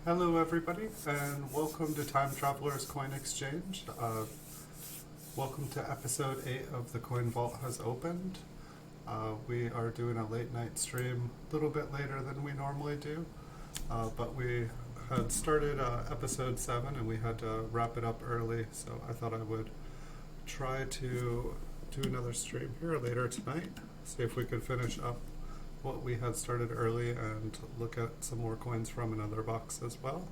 Hello everybody, and welcome to Time Traveler's Coin Exchange. Welcome to episode 8 of The Coin Vault Has Opened. We are doing a late night stream, a little bit later than we normally do, but we had started episode 7 and we had to wrap it up early, so I thought I would try to do another stream here later tonight, see if we could finish up what we had started early and look at some more coins from another box as well.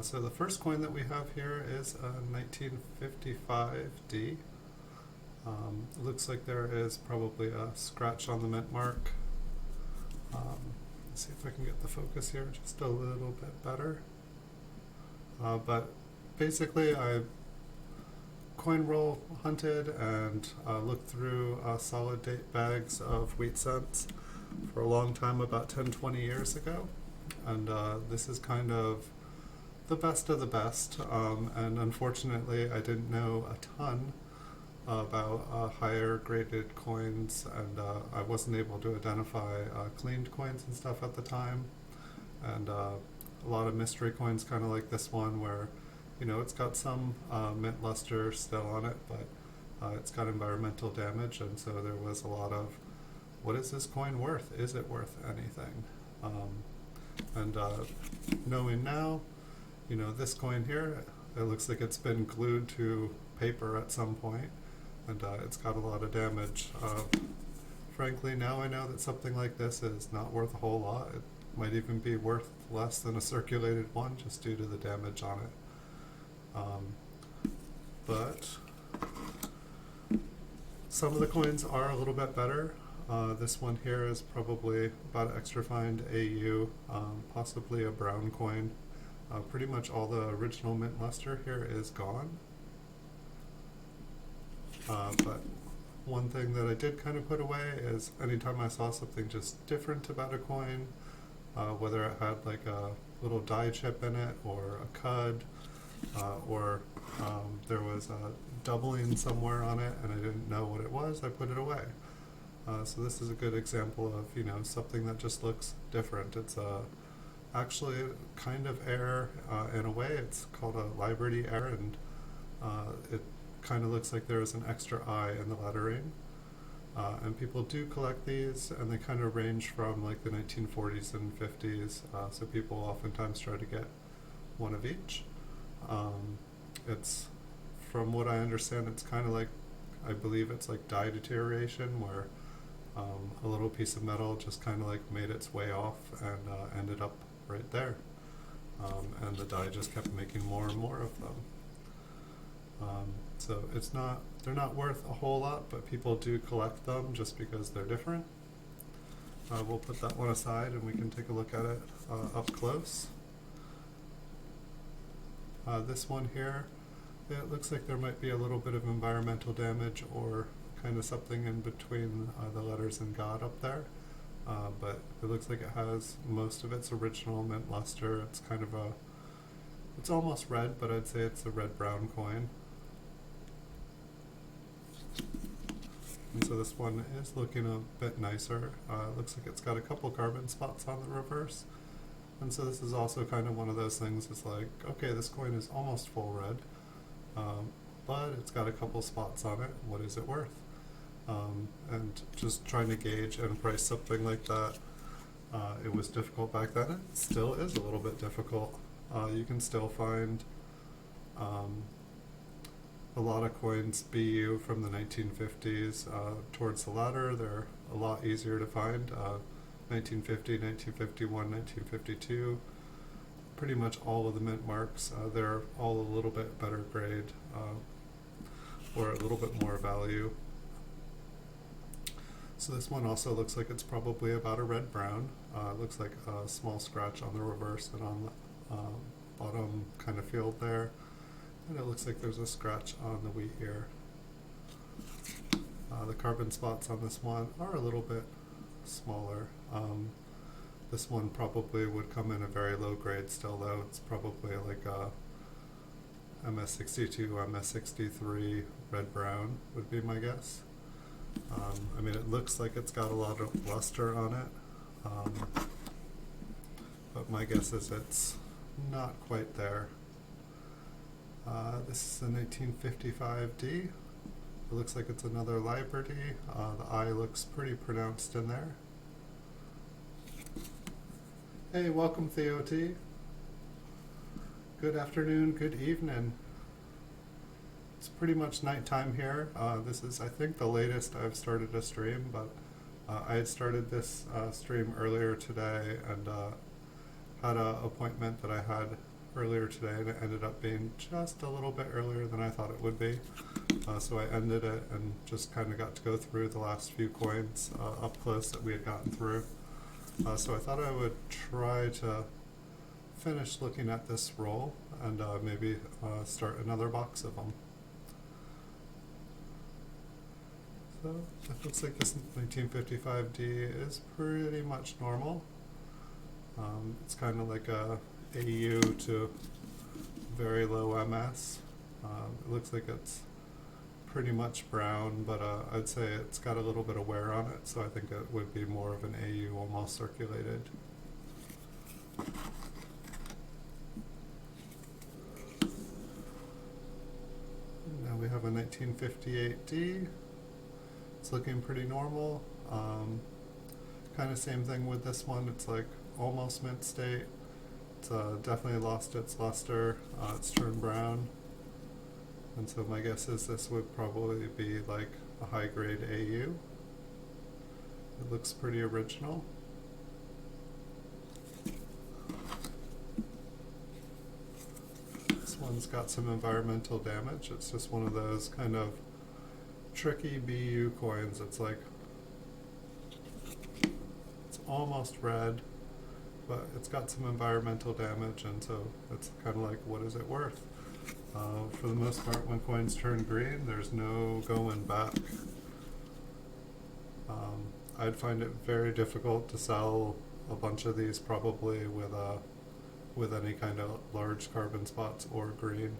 So the first coin that we have here is a 1955D. It looks like there is probably a scratch on the mint mark. Let's see if I can get the focus here just a little bit better. But basically I coin roll hunted and looked through solid date bags of wheat cents for a long time, about 10-20 years ago, and this is kind of the best of the best, and unfortunately I didn't know a ton about higher graded coins, and I wasn't able to identify cleaned coins and stuff at the time, and a lot of mystery coins kind of like this one where it's got some mint luster still on it, but it's got environmental damage, and so there was a lot of, what is this coin worth? Is it worth anything? And knowing now, this coin here, it looks like it's been glued to paper at some point, and it's got a lot of damage. Frankly, now I know that something like this is not worth a whole lot. It might even be worth less than a circulated one just due to the damage on it. But some of the coins are a little bit better. This one here is probably about extra fine AU, possibly a brown coin. Pretty much all the original mint luster here is gone. But one thing that I did kind of put away is anytime I saw something just different about a coin, whether it had like a little die chip in it or a cud, or there was a doubling somewhere on it and I didn't know what it was, I put it away. So this is a good example of something that just looks different. It's actually kind of error in a way. It's called a Liberty error, and it kind of looks like there is an extra I in the lettering. And people do collect these, and they kind of range from like the 1940s and 50s, so people oftentimes try to get one of each. It's, from what I understand, it's kind of like, I believe it's like die deterioration, where a little piece of metal just kind of like made its way off and ended up right there. And the die just kept making more and more of them. So they're not worth a whole lot, but people do collect them just because they're different. We'll put that one aside and we can take a look at it up close. This one here, it looks like there might be a little bit of environmental damage or kind of something in between the letters and God up there, but it looks like it has most of its original mint luster. It's kind of it's almost red, but I'd say it's a red-brown coin. And so this one is looking a bit nicer. It looks like it's got a couple carbon spots on the reverse. And so this is also kind of one of those things, it's like, okay, this coin is almost full red, but it's got a couple spots on it. What is it worth? And just trying to gauge and price something like that, it was difficult back then. It still is a little bit difficult. You can still find a lot of coins BU from the 1950s. Towards the latter, they're a lot easier to find. 1950, 1951, 1952, pretty much all of the mint marks, they're all a little bit better grade, or a little bit more value. So this one also looks like it's probably about a red-brown. It looks like a small scratch on the reverse and on the bottom kind of field there. And it looks like there's a scratch on the wheat ear. The carbon spots on this one are a little bit smaller. This one probably would come in a very low grade still, though. It's probably like a MS62, MS63 red-brown would be my guess. I mean, it looks like it's got a lot of luster on it. but my guess is it's not quite there. This is an 1855D. It looks like it's another Liberty. The I looks pretty pronounced in there. Hey, welcome Theo T. Good afternoon, good evening. It's pretty much nighttime here. This is, I think, the latest I've started a stream, but I had started this stream earlier today and had an appointment that I had earlier today, and it ended up being just a little bit earlier than I thought it would be. So I ended it and just kind of got to go through the last few coins up close that we had gotten through. So I thought I would try to finish looking at this roll and maybe start another box of them. So it looks like this 1955D is pretty much normal. It's kind of like a AU to very low MS. It looks like it's pretty much brown, but I'd say it's got a little bit of wear on it, so I think it would be more of an AU almost circulated. Now we have a 1958D. It's looking pretty normal. Kind of same thing with this one. It's like almost mint state. It's definitely lost its luster. It's turned brown. And so my guess is this would probably be like a high grade AU. It looks pretty original. This one's got some environmental damage. It's just one of those kind of tricky BU coins. It's like, it's almost red, but it's got some environmental damage, and so it's kind of like, what is it worth? For the most part, when coins turn green, there's no going back. I'd find it very difficult to sell a bunch of these probably with any kind of large carbon spots or green.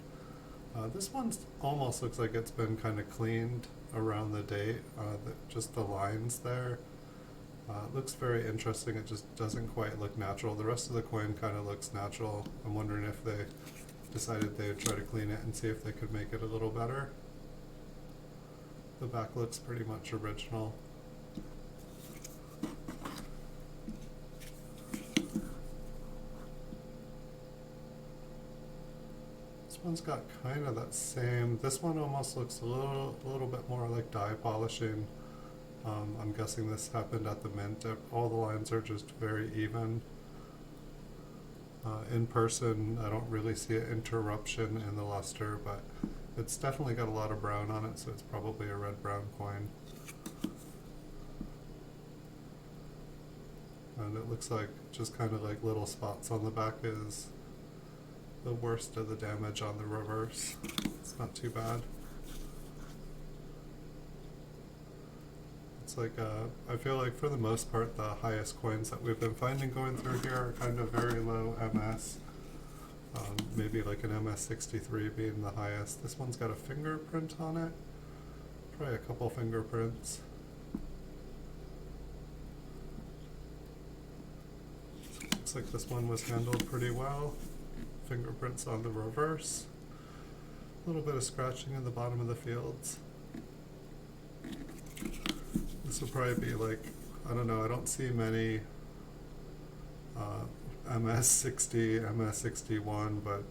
This one almost looks like it's been kind of cleaned around the date, just the lines there. It looks very interesting. It just doesn't quite look natural. The rest of the coin kind of looks natural. I'm wondering if they decided they would try to clean it and see if they could make it a little better. The back looks pretty much original. This one's got kind of that same, this one almost looks a little bit more like dye polishing. I'm guessing this happened at the mint. All the lines are just very even. In person, I don't really see an interruption in the luster, but it's definitely got a lot of brown on it, so it's probably a red-brown coin. And it looks like just kind of like little spots on the back is the worst of the damage on the reverse. It's not too bad. It's like, I feel like for the most part, the highest coins that we've been finding going through here are kind of very low MS. Maybe like an MS63 being the highest. This one's got a fingerprint on it. Probably a couple fingerprints. Looks like this one was handled pretty well. Fingerprints on the reverse. A little bit of scratching in the bottom of the fields. This will probably be like, I don't know, I don't see many MS60, MS61, but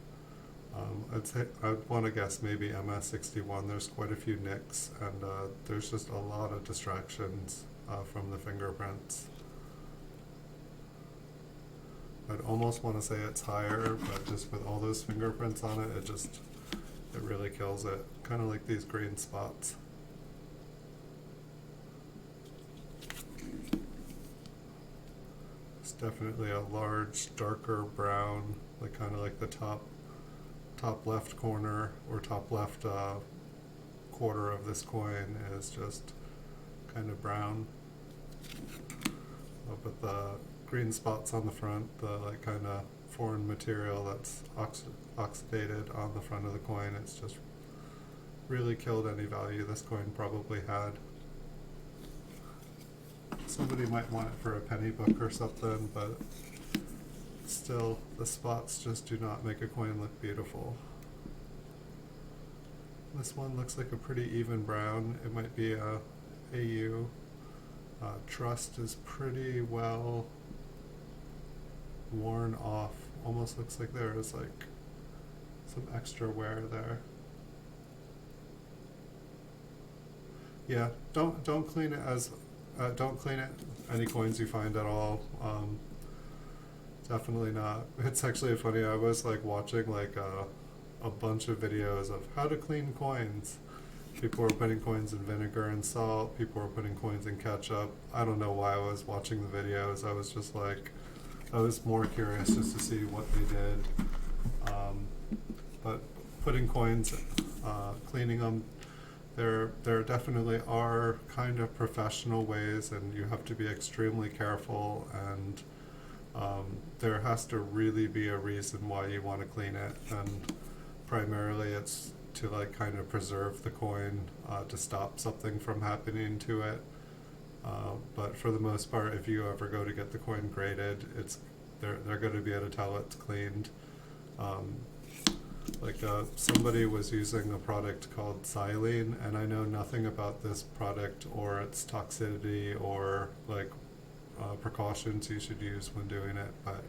I'd say, I'd want to guess maybe MS61. There's quite a few nicks, and there's just a lot of distractions from the fingerprints. I'd almost want to say it's higher, but just with all those fingerprints on it, it really kills it. Kind of like these green spots. It's definitely a large, darker brown, like kind of like the top left corner or top left quarter of this coin is just kind of brown. But the green spots on the front, the like kind of foreign material that's oxidated on the front of the coin, it's just really killed any value this coin probably had. Somebody might want it for a penny book or something, but still, the spots just do not make a coin look beautiful. This one looks like a pretty even brown. It might be a AU. Trust is pretty well worn off. Almost looks like there is like some extra wear there. Yeah, don't clean it as don't clean it any coins you find at all. Definitely not. It's actually funny. I was like watching like a bunch of videos of how to clean coins. People were putting coins in vinegar and salt. People were putting coins in ketchup. I don't know why I was watching the videos. I was just like, I was more curious just to see what they did. But putting coins, cleaning them, there definitely are kind of professional ways, and you have to be extremely careful, and there has to really be a reason why you want to clean it, and primarily it's to like kind of preserve the coin, to stop something from happening to it. But for the most part, if you ever go to get the coin graded, they're going to be able to tell it's cleaned. Somebody was using a product called xylene, and I know nothing about this product or its toxicity or like precautions you should use when doing it, but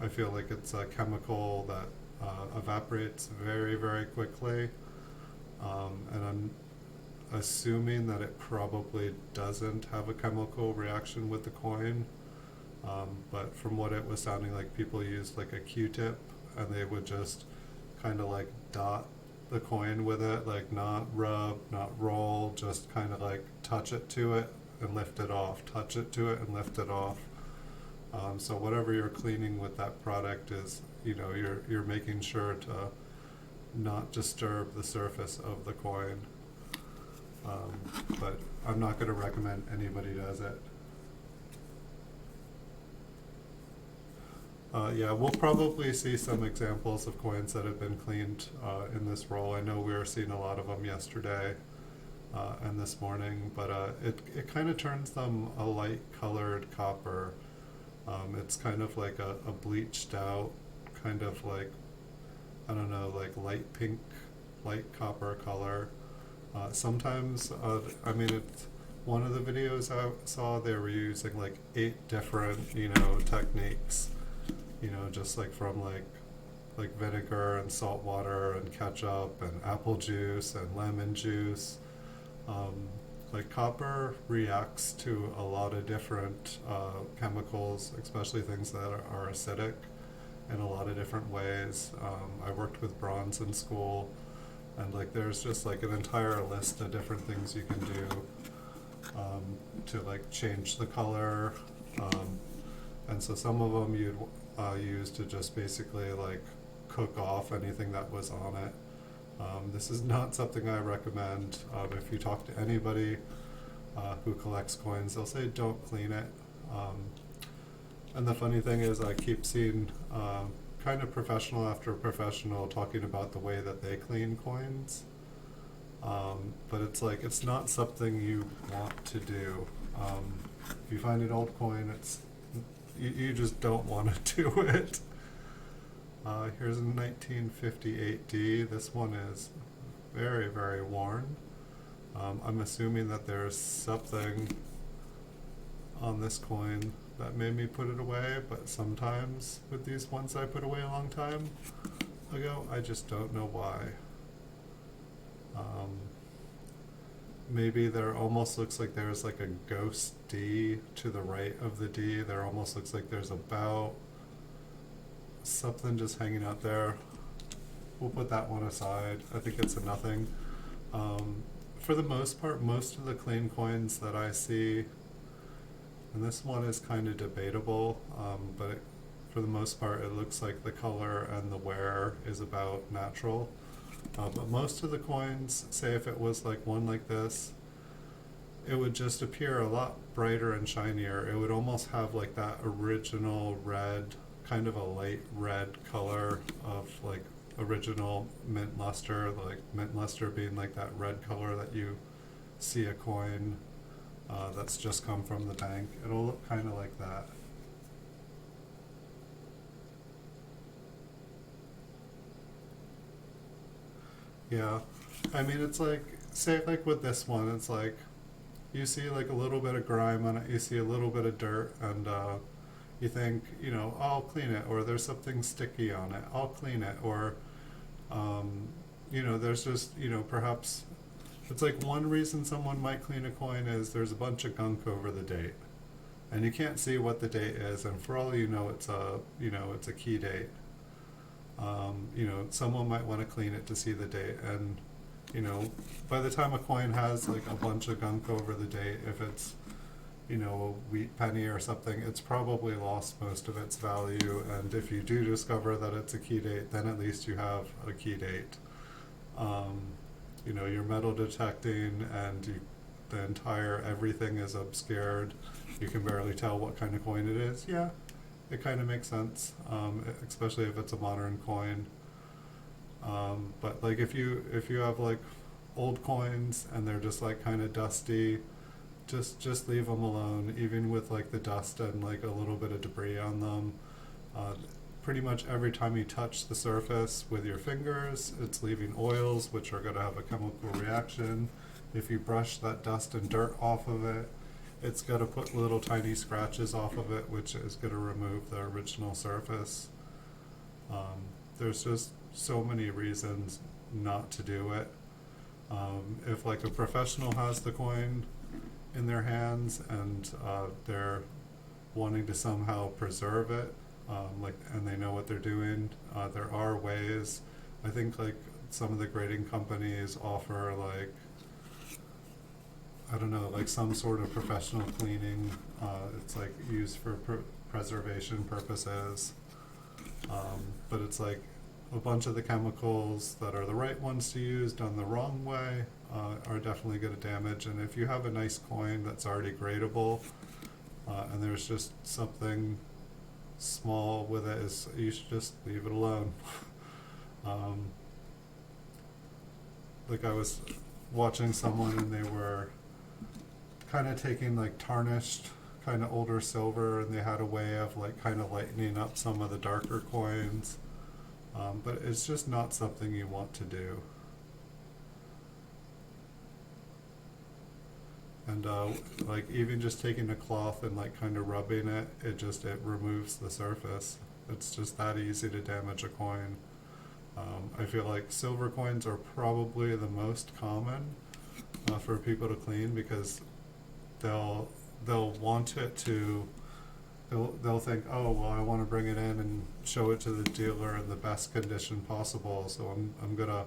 I feel like it's a chemical that evaporates very, very quickly, and I'm assuming that it probably doesn't have a chemical reaction with the coin, but from what it was sounding like, people used like a Q-tip, and they would just kind of like dot the coin with it, like not rub, not roll, just kind of like touch it to it and lift it off, touch it to it and lift it off. So whatever you're cleaning with that product is, you're making sure to not disturb the surface of the coin. But I'm not going to recommend anybody does it. Yeah, we'll probably see some examples of coins that have been cleaned in this roll. I know we were seeing a lot of them yesterday and this morning, but it kind of turns them a light colored copper. It's kind of like a bleached out, kind of like, I don't know, like light pink, light copper color. Sometimes, it's one of the videos I saw, they were using like 8 different, techniques, just like from like vinegar and salt water and ketchup and apple juice and lemon juice. Like copper reacts to a lot of different chemicals, especially things that are acidic, in a lot of different ways. I worked with bronze in school, and like there's just like an entire list of different things you can do to like change the color, and so some of them you'd use to just basically like cook off anything that was on it. This is not something I recommend. If you talk to anybody who collects coins, they'll say don't clean it. And the funny thing is, I keep seeing kind of professional after professional talking about the way that they clean coins. But it's like, it's not something you want to do. If you find an old coin, you just don't want to do it. Here's a 1958D. This one is very, very worn. I'm assuming that there's something on this coin that made me put it away, but sometimes with these ones I put away a long time ago, I just don't know why. Maybe there almost looks like there's like a ghost D to the right of the D. There almost looks like there's about something just hanging out there. We'll put that one aside. I think it's a nothing. For the most part, most of the clean coins that I see, and this one is kind of debatable, but for the most part it looks like the color and the wear is about natural. But most of the coins, say if it was like one like this, it would just appear a lot brighter and shinier. It would almost have like that original red, kind of a light red color of like original mint luster, like mint luster being like that red color that you see a coin that's just come from the bank. It'll look kind of like that. Yeah. I mean, it's like, say, like with this one, it's like, you see like a little bit of grime on it, you see a little bit of dirt, and you think, I'll clean it, or there's something sticky on it, I'll clean it, or, there's just, perhaps, it's like one reason someone might clean a coin is there's a bunch of gunk over the date. And you can't see what the date is, and for all you know, it's a key date. Someone might want to clean it to see the date, and by the time a coin has like a bunch of gunk over the date, if it's a wheat penny or something, it's probably lost most of its value. And if you do discover that it's a key date, then at least you have a key date. You're metal detecting, and the entire everything is obscured. You can barely tell what kind of coin it is. Yeah, it kind of makes sense, especially if it's a modern coin. But like if you have like old coins and they're just like kind of dusty, just leave them alone, even with like the dust and like a little bit of debris on them. Pretty much every time you touch the surface with your fingers, it's leaving oils, which are going to have a chemical reaction. If you brush that dust and dirt off of it, it's going to put little tiny scratches off of it, which is going to remove the original surface. There's just so many reasons not to do it. If like a professional has the coin in their hands and they're wanting to somehow preserve it, and they know what they're doing, there are ways. I think like some of the grading companies offer like, I don't know, like some sort of professional cleaning. It's like used for preservation purposes. But it's like a bunch of the chemicals that are the right ones to use done the wrong way are definitely going to damage. And if you have a nice coin that's already gradable, and there's just something small with it, you should just leave it alone. Like I was watching someone and they were kind of taking like tarnished kind of older silver, and they had a way of like kind of lightening up some of the darker coins, but it's just not something you want to do. And like even just taking a cloth and like kind of rubbing it, it removes the surface. It's just that easy to damage a coin. I feel like silver coins are probably the most common for people to clean, because they'll want it to, they'll think, oh well, I want to bring it in and show it to the dealer in the best condition possible, so I'm gonna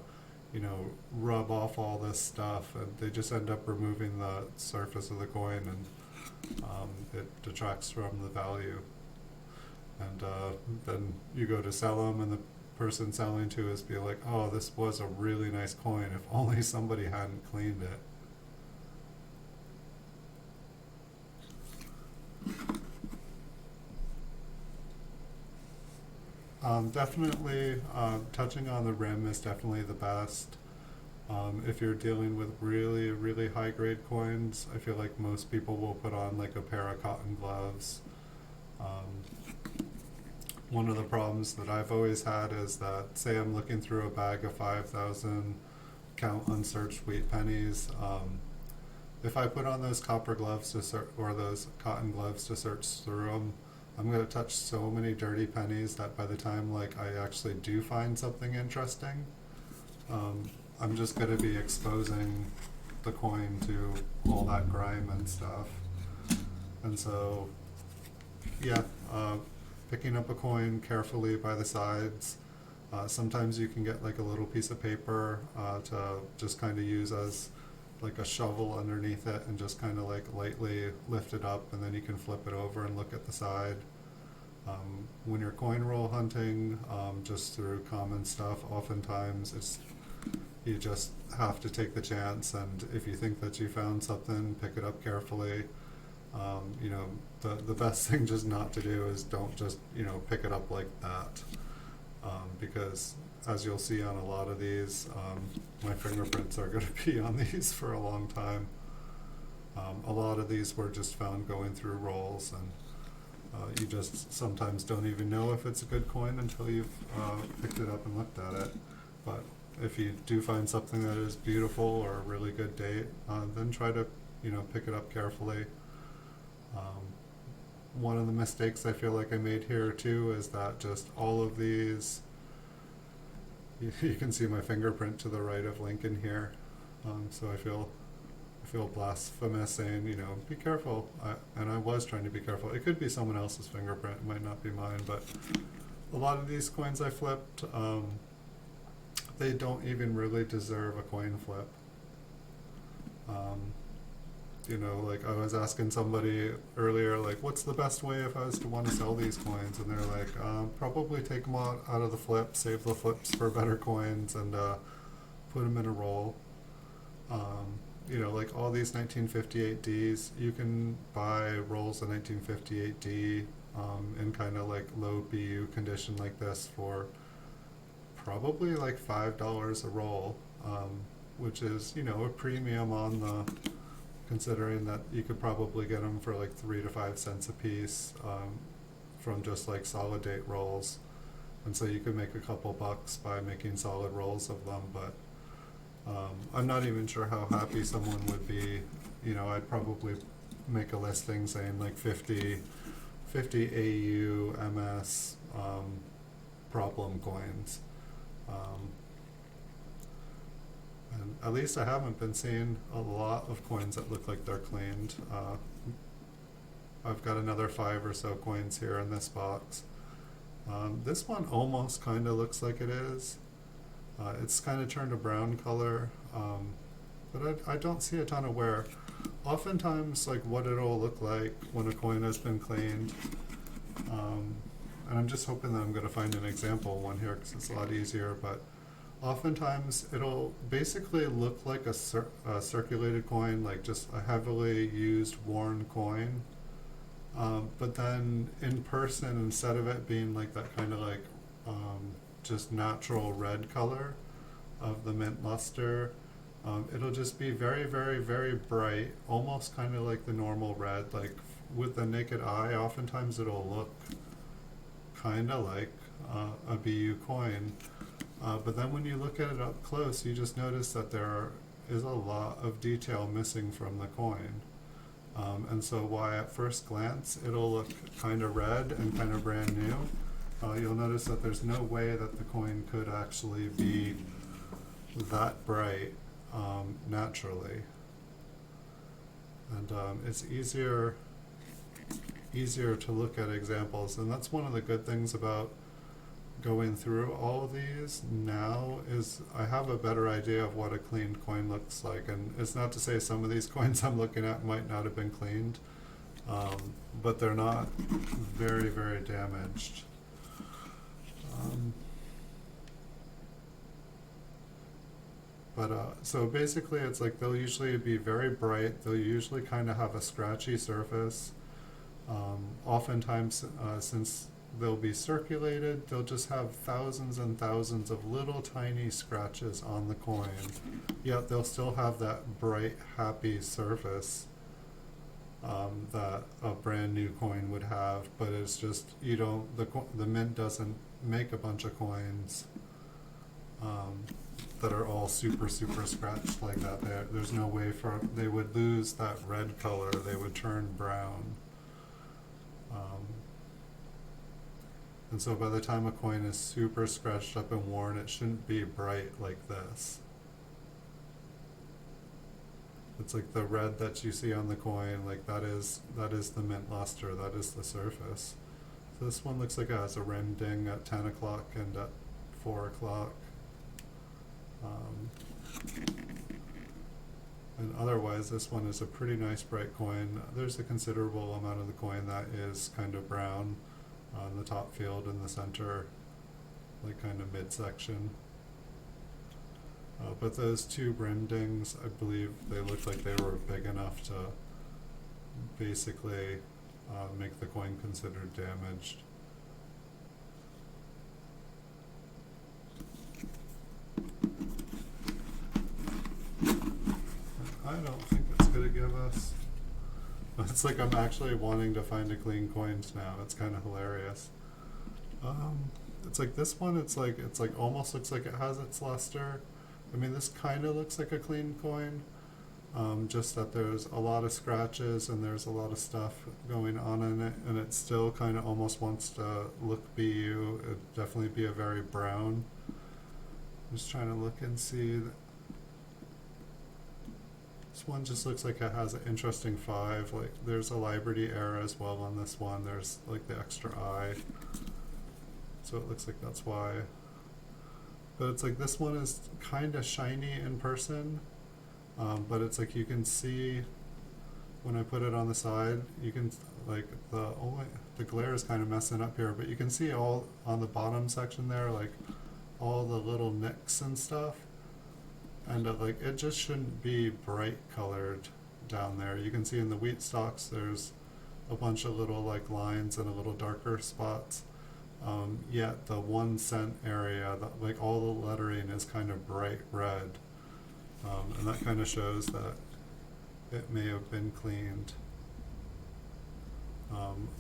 rub off all this stuff, and they just end up removing the surface of the coin, and it detracts from the value. And then you go to sell them, and the person selling to us be like, oh, this was a really nice coin, if only somebody hadn't cleaned it. Definitely, touching on the rim is definitely the best. If you're dealing with really, really high grade coins, I feel like most people will put on like a pair of cotton gloves. One of the problems that I've always had is that, say I'm looking through a bag of 5,000 count unsearched wheat pennies, if I put on those copper gloves or those cotton gloves to search through them, I'm going to touch so many dirty pennies that by the time like I actually do find something interesting, I'm just going to be exposing the coin to all that grime and stuff. And so, yeah, picking up a coin carefully by the sides. Sometimes you can get like a little piece of paper to just kind of use as like a shovel underneath it, and just kind of like lightly lift it up, and then you can flip it over and look at the side. When you're coin roll hunting, just through common stuff, oftentimes you just have to take the chance, and if you think that you found something, pick it up carefully. The best thing just not to do is don't just pick it up like that, because as you'll see on a lot of these, my fingerprints are going to be on these for a long time. A lot of these were just found going through rolls, and you just sometimes don't even know if it's a good coin until you've picked it up and looked at it. But if you do find something that is beautiful or a really good date, then try to, pick it up carefully. One of the mistakes I feel like I made here too is that just all of these, you can see my fingerprint to the right of Lincoln here. So I feel blasphemous saying, be careful. And I was trying to be careful. It could be someone else's fingerprint, it might not be mine, but a lot of these coins I flipped, they don't even really deserve a coin flip. Like I was asking somebody earlier, like, what's the best way if I was to want to sell these coins? And they're like, probably take them out of the flip, save the flips for better coins, and put them in a roll. Like all these 1958Ds, you can buy rolls of 1958D in kind of like low BU condition like this for probably like $5 a roll, which is, a premium on the, considering that you could probably get them for like 3 to 5 cents a piece from just like solid date rolls. And so you could make a couple bucks by making solid rolls of them, but I'm not even sure how happy someone would be. I'd probably make a listing saying like 50 AU MS problem coins. And at least I haven't been seeing a lot of coins that look like they're cleaned. I've got another 5 or so coins here in this box. This one almost kind of looks like it is. It's kind of turned a brown color, but I don't see a ton of wear. Oftentimes, like what it'll look like when a coin has been cleaned, and I'm just hoping that I'm going to find an example one here because it's a lot easier, but oftentimes it'll basically look like a circulated coin, like just a heavily used, worn coin. But then in person, instead of it being like that kind of like just natural red color of the mint luster, it'll just be very, very, very bright, almost kind of like the normal red. Like with the naked eye, oftentimes it'll look kind of like a BU coin. But then when you look at it up close, you just notice that there is a lot of detail missing from the coin. And so why at first glance it'll look kind of red and kind of brand new, you'll notice that there's no way that the coin could actually be that bright naturally. And it's easier to look at examples, and that's one of the good things about going through all of these now is I have a better idea of what a cleaned coin looks like. And it's not to say some of these coins I'm looking at might not have been cleaned, but they're not very, very damaged. So basically it's like they'll usually be very bright, they'll usually kind of have a scratchy surface. Oftentimes, since they'll be circulated, they'll just have thousands and thousands of little tiny scratches on the coin, yet they'll still have that bright, happy surface that a brand new coin would have. But it's just, the mint doesn't make a bunch of coins that are all super, super scratched like that. There's no way they would lose that red color, they would turn brown. And so by the time a coin is super scratched up and worn, it shouldn't be bright like this. It's like the red that you see on the coin, like that is the mint luster, that is the surface. So this one looks like it has a rim ding at 10 o'clock and at 4 o'clock. And otherwise this one is a pretty nice bright coin. There's a considerable amount of the coin that is kind of brown on the top field in the center, like kind of midsection. But those two brim dings, I believe they looked like they were big enough to basically make the coin considered damaged. I don't think it's going to give us... It's like I'm actually wanting to find a clean coins now. It's kind of hilarious. it's like this one, it's like almost looks like it has its luster. I mean, this kind of looks like a clean coin, just that there's a lot of scratches and there's a lot of stuff going on in it, and it still kind of almost wants to look BU. It'd definitely be a very brown. I'm just trying to look and see. This one just looks like it has an interesting 5. Like there's a Liberty error as well on this one. There's like the extra I. So it looks like that's why. But it's like this one is kind of shiny in person. But it's like you can see when I put it on the side, you can like the glare is kind of messing up here, but you can see all on the bottom section there, like all the little nicks and stuff. And like it just shouldn't be bright colored down there. You can see in the wheat stalks there's a bunch of little like lines and a little darker spots. Yet the 1 cent area, like all the lettering is kind of bright red. And that kind of shows that it may have been cleaned.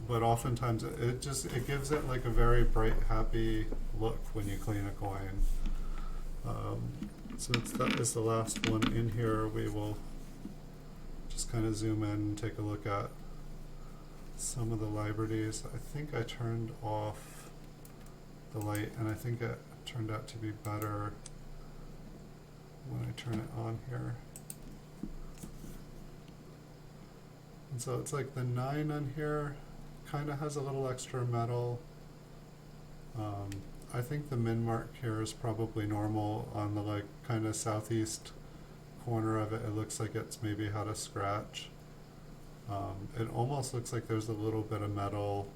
But oftentimes it gives it like a very bright, happy look when you clean a coin. Since that is the last one in here, we will just kind of zoom in and take a look at some of the liberties. I think I turned off the light, and I think it turned out to be better when I turn it on here. And so it's like the 9 on here kind of has a little extra metal. I think the min mark here is probably normal. On the like kind of southeast corner of it, it looks like it's maybe had a scratch. It almost looks like there's a little bit of metal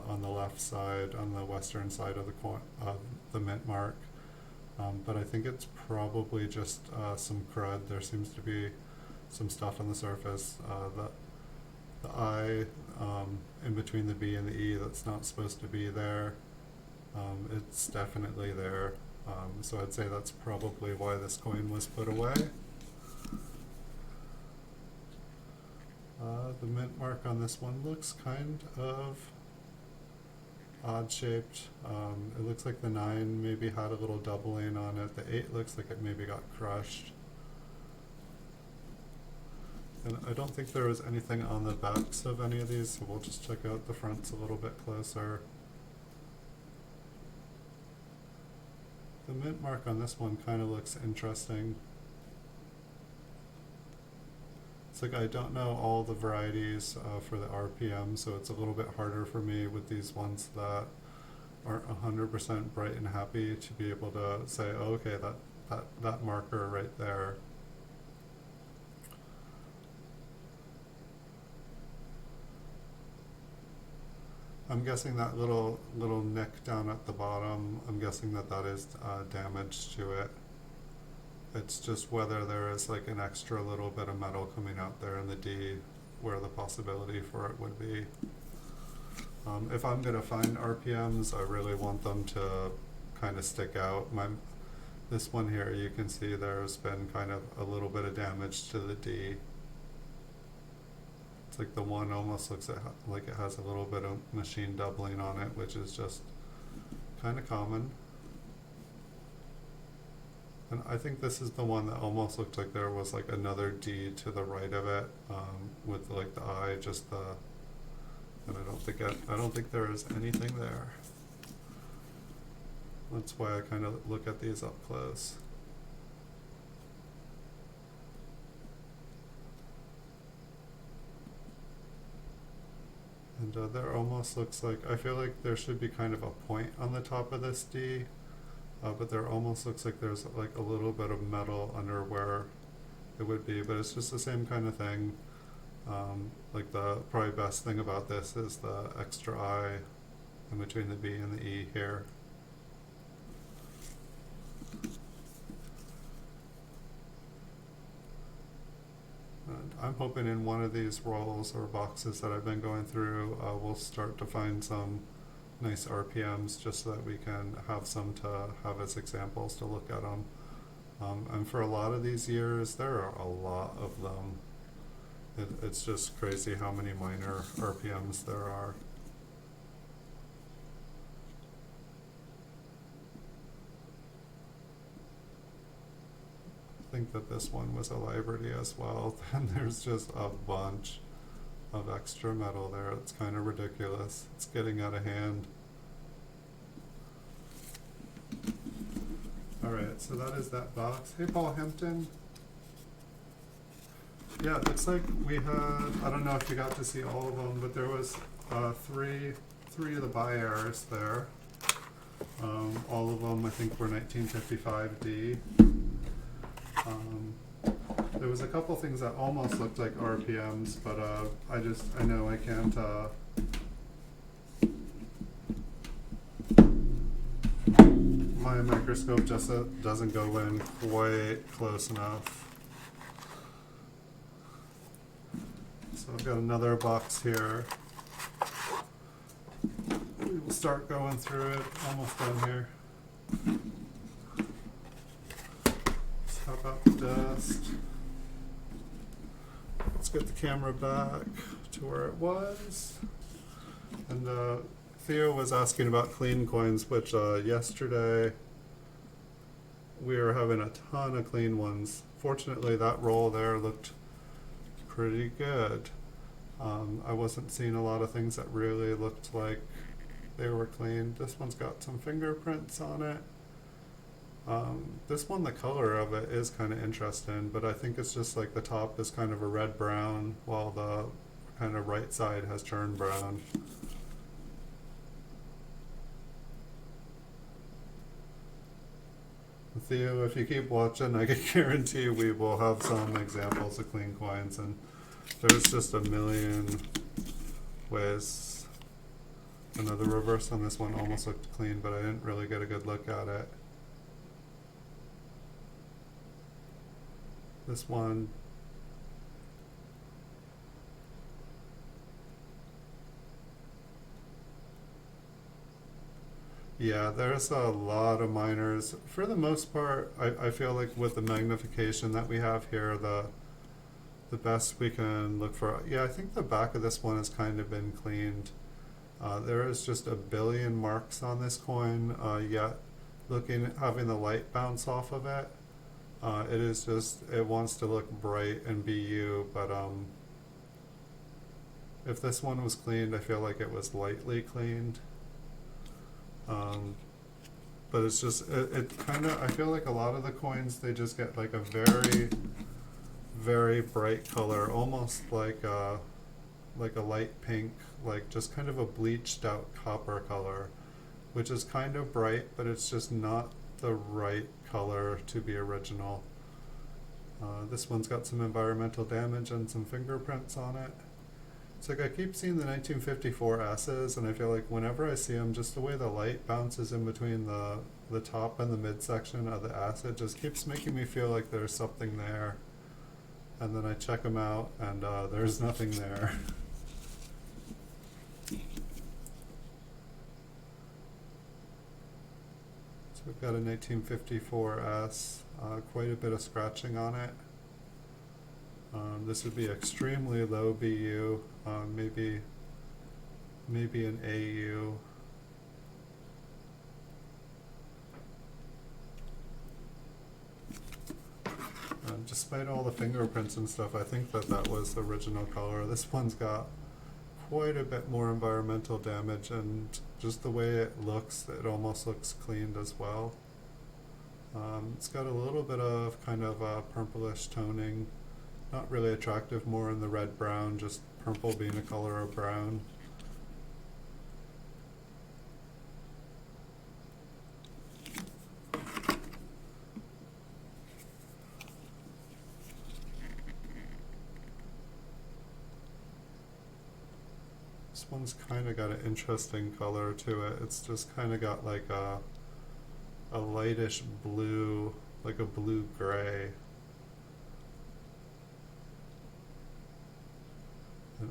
on the left side, on the western side of the mint mark. But I think it's probably just some crud. There seems to be some stuff on the surface. The I in between the B and the E that's not supposed to be there. It's definitely there. So I'd say that's probably why this coin was put away. The mint mark on this one looks kind of odd shaped. It looks like the 9 maybe had a little doubling on it. The 8 looks like it maybe got crushed. And I don't think there was anything on the backs of any of these, so we'll just check out the fronts a little bit closer. The mint mark on this one kind of looks interesting. It's like I don't know all the varieties for the RPM, so it's a little bit harder for me with these ones that aren't 100% bright and happy to be able to say, oh, okay, that marker right there. I'm guessing that little nick down at the bottom, I'm guessing that is damage to it. It's just whether there is like an extra little bit of metal coming out there in the D where the possibility for it would be. If I'm going to find RPMs, I really want them to kind of stick out. This one here, you can see there's been kind of a little bit of damage to the D. It's like the 1 almost looks like it has a little bit of machine doubling on it, which is just kind of common. And I think this is the one that almost looked like there was like another D to the right of it, with like the I, and I don't think there is anything there. That's why I kind of look at these up close. And there almost looks like, I feel like there should be kind of a point on the top of this D, but there almost looks like there's like a little bit of metal under where it would be, but it's just the same kind of thing. Like the probably best thing about this is the extra I in between the B and the E here. And I'm hoping in one of these rolls or boxes that I've been going through, we'll start to find some nice RPMs just so that we can have some to have as examples to look at them. And for a lot of these years, there are a lot of them. It's just crazy how many minor RPMs there are. think that this one was a Liberty as well. And there's just a bunch of extra metal there. It's kind of ridiculous. It's getting out of hand. Alright, so that is that box. Hey, Paul Hampton. Yeah, it looks like we had, I don't know if you got to see all of them, but there was three of the buy errors there. All of them, I think, were 1955D. There was a couple things that almost looked like RPMs, but I know I can't. My microscope just doesn't go in quite close enough. So I've got another box here. We will start going through it. Almost done here. So how about the dust? Let's get the camera back to where it was. And Theo was asking about clean coins, which yesterday we were having a ton of clean ones. Fortunately, that roll there looked pretty good. I wasn't seeing a lot of things that really looked like they were clean. This one's got some fingerprints on it. This one, the color of it is kind of interesting, but I think it's just like the top is kind of a red brown while the kind of right side has turned brown. Theo, if you keep watching, I can guarantee we will have some examples of clean coins, and there's just a million ways. I know the reverse on this one almost looked clean, but I didn't really get a good look at it. This one, yeah, there's a lot of minors. For the most part, I feel like with the magnification that we have here, the best we can look for. Yeah, I think the back of this one has kind of been cleaned. There is just a billion marks on this coin, yet having the light bounce off of it. It is just, it wants to look bright and BU, but if this one was cleaned, I feel like it was lightly cleaned. But it's just, it kind of, I feel like a lot of the coins, they just get like a very, very bright color, almost like a light pink, like just kind of a bleached out copper color, which is kind of bright, but it's just not the right color to be original. This one's got some environmental damage and some fingerprints on it. It's like I keep seeing the 1954 S's, and I feel like whenever I see them, just the way the light bounces in between the top and the midsection of the S, it just keeps making me feel like there's something there. And then I check them out, and there's nothing there. So we've got a 1954 S, quite a bit of scratching on it. This would be extremely low BU, maybe an AU. Despite all the fingerprints and stuff, I think that was the original color. This one's got quite a bit more environmental damage, and just the way it looks, it almost looks cleaned as well. It's got a little bit of kind of purplish toning. Not really attractive, more in the red-brown, just purple being a color of brown. This one's kind of got an interesting color to it. It's just kind of got like a lightish blue, like a blue-gray.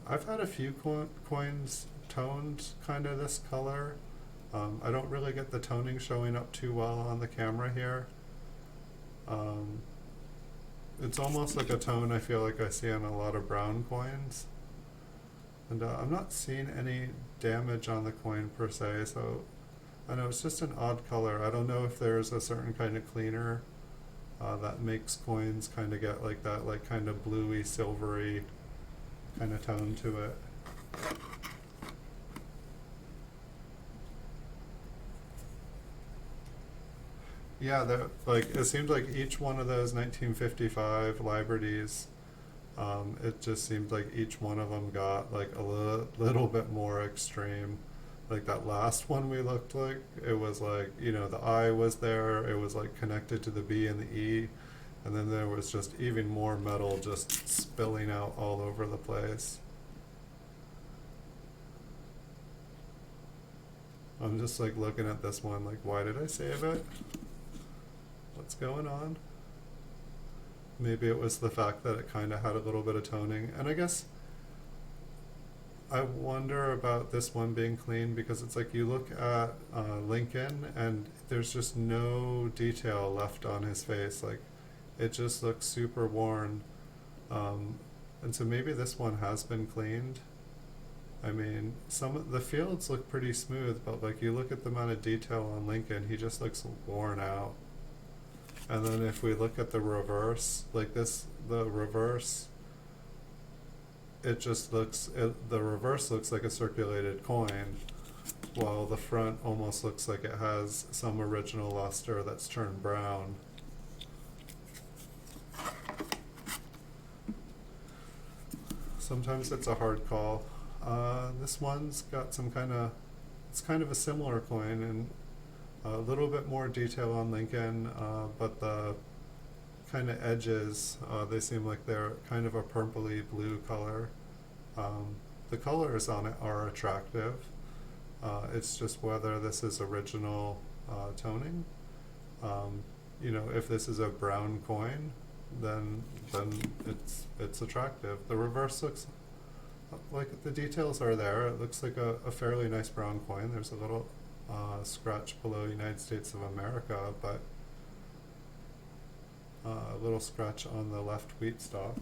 I've had a few coins toned kind of this color. I don't really get the toning showing up too well on the camera here. It's almost like a tone I feel like I see on a lot of brown coins. And I'm not seeing any damage on the coin per se, so I know it's just an odd color. I don't know if there's a certain kind of cleaner that makes coins kind of get like that, like kind of bluey, silvery kind of tone to it. Yeah, like it seemed like each one of those 1955 Liberties, it just seemed like each one of them got like a little bit more extreme. Like that last one we looked like, it was like, you know, the I was there, it was like connected to the B and the E, and then there was just even more metal just spilling out all over the place. I'm just like looking at this one like, why did I save it? What's going on? Maybe it was the fact that it kind of had a little bit of toning. And I guess I wonder about this one being clean, because it's like you look at Lincoln and there's just no detail left on his face. Like it just looks super worn. And so maybe this one has been cleaned. I mean, some of the fields look pretty smooth, but like you look at the amount of detail on Lincoln, he just looks worn out. And then if we look at the reverse, like this, the reverse, it just looks, the reverse looks like a circulated coin, while the front almost looks like it has some original luster that's turned brown. Sometimes it's a hard call. This one's got some kind of, it's kind of a similar coin, and a little bit more detail on Lincoln, but the kind of edges, they seem like they're kind of a purpley blue color. The colors on it are attractive. It's just whether this is original toning. You know, if this is a brown coin, then it's attractive. The reverse looks like the details are there. It looks like a fairly nice brown coin. There's a little scratch below United States of America, but a little scratch on the left wheat stalk.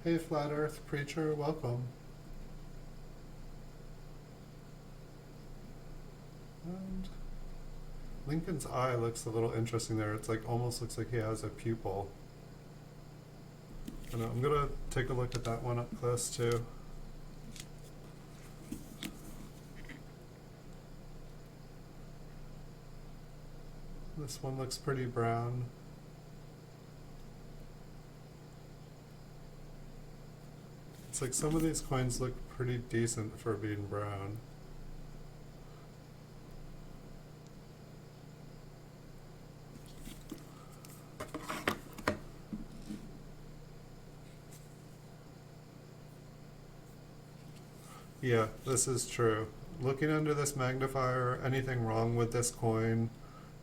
Hey, Flat Earth Preacher, welcome. And Lincoln's eye looks a little interesting there. It's like almost looks like he has a pupil. And I'm gonna take a look at that one up close too. This one looks pretty brown. It's like some of these coins look pretty decent for being brown. Yeah, this is true. Looking under this magnifier, anything wrong with this coin,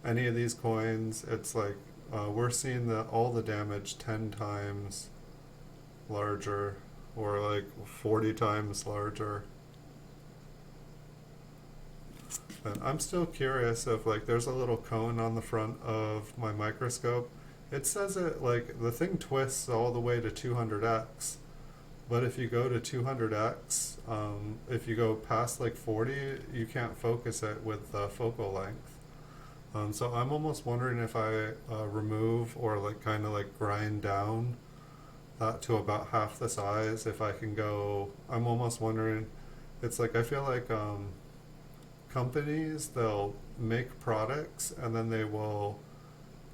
any of these coins, it's like we're seeing all the damage 10 times larger, or like 40 times larger. And I'm still curious if like there's a little cone on the front of my microscope. It says it like the thing twists all the way to 200x. But if you go to 200x, if you go past like 40, you can't focus it with the focal length. So I'm almost wondering if I remove or like kind of like grind down that to about half the size, if I can go, I'm almost wondering, it's like I feel like companies, they'll make products and then they will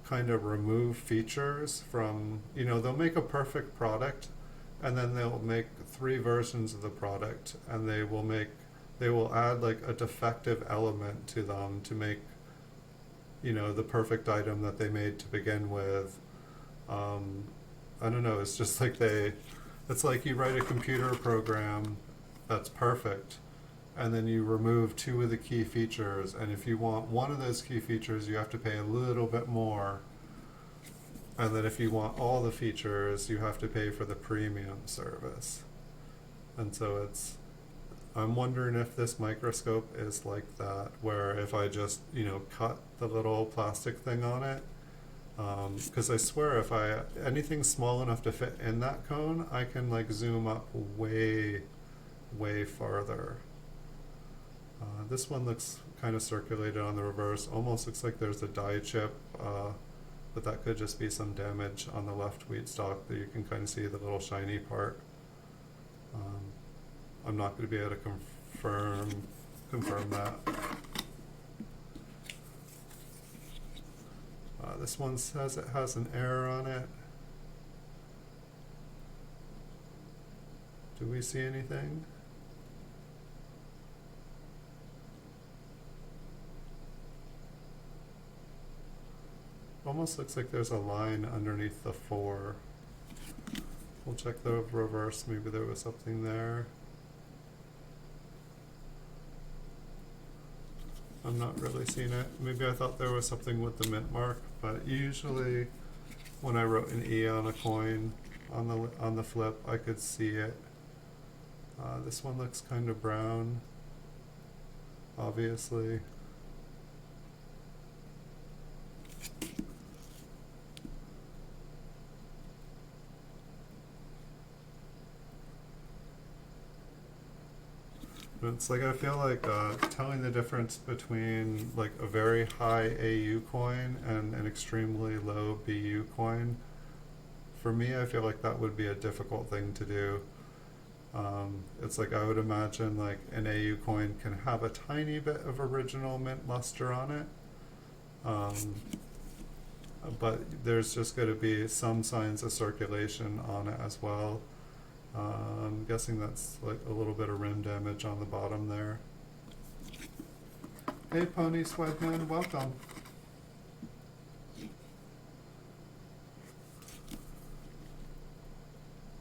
kind of remove features from, you know, they'll make a perfect product and then they'll make 3 versions of the product, and they will add like a defective element to them to make, you know, the perfect item that they made to begin with. I don't know, it's just like it's like you write a computer program that's perfect, and then you remove 2 of the key features, and if you want one of those key features, you have to pay a little bit more. And then if you want all the features, you have to pay for the premium service. And so I'm wondering if this microscope is like that, where if I just, you know, cut the little plastic thing on it, because I swear if anything small enough to fit in that cone, I can like zoom up way, way farther. This one looks kind of circulated on the reverse. Almost looks like there's a die chip, but that could just be some damage on the left wheat stalk that you can kind of see the little shiny part. I'm not going to be able to confirm that. This one says it has an error on it. Do we see anything? Almost looks like there's a line underneath the 4. We'll check the reverse, maybe there was something there. I'm not really seeing it. Maybe I thought there was something with the mint mark, but usually when I wrote an E on a coin on the flip, I could see it. This one looks kind of brown, obviously. It's like I feel like telling the difference between like a very high AU coin and an extremely low BU coin, for me I feel like that would be a difficult thing to do. It's like I would imagine like an AU coin can have a tiny bit of original mint luster on it, but there's just going to be some signs of circulation on it as well. I'm guessing that's like a little bit of rim damage on the bottom there. Hey Pony Swagman, welcome.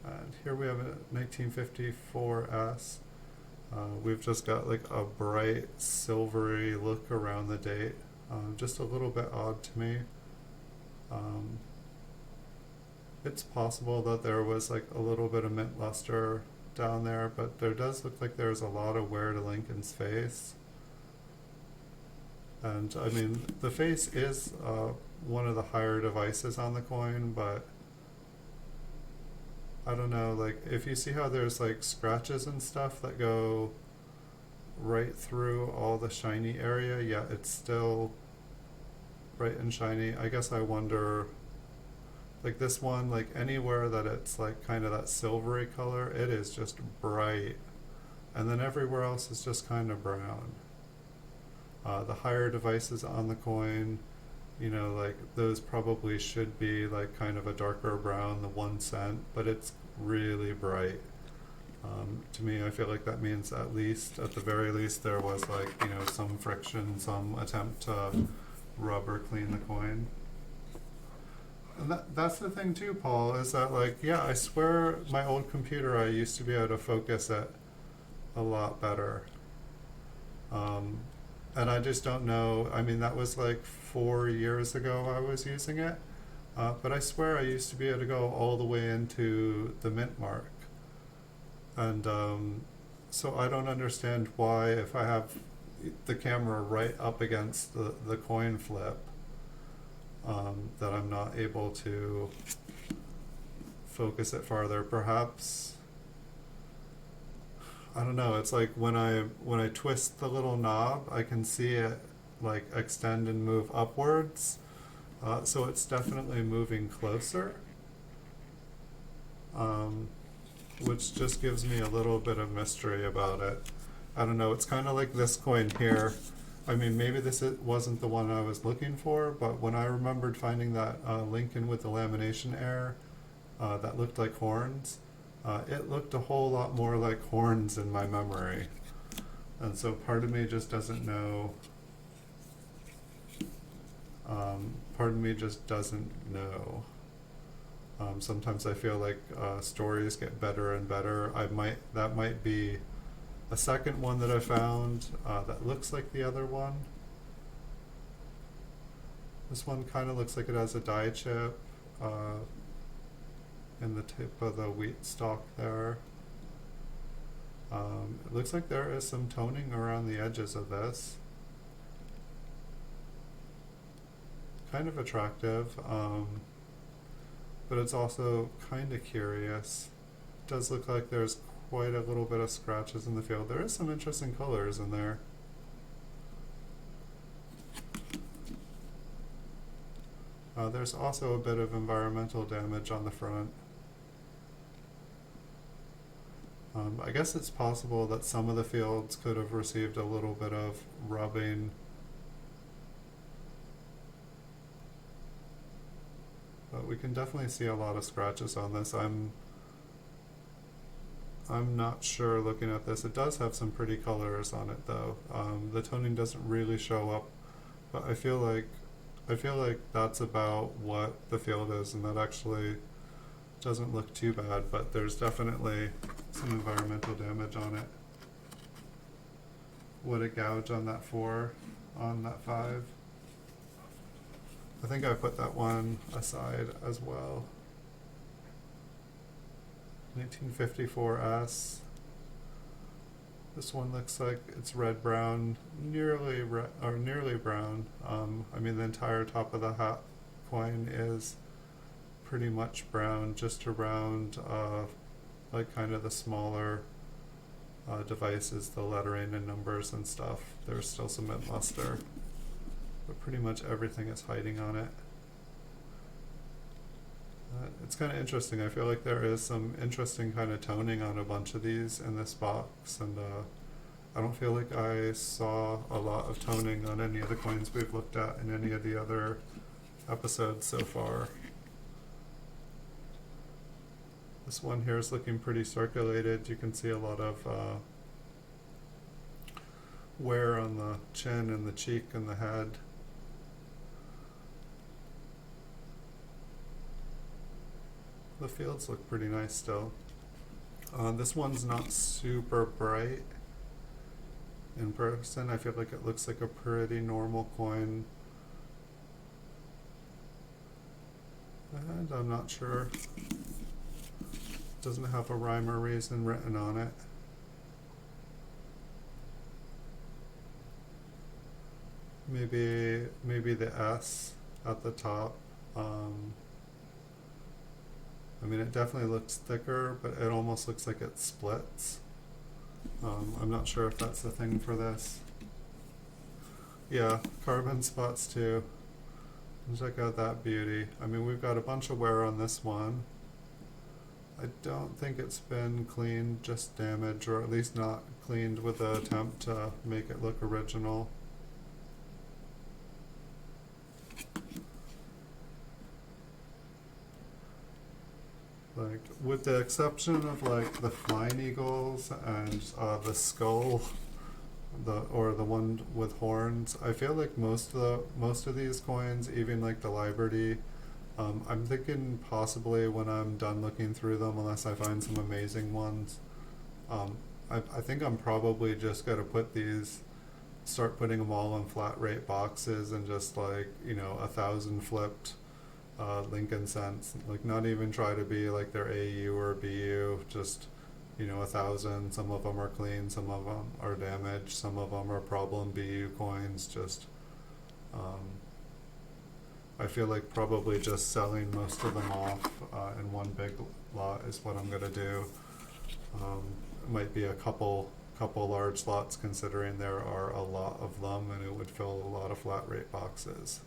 And here we have a 1954S. We've just got like a bright silvery look around the date. Just a little bit odd to me. It's possible that there was like a little bit of mint luster down there, but there does look like there's a lot of wear to Lincoln's face. And I mean, the face is one of the higher devices on the coin, but I don't know, like if you see how there's like scratches and stuff that go right through all the shiny area, yeah, it's still bright and shiny. I guess I wonder, like this one, like anywhere that it's like kind of that silvery color, it is just bright. And then everywhere else is just kind of brown. The higher devices on the coin, you know, like those probably should be like kind of a darker brown, the 1 cent, but it's really bright. To me, I feel like that means at the very least, there was like, you know, some friction, some attempt to rub or clean the coin. And that's the thing too, Paul, is that like, yeah, I swear my old computer, I used to be able to focus it a lot better. And I just don't know, I mean, that was like 4 years ago I was using it, but I swear I used to be able to go all the way into the mint mark. And so I don't understand why, if I have the camera right up against the coin flip, that I'm not able to focus it farther. Perhaps, I don't know, it's like when I twist the little knob, I can see it like extend and move upwards, so it's definitely moving closer, which just gives me a little bit of mystery about it. I don't know, it's kind of like this coin here. I mean, maybe wasn't the one I was looking for, but when I remembered finding that Lincoln with the lamination error that looked like horns, it looked a whole lot more like horns in my memory. And so part of me just doesn't know. Sometimes I feel like stories get better and better. That might be a second one that I found that looks like the other one. This one kind of looks like it has a die chip in the tip of the wheat stalk there. It looks like there is some toning around the edges of this. Kind of attractive, but it's also kind of curious. It does look like there's quite a little bit of scratches in the field. There is some interesting colors in there. There's also a bit of environmental damage on the front. I guess it's possible that some of the fields could have received a little bit of rubbing. But we can definitely see a lot of scratches on this. I'm not sure looking at this. It does have some pretty colors on it though. The toning doesn't really show up, but I feel like that's about what the field is, and that actually doesn't look too bad, but there's definitely some environmental damage on it. Would it gouge on that 4, on that 5? I think I put that one aside as well. 1954S. This one looks like it's red-brown, nearly brown. I mean, the entire top of the hat coin is pretty much brown, just around like kind of the smaller devices, the lettering and numbers and stuff. There's still some mint luster, but pretty much everything is hiding on it. It's kind of interesting. I feel like there is some interesting kind of toning on a bunch of these in this box, and I don't feel like I saw a lot of toning on any of the coins we've looked at in any of the other episodes so far. This one here is looking pretty circulated. You can see a lot of wear on the chin and the cheek and the head. The fields look pretty nice still. This one's not super bright in person. I feel like it looks like a pretty normal coin. And I'm not sure. Doesn't have a rhyme or reason written on it. Maybe the S at the top. I mean, it definitely looks thicker, but it almost looks like it splits. I'm not sure if that's the thing for this. Yeah, carbon spots too. Check out that beauty. I mean, we've got a bunch of wear on this one. I don't think it's been cleaned, just damaged, or at least not cleaned with an attempt to make it look original. Like, with the exception of like the flying eagles and the skull, the one with horns, I feel like most of these coins, even like the Liberty, I'm thinking possibly when I'm done looking through them, unless I find some amazing ones, I think I'm probably just gonna start putting them all in flat rate boxes and just like, 1,000 flipped Lincoln cents, like not even try to be like their AU or BU, just 1,000. Some of them are clean, some of them are damaged, some of them are problem BU coins. Just I feel like probably just selling most of them off in one big lot is what I'm gonna do. It might be a couple large lots, considering there are a lot of them, and it would fill a lot of flat rate boxes.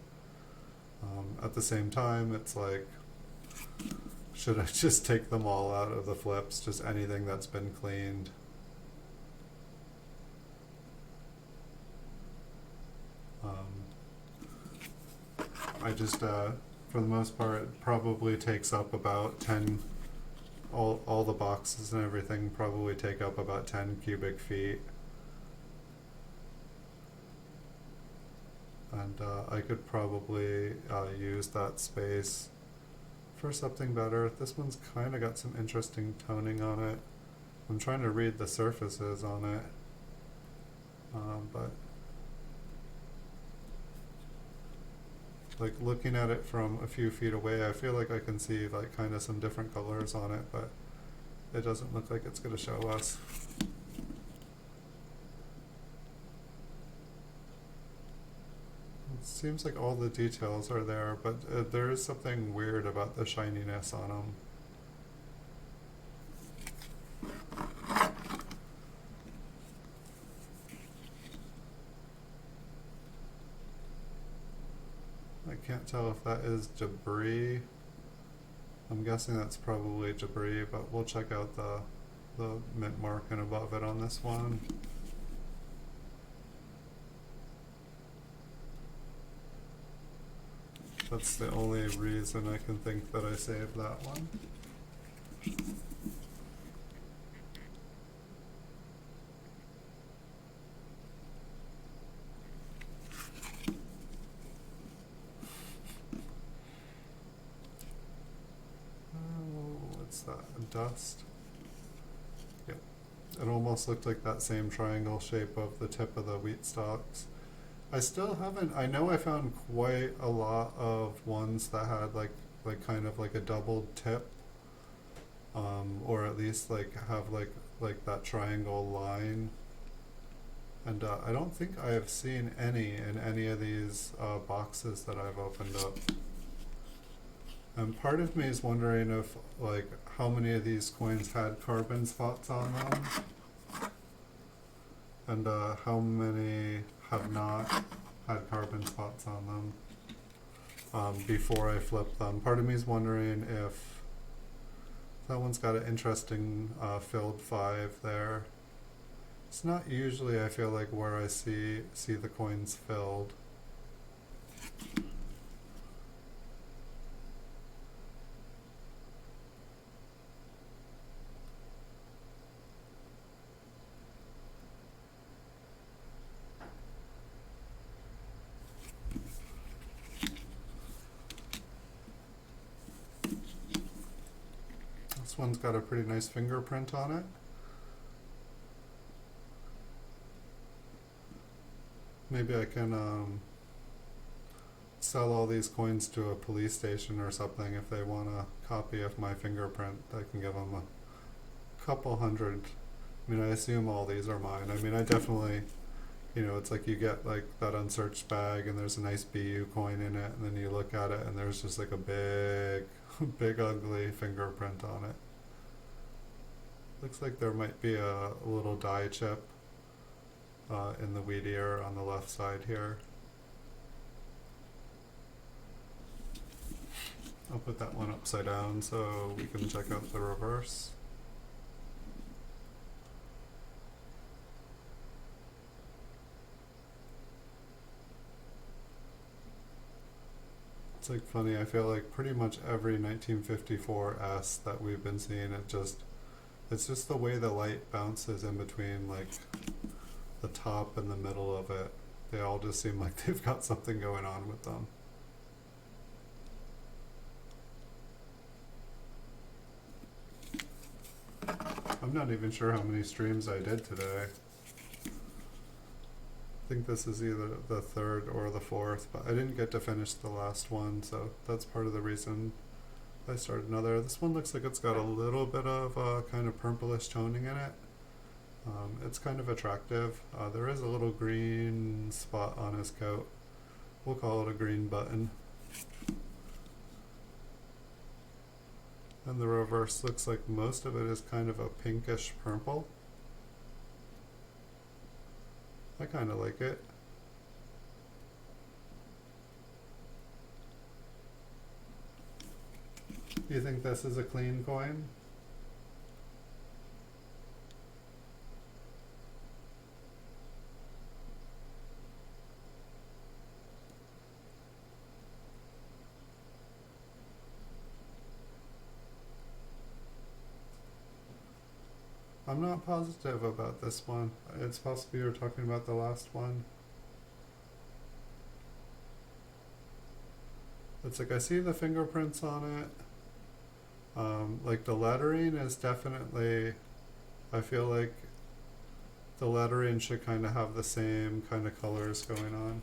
At the same time, it's like, should I just take them all out of the flips, just anything that's been cleaned? I just, for the most part, it probably takes up about 10, all the boxes and everything probably take up about 10 cubic feet. And I could probably use that space for something better. This one's kind of got some interesting toning on it. I'm trying to read the surfaces on it, but like looking at it from a few feet away, I feel like I can see like kind of some different colors on it, but it doesn't look like it's going to show us. It seems like all the details are there, but there is something weird about the shininess on them. I can't tell if that is debris. I'm guessing that's probably debris, but we'll check out the mint marking above it on this one. That's the only reason I can think that I saved that one. What's that? Dust? Yep. It almost looked like that same triangle shape of the tip of the wheat stalks. I still haven't, I know I found quite a lot of ones that had like kind of like a doubled tip, or at least like have like that triangle line. And I don't think I have seen any in any of these boxes that I've opened up. And part of me is wondering if like how many of these coins had carbon spots on them, and how many have not had carbon spots on them before I flip them. Part of me is wondering if that one's got an interesting filled 5 there. It's not usually, I feel like, where I see the coins filled. This one's got a pretty nice fingerprint on it. Maybe I can sell all these coins to a police station or something. If they want a copy of my fingerprint, I can give them a couple hundred. I mean, I assume all these are mine. I mean, I definitely, you know, it's like you get like that unsearched bag and there's a nice BU coin in it, and then you look at it and there's just like a big, big ugly fingerprint on it. Looks like there might be a little die chip in the wheat ear on the left side here. I'll put that one upside down so we can check out the reverse. It's like funny, I feel like pretty much every 1954 S that we've been seeing, it's just the way the light bounces in between like the top and the middle of it. They all just seem like they've got something going on with them. I'm not even sure how many streams I did today. I think this is either the 3rd or the 4th, but I didn't get to finish the last one, so that's part of the reason I started another. This one looks like it's got a little bit of kind of purplish toning in it. It's kind of attractive. There is a little green spot on his coat. We'll call it a green button. And the reverse looks like most of it is kind of a pinkish purple. I kind of like it. Do you think this is a clean coin? I'm not positive about this one. It's possible you're talking about the last one. It's like I see the fingerprints on it. Like the lettering is definitely, I feel like the lettering should kind of have the same kind of colors going on.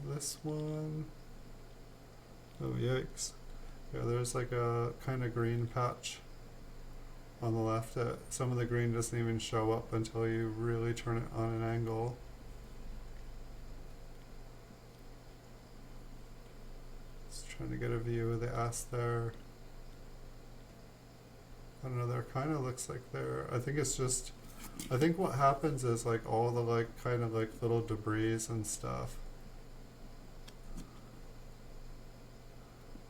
This one, oh yikes, yeah, there's like a kind of green patch on the left, some of the green doesn't even show up until you really turn it on an angle. Just trying to get a view of the S there. I don't know, there kind of looks like there. I think it's just, I think what happens is like all the like kind of like little debris and stuff.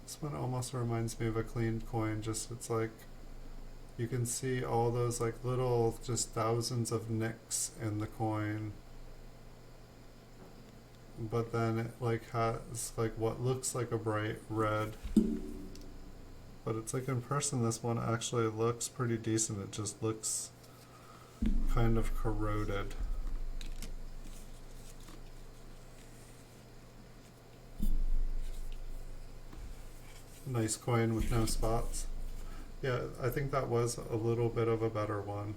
This one almost reminds me of a cleaned coin, just it's like you can see all those like little just thousands of nicks in the coin. But then it like has like what looks like a bright red. But it's like in person this one actually looks pretty decent. It just looks kind of corroded. Nice coin with no spots. Yeah, I think that was a little bit of a better one.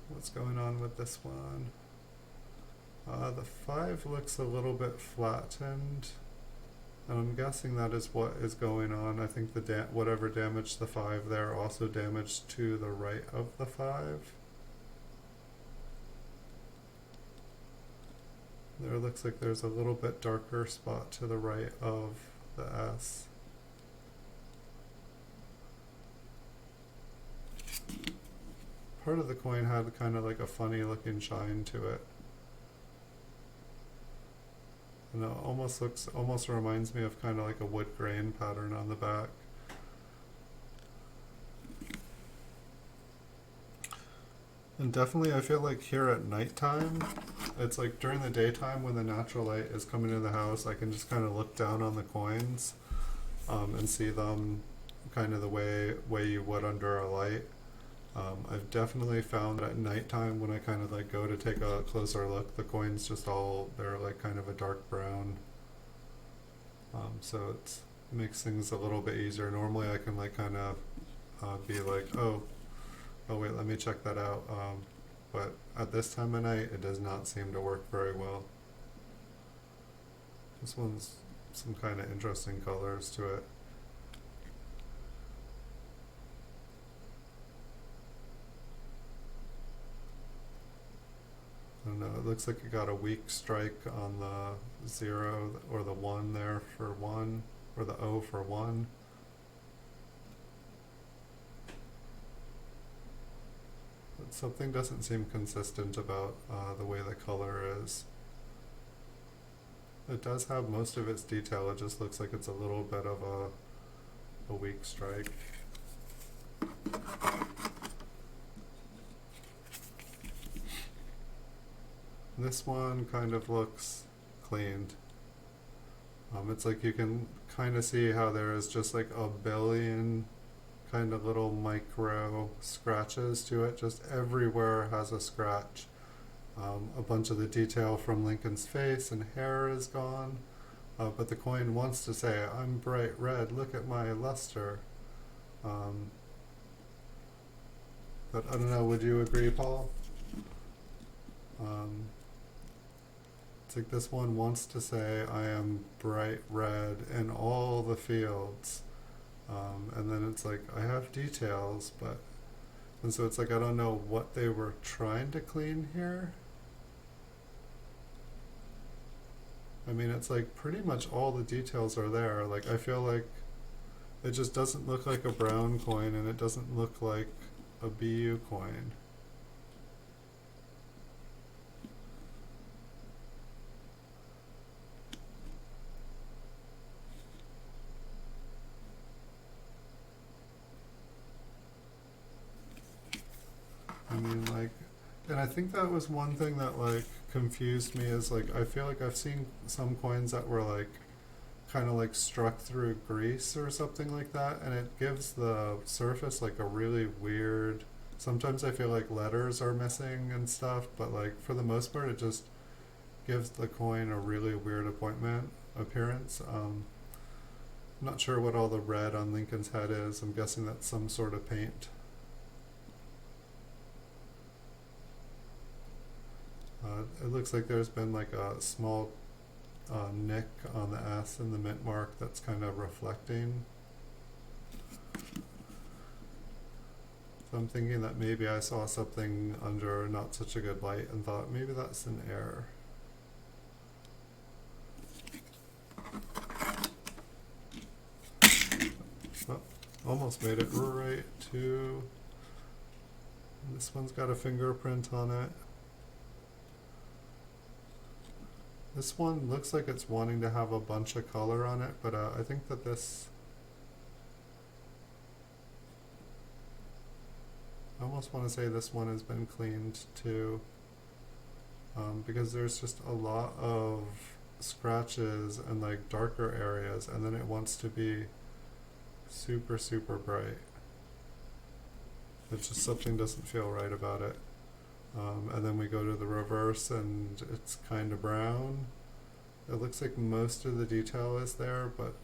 What's going on with this one? The 5 looks a little bit flattened, and I'm guessing that is what is going on. I think the whatever damaged the 5 there also damaged to the right of the 5. There looks like there's a little bit darker spot to the right of the S. Part of the coin had kind of like a funny looking shine to it. And it almost reminds me of kind of like a wood grain pattern on the back. And definitely I feel like here at nighttime, it's like during the daytime when the natural light is coming into the house, I can just kind of look down on the coins and see them kind of the way you would under a light. I've definitely found that at nighttime when I kind of like go to take a closer look, the coins just they're like kind of a dark brown. So it makes things a little bit easier. Normally I can like kind of be like, oh wait, let me check that out. But at this time of night, it does not seem to work very well. This one's some kind of interesting colors to it. I don't know, it looks like it got a weak strike on the 0 or the 1 there for 1, or the O for 1. But something doesn't seem consistent about the way the color is. It does have most of its detail, it just looks like it's a little bit of a weak strike. This one kind of looks cleaned. It's like you can kind of see how there is just like a billion kind of little micro scratches to it. Just everywhere has a scratch. A bunch of the detail from Lincoln's face and hair is gone. But the coin wants to say, I'm bright red, look at my luster. But I don't know, would you agree, Paul? It's like this one wants to say, I am bright red in all the fields. And then it's like, I have details, but... And so it's like, I don't know what they were trying to clean here. I mean, it's like pretty much all the details are there. Like, I feel like it just doesn't look like a brown coin, and it doesn't look like a BU coin. I mean, like, and I think that was one thing that like confused me is like, I feel like I've seen some coins that were like kind of like struck through grease or something like that, and it gives the surface like a really weird, sometimes I feel like letters are missing and stuff, but like for the most part it just gives the coin a really weird appearance. I'm not sure what all the red on Lincoln's head is. I'm guessing that's some sort of paint. It looks like there's been like a small nick on the S in the mint mark that's kind of reflecting. So I'm thinking that maybe I saw something under not such a good light and thought maybe that's an error. Oh, almost made it right to... This one's got a fingerprint on it. This one looks like it's wanting to have a bunch of color on it, but I think that this... I almost want to say this one has been cleaned too, because there's just a lot of scratches and like darker areas, and then it wants to be super, super bright. It's just something doesn't feel right about it. And then we go to the reverse and it's kind of brown. It looks like most of the detail is there, but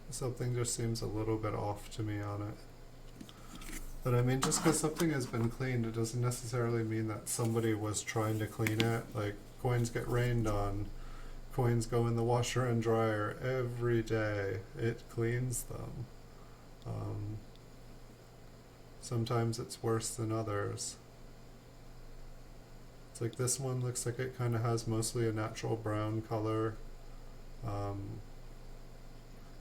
something just seems a little bit off to me on it. But I mean, just because something has been cleaned, it doesn't necessarily mean that somebody was trying to clean it. Like, coins get rained on. Coins go in the washer and dryer every day. It cleans them. Sometimes it's worse than others. It's like this one looks like it kind of has mostly a natural brown color.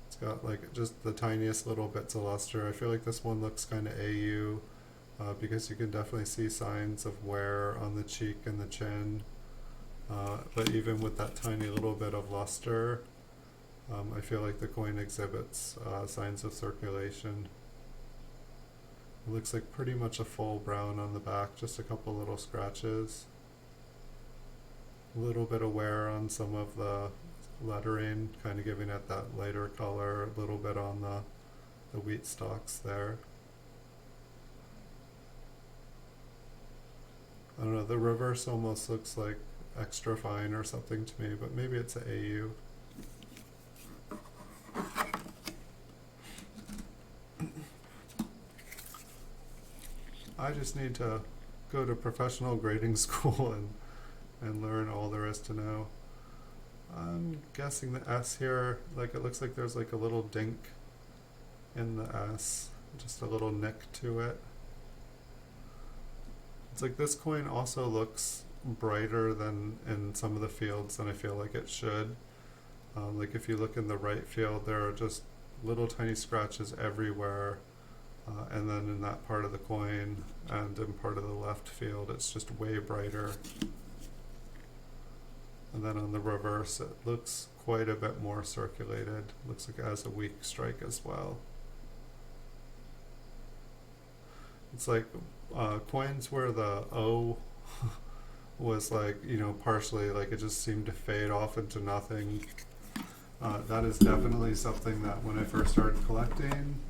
It's got like just the tiniest little bits of luster. I feel like this one looks kind of AU because you can definitely see signs of wear on the cheek and the chin. But even with that tiny little bit of luster, I feel like the coin exhibits signs of circulation. It looks like pretty much a full brown on the back, just a couple little scratches. A little bit of wear on some of the lettering, kind of giving it that lighter color, a little bit on the wheat stalks there. I don't know, the reverse almost looks like extra fine or something to me, but maybe it's a AU. I just need to go to professional grading school and learn all there is to know. I'm guessing the S here, like it looks like there's like a little dink in the S, just a little nick to it. It's like this coin also looks brighter than in some of the fields than I feel like it should. Like if you look in the right field, there are just little tiny scratches everywhere. And then in that part of the coin and in part of the left field, it's just way brighter. And then on the reverse, it looks quite a bit more circulated. Looks like it has a weak strike as well. It's like coins where the O was like, you know, partially, like it just seemed to fade off into nothing. That is definitely something that when I first started collecting,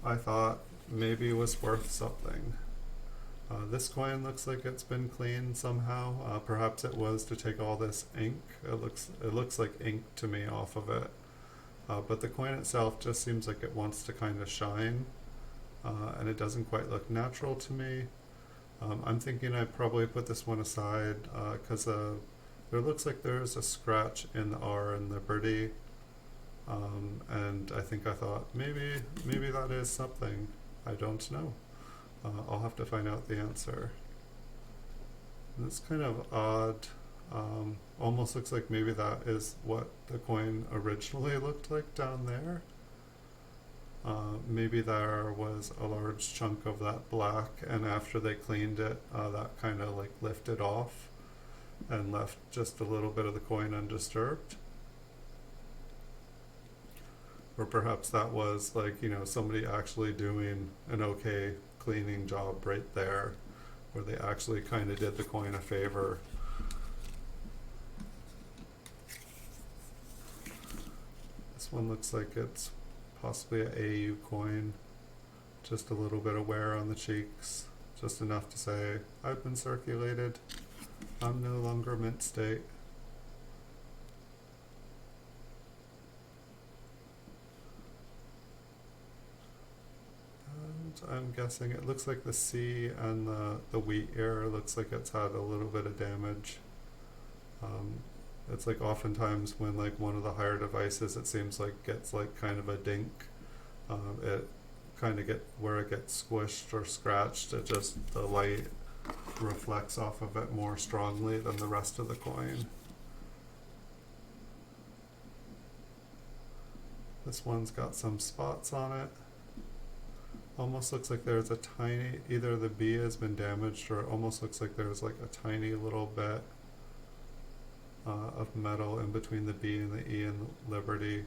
I thought maybe it was worth something. This coin looks like it's been cleaned somehow. Perhaps it was to take all this ink. It looks like ink to me off of it. But the coin itself just seems like it wants to kind of shine, and it doesn't quite look natural to me. I'm thinking I'd probably put this one aside because there looks like there's a scratch in the R in Liberty, and I thought maybe that is something. I don't know. I'll have to find out the answer. And it's kind of odd. Almost looks like maybe that is what the coin originally looked like down there. Maybe there was a large chunk of that black, and after they cleaned it, that kind of like lifted off and left just a little bit of the coin undisturbed. Or perhaps that was like, you know, somebody actually doing an okay cleaning job right there, where they actually kind of did the coin a favor. This one looks like it's possibly an AU coin. Just a little bit of wear on the cheeks, just enough to say, I've been circulated. I'm no longer mint state. I'm guessing it looks like the C and the wheat ear looks like it's had a little bit of damage. It's like oftentimes when like one of the higher devices, it seems like gets like kind of a dink. It kind of get where it gets squished or scratched. It just the light reflects off of it more strongly than the rest of the coin. This one's got some spots on it. Almost looks like there's a tiny, either the B has been damaged or it almost looks like there's like a tiny little bit of metal in between the B and the E and Liberty.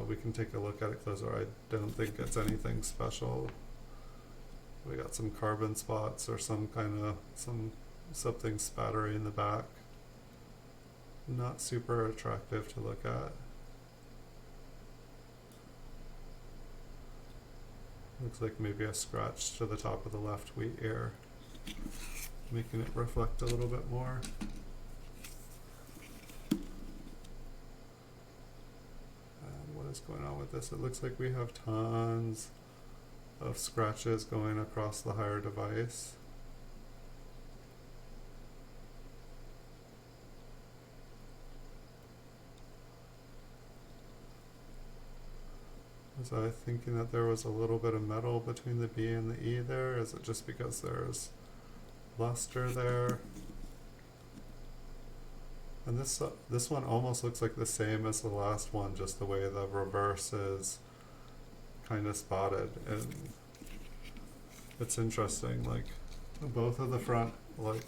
We can take a look at it closer. I don't think it's anything special. We got some carbon spots or some kind of something spattery in the back. Not super attractive to look at. Looks like maybe a scratch to the top of the left wheat ear, making it reflect a little bit more. And what is going on with this? It looks like we have tons of scratches going across the higher device. Was I thinking that there was a little bit of metal between the B and the E there? Is it just because there's luster there? And this one almost looks like the same as the last one, just the way the reverse is kind of spotted. And it's interesting, like both of the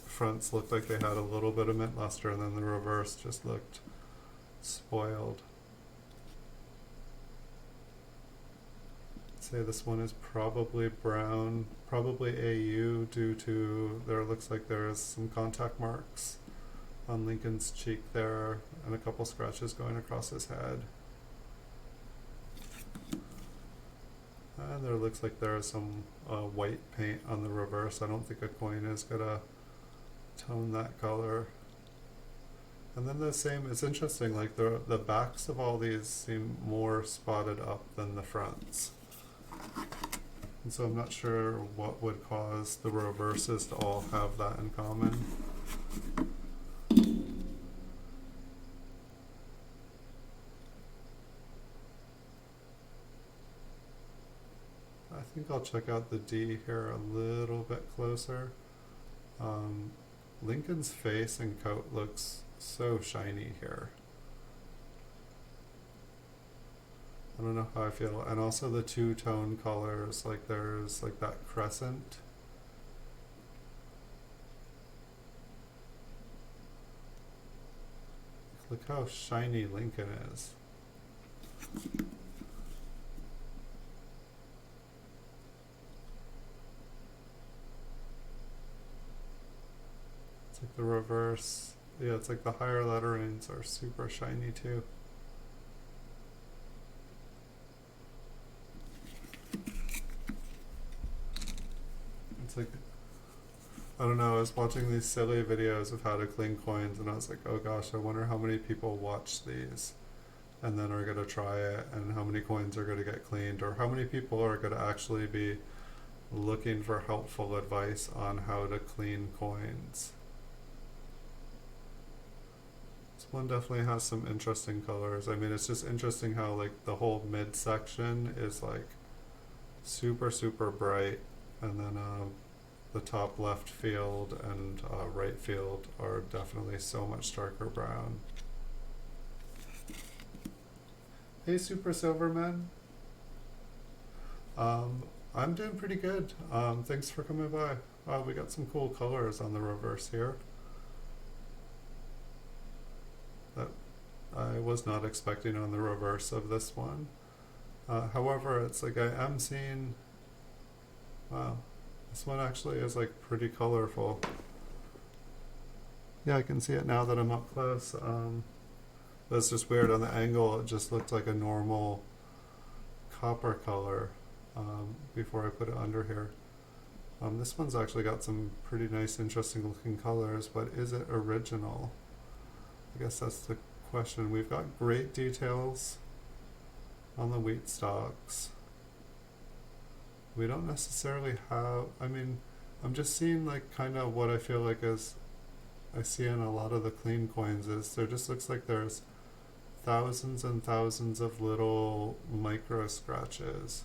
fronts looked like they had a little bit of mint luster, and then the reverse just looked spoiled. Say this one is probably brown, probably AU, due to there looks like there is some contact marks on Lincoln's cheek there and a couple scratches going across his head. And there looks like there is some white paint on the reverse. I don't think a coin is gonna tone that color. And then the same, it's interesting, like the backs of all these seem more spotted up than the fronts. And so I'm not sure what would cause the reverses to all have that in common. I think I'll check out the D here a little bit closer. Lincoln's face and coat looks so shiny here. I don't know how I feel. And also the two-tone colors, like there's like that crescent. Look how shiny Lincoln is. It's like the reverse. Yeah, it's like the higher letterings are super shiny too. Like, I don't know, I was watching these silly videos of how to clean coins and I was like, oh gosh, I wonder how many people watch these and then are going to try it, and how many coins are going to get cleaned, or how many people are going to actually be looking for helpful advice on how to clean coins. This one definitely has some interesting colors. I mean, it's just interesting how like the whole midsection is like super bright, and then the top left field and right field are definitely so much darker brown. Hey Super Silverman. I'm doing pretty good. Thanks for coming by. We got some cool colors on the reverse here that I was not expecting on the reverse of this one. However, it's like I am seeing, wow, this one actually is like pretty colorful. Yeah, I can see it now that I'm up close. That's just weird. On the angle, it just looked like a normal copper color before I put it under here. This one's actually got some pretty nice, interesting looking colors, but is it original? I guess that's the question. We've got great details on the wheat stalks. We don't necessarily have, I mean, I'm just seeing like kind of what I feel like is I see in a lot of the clean coins is there just looks like there's thousands and thousands of little micro scratches.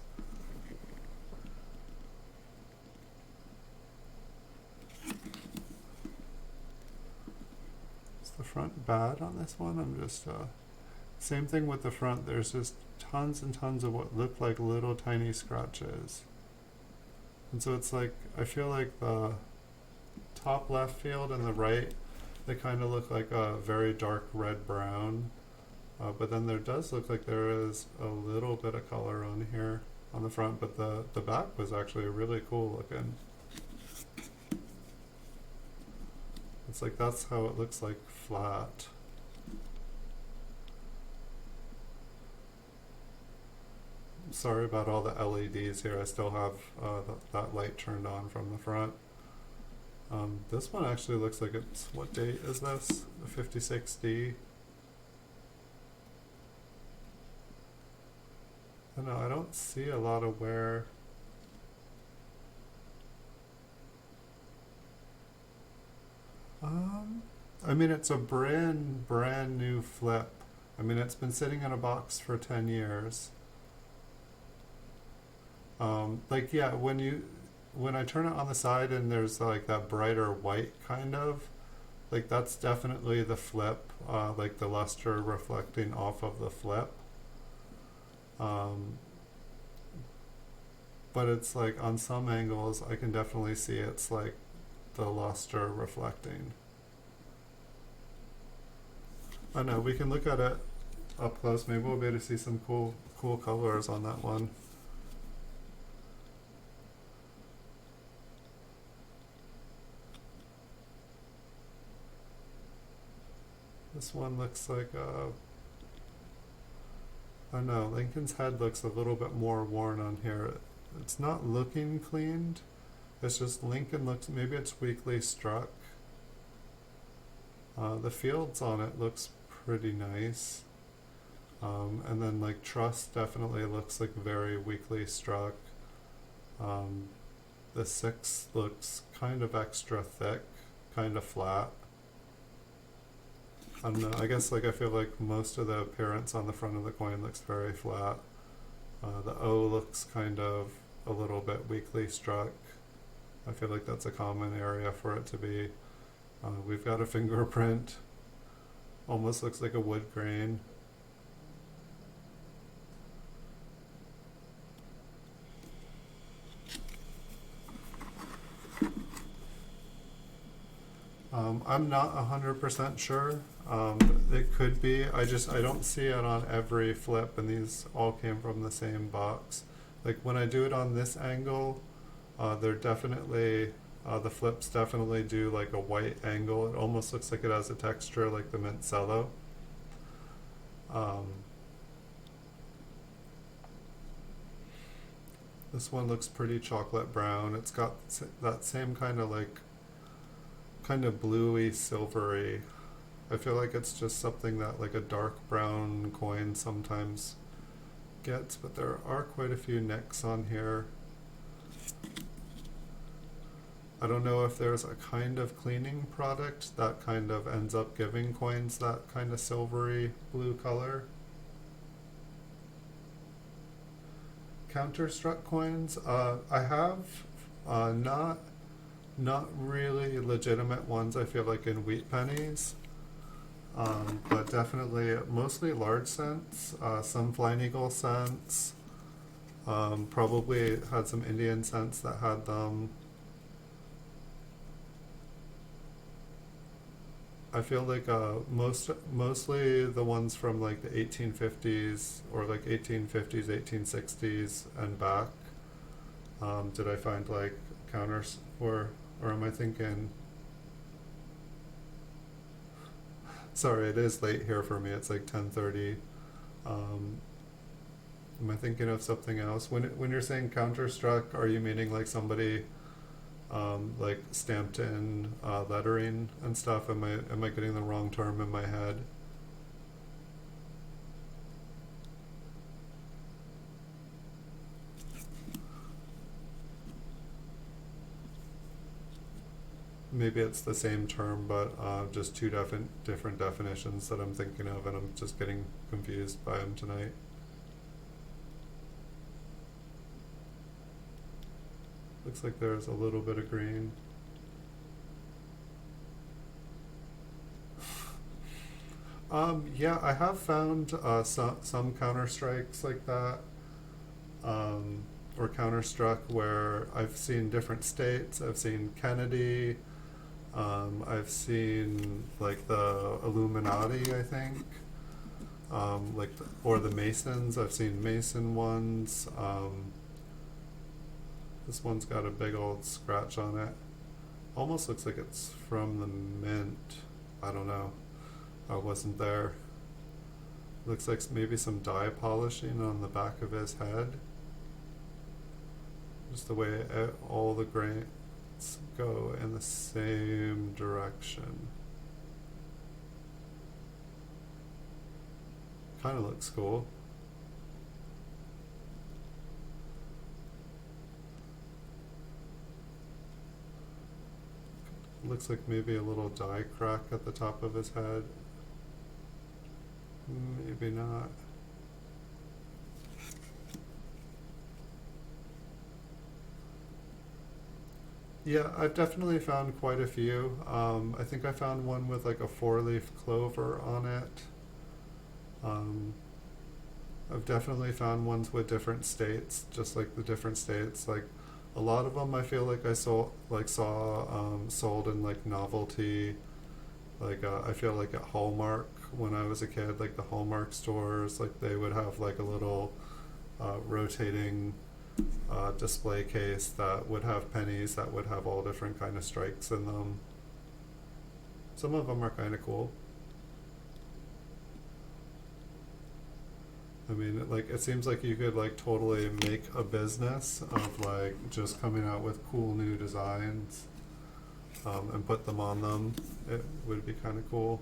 Is the front bad on this one? I'm just, same thing with the front. There's just tons and tons of what look like little tiny scratches. And so it's like, I feel like the top left field and the right, they kind of look like a very dark red brown. But then there does look like there is a little bit of color on here on the front, but the back was actually really cool looking. It's like that's how it looks like flat. Sorry about all the LEDs here. I still have that light turned on from the front. This one actually looks like it's, what date is this? The 56D. I know, I don't see a lot of wear. I mean, it's a brand new flip. I mean, it's been sitting in a box for 10 years. Like, yeah, when I turn it on the side and there's like that brighter white kind of, like that's definitely the flip, like the luster reflecting off of the flip. But it's like on some angles I can definitely see it's like the luster reflecting. I know, we can look at it up close. Maybe we'll be able to see some cool colors on that one. This one looks like I don't know, Lincoln's head looks a little bit more worn on here. It's not looking cleaned. It's just Lincoln looks, maybe it's weakly struck. The fields on it looks pretty nice. And then like Trust definitely looks like very weakly struck. The 6 looks kind of extra thick, kind of flat. I don't know, I guess like I feel like most of the appearance on the front of the coin looks very flat. The O looks kind of a little bit weakly struck. I feel like that's a common area for it to be. We've got a fingerprint. Almost looks like a wood grain. I'm not 100% sure. It could be. I don't see it on every flip, and these all came from the same box. Like when I do it on this angle, they're definitely, the flips definitely do like a white angle. It almost looks like it has a texture like the mint cello. This one looks pretty chocolate brown. It's got that same kind of like, kind of bluey, silvery. I feel like it's just something that like a dark brown coin sometimes gets, but there are quite a few nicks on here. I don't know if there's a kind of cleaning product that kind of ends up giving coins that kind of silvery blue color. Counterstruck coins, I have not really legitimate ones, I feel like, in wheat pennies. But definitely mostly large cents, some Flying Eagle cents, probably had some Indian cents that had them. I feel like mostly the ones from like the 1850s or like 1850s, 1860s and back. Did I find like counters, or am I thinking? Sorry, it is late here for me. It's like 10:30. Am I thinking of something else? When you're saying counterstruck, are you meaning like somebody like stamped in lettering and stuff? Am I getting the wrong term in my head? maybe it's the same term, but just two different definitions that I'm thinking of, and I'm just getting confused by them tonight. Looks like there's a little bit of green. Yeah, I have found some counter strikes like that, or counter struck where I've seen different states. I've seen Kennedy. I've seen like the Illuminati, I think, or the Masons. I've seen Mason ones. This one's got a big old scratch on it. Almost looks like it's from the mint. I don't know. I wasn't there. Looks like maybe some dye polishing on the back of his head. Just the way all the grains go in the same direction. Kind of looks cool. Looks like maybe a little dye crack at the top of his head. Maybe not. Yeah, I've definitely found quite a few. I think I found one with like a 4-leaf clover on it. I've definitely found ones with different states, just like the different states. Like a lot of them, I feel like I saw sold in like novelty. Like I feel like at Hallmark when I was a kid, like the Hallmark stores, like they would have like a little rotating display case that would have pennies that would have all different kind of strikes in them. Some of them are kind of cool. I mean, like it seems like you could like totally make a business of like just coming out with cool new designs and put them on them. It would be kind of cool.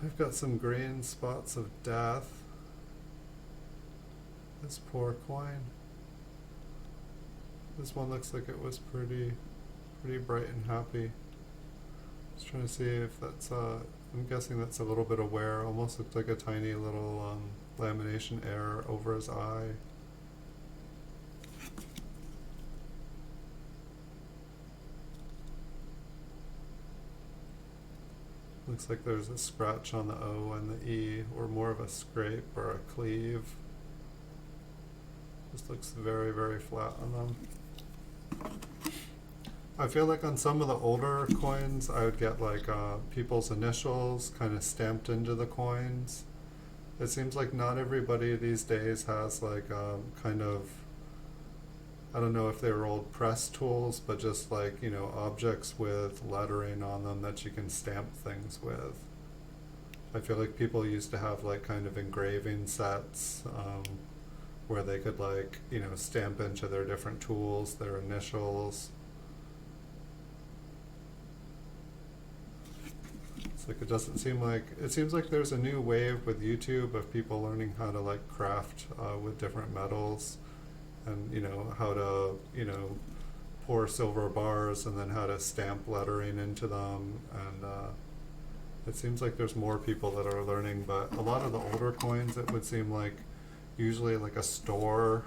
I've got some green spots of death. This poor coin. This one looks like it was pretty bright and happy. Just trying to see if that's I'm guessing that's a little bit of wear. Almost looked like a tiny little lamination error over his eye. Looks like there's a scratch on the O and the E, or more of a scrape or a cleave. Just looks very flat on them. I feel like on some of the older coins, I would get like people's initials kind of stamped into the coins. It seems like not everybody these days has like kind of, I don't know if they were old press tools, but just like, you know, objects with lettering on them that you can stamp things with. I feel like people used to have like kind of engraving sets where they could like, you know, stamp into their different tools, their initials. Like it doesn't seem like, it seems like there's a new wave with YouTube of people learning how to like craft with different metals, and you know how to, you know, pour silver bars and then how to stamp lettering into them, and it seems like there's more people that are learning. But a lot of the older coins, it would seem like usually like a store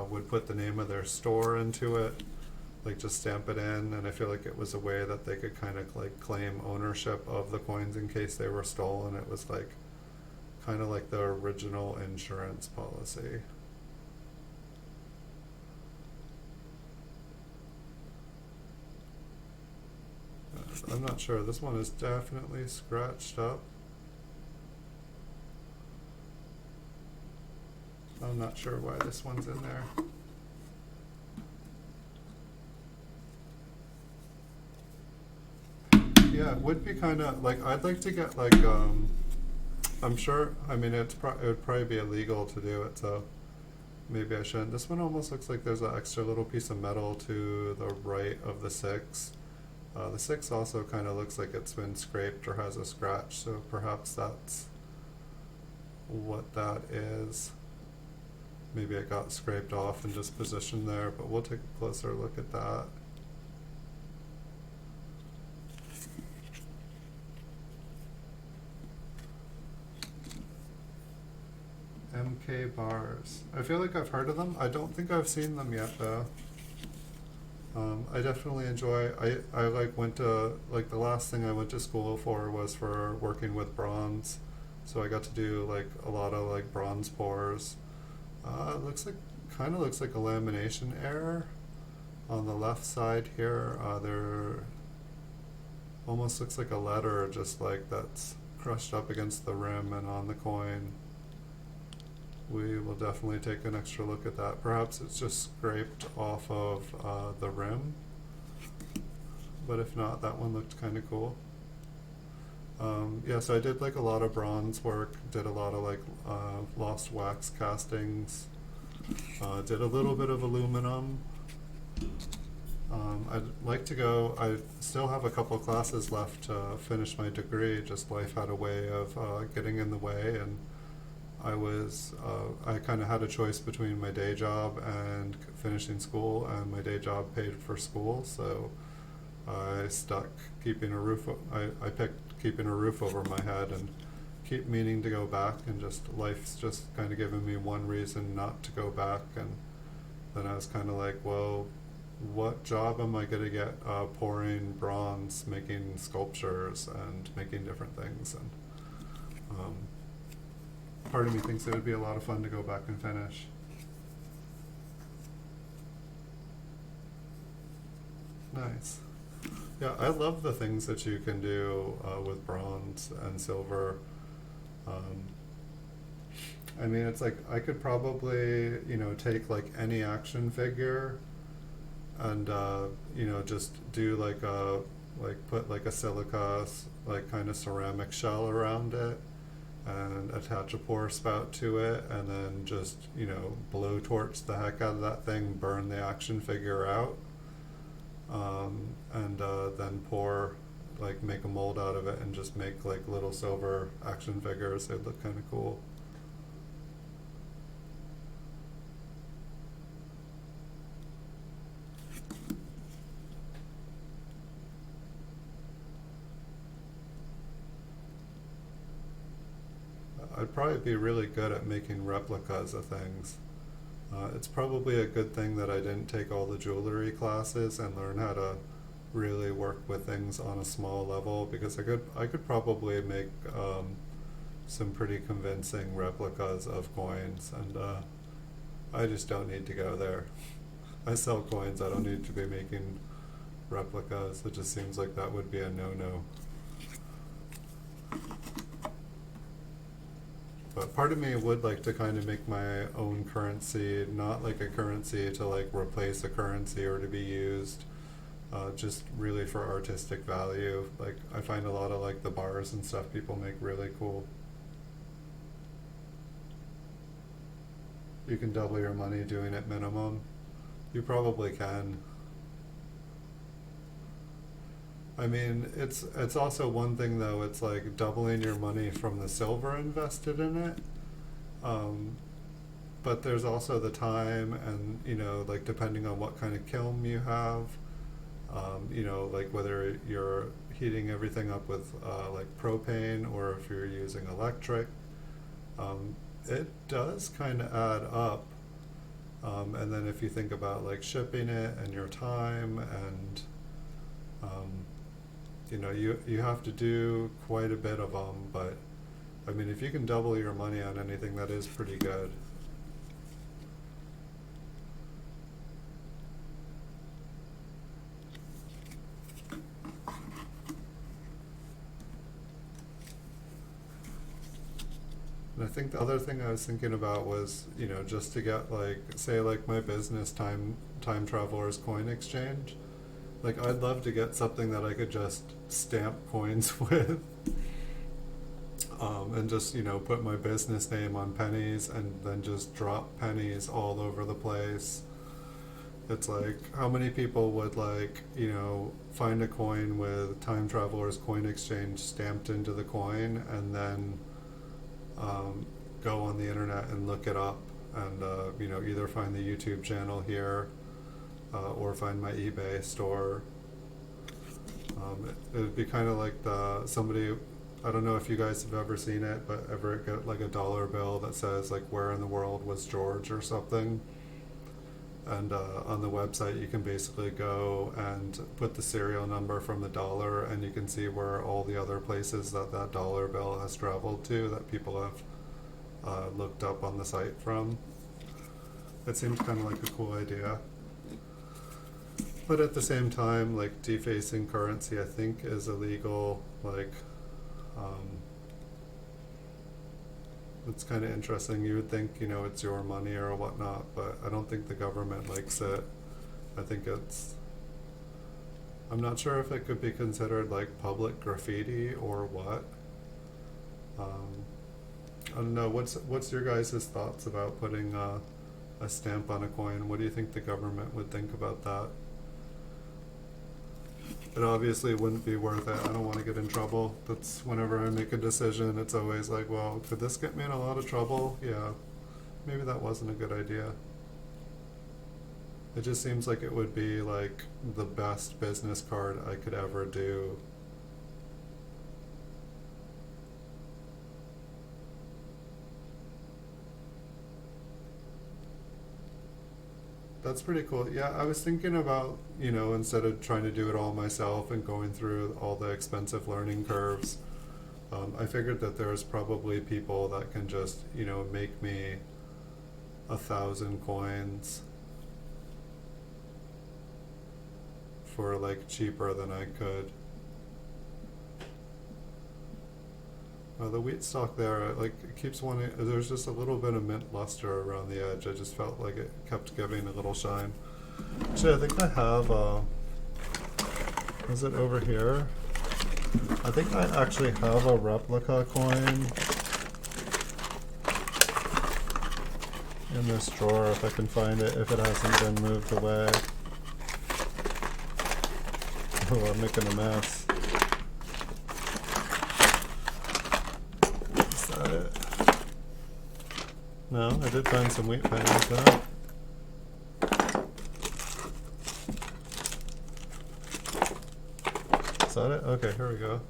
would put the name of their store into it, like just stamp it in, and I feel like it was a way that they could kind of like claim ownership of the coins in case they were stolen. It was like kind of like the original insurance policy. I'm not sure. This one is definitely scratched up. I'm not sure why this one's in there. Yeah, it would be kind of like, I'd like to get like I'm sure, I mean it would probably be illegal to do it, so maybe I shouldn't. This one almost looks like there's an extra little piece of metal to the right of the 6. The 6 also kind of looks like it's been scraped or has a scratch, so perhaps that's what that is. Maybe it got scraped off and just positioned there, but we'll take a closer look at that. MK bars. I feel like I've heard of them. I don't think I've seen them yet though. I definitely enjoy, I like went to, like the last thing I went to school for was for working with bronze. So I got to do like a lot of like bronze pours. It looks like, kind of looks like a lamination error on the left side here. There almost looks like a letter just like that's crushed up against the rim and on the coin. We will definitely take an extra look at that. Perhaps it's just scraped off of the rim, but if not, that one looked kind of cool. Yeah, so I did like a lot of bronze work, did a lot of like lost wax castings, did a little bit of aluminum. I'd like to go, I still have a couple classes left to finish my degree, just life had a way of getting in the way, and I kind of had a choice between my day job and finishing school, and my day job paid for school, so I stuck keeping a roof, I picked keeping a roof over my head and keep meaning to go back, and just life's just kind of given me one reason not to go back, and then I was kind of like, well, what job am I going to get pouring bronze, making sculptures and making different things, and part of me thinks it would be a lot of fun to go back and finish. Nice. Yeah, I love the things that you can do with bronze and silver. I mean, it's like I could probably, take like any action figure and just do like put like a silica like kind of ceramic shell around it and attach a pour spout to it, and then just blow torch the heck out of that thing, burn the action figure out, and then pour, like make a mold out of it and just make like little silver action figures. They'd look kind of cool. I'd probably be really good at making replicas of things. It's probably a good thing that I didn't take all the jewelry classes and learn how to really work with things on a small level, because I could probably make some pretty convincing replicas of coins, and I just don't need to go there. I sell coins, I don't need to be making replicas. It just seems like that would be a no-no. But part of me would like to kind of make my own currency, not like a currency to like replace a currency or to be used, just really for artistic value. Like I find a lot of like the bars and stuff people make really cool. You can double your money doing it minimum. You probably can. I mean, it's also one thing though, it's like doubling your money from the silver invested in it. But there's also the time and, like depending on what kind of kiln you have, like whether you're heating everything up with like propane or if you're using electric, it does kind of add up. And then if you think about like shipping it and your time and, you have to do quite a bit of them, but I mean, if you can double your money on anything, that is pretty good. And I think the other thing I was thinking about was, just to get like, say like my business time travelers coin exchange. Like I'd love to get something that I could just stamp coins with, and just put my business name on pennies and then just drop pennies all over the place. It's like how many people would like find a coin with Time Traveler's Coin Exchange stamped into the coin and then go on the internet and look it up and either find the YouTube channel here. Or find my eBay store. It would be kind of like somebody I don't know if you guys have ever seen it, but ever get like a dollar bill that says like "Where in the world was George" or something. And on the website, you can basically go and put the serial number from the dollar, and you can see where all the other places that that dollar bill has traveled to that people have looked up on the site from. It seems kind of like a cool idea. But at the same time, like defacing currency, I think is illegal. Like, it's kind of interesting. You would think, it's your money or whatnot, but I don't think the government likes it. I think I'm not sure if it could be considered like public graffiti or what. I don't know. What's your guys' thoughts about putting a stamp on a coin? What do you think the government would think about that? It obviously wouldn't be worth it. I don't want to get in trouble. That's whenever I make a decision, it's always like, well, could this get me in a lot of trouble? Yeah, maybe that wasn't a good idea. It just seems like it would be like the best business card I could ever do. That's pretty cool. Yeah, I was thinking about, instead of trying to do it all myself and going through all the expensive learning curves, I figured that there's probably people that can just, make me 1,000 coins for like cheaper than I could. The wheat stock there, like, it keeps wanting. There's just a little bit of mint luster around the edge. I just felt like it kept giving a little shine. Actually, I think I have. Is it over here? I think I actually have a replica coin in this drawer if I can find it. If it hasn't been moved away. Oh, I'm making a mess. No, I did find some wheat pennies though. Is that it? Okay, here we go.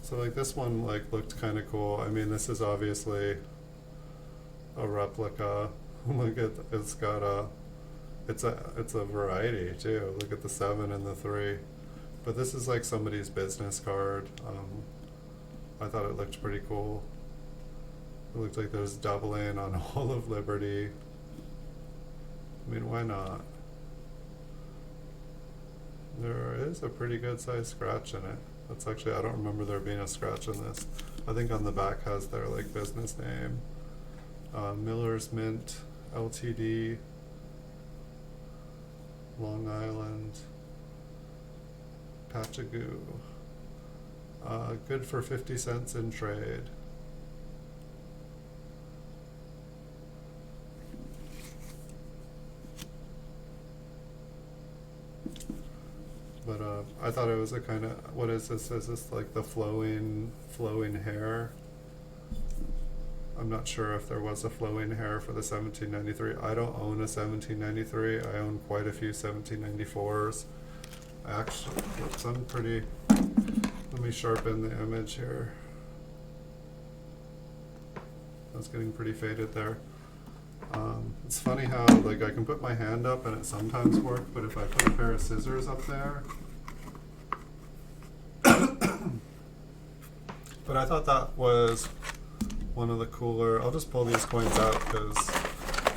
So like this one like looked kind of cool. I mean, this is obviously a replica. Look at it's a variety too. Look at the 7 and the 3. But this is like somebody's business card. I thought it looked pretty cool. It looked like there's doubling on all of Liberty. I mean, why not? There is a pretty good sized scratch in it. That's actually, I don't remember there being a scratch in this. I think on the back has their like business name. Miller's Mint, Ltd, Long Island, Patchagoo. Good for 50 cents in trade. But I thought it was a kind of, what is this? Is this like the flowing hair? I'm not sure if there was a flowing hair for the 1793. I don't own a 1793. I own quite a few 1794s. Actually, oops, I'm pretty, let me sharpen the image here. That's getting pretty faded there. It's funny how like I can put my hand up and it sometimes works, but if I put a pair of scissors up there. But I thought that was one of the cooler. I'll just pull these coins out because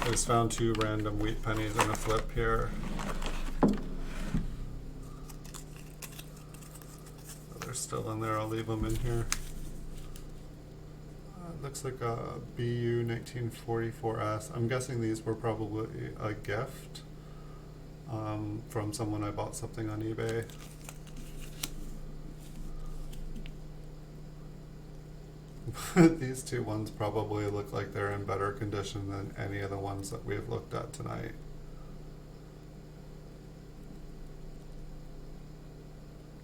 I just found 2 random wheat pennies in a flip here. They're still in there. I'll leave them in here. Looks like a BU 1944S. I'm guessing these were probably a gift from someone I bought something on eBay. These 2 ones probably look like they're in better condition than any of the ones that we've looked at tonight.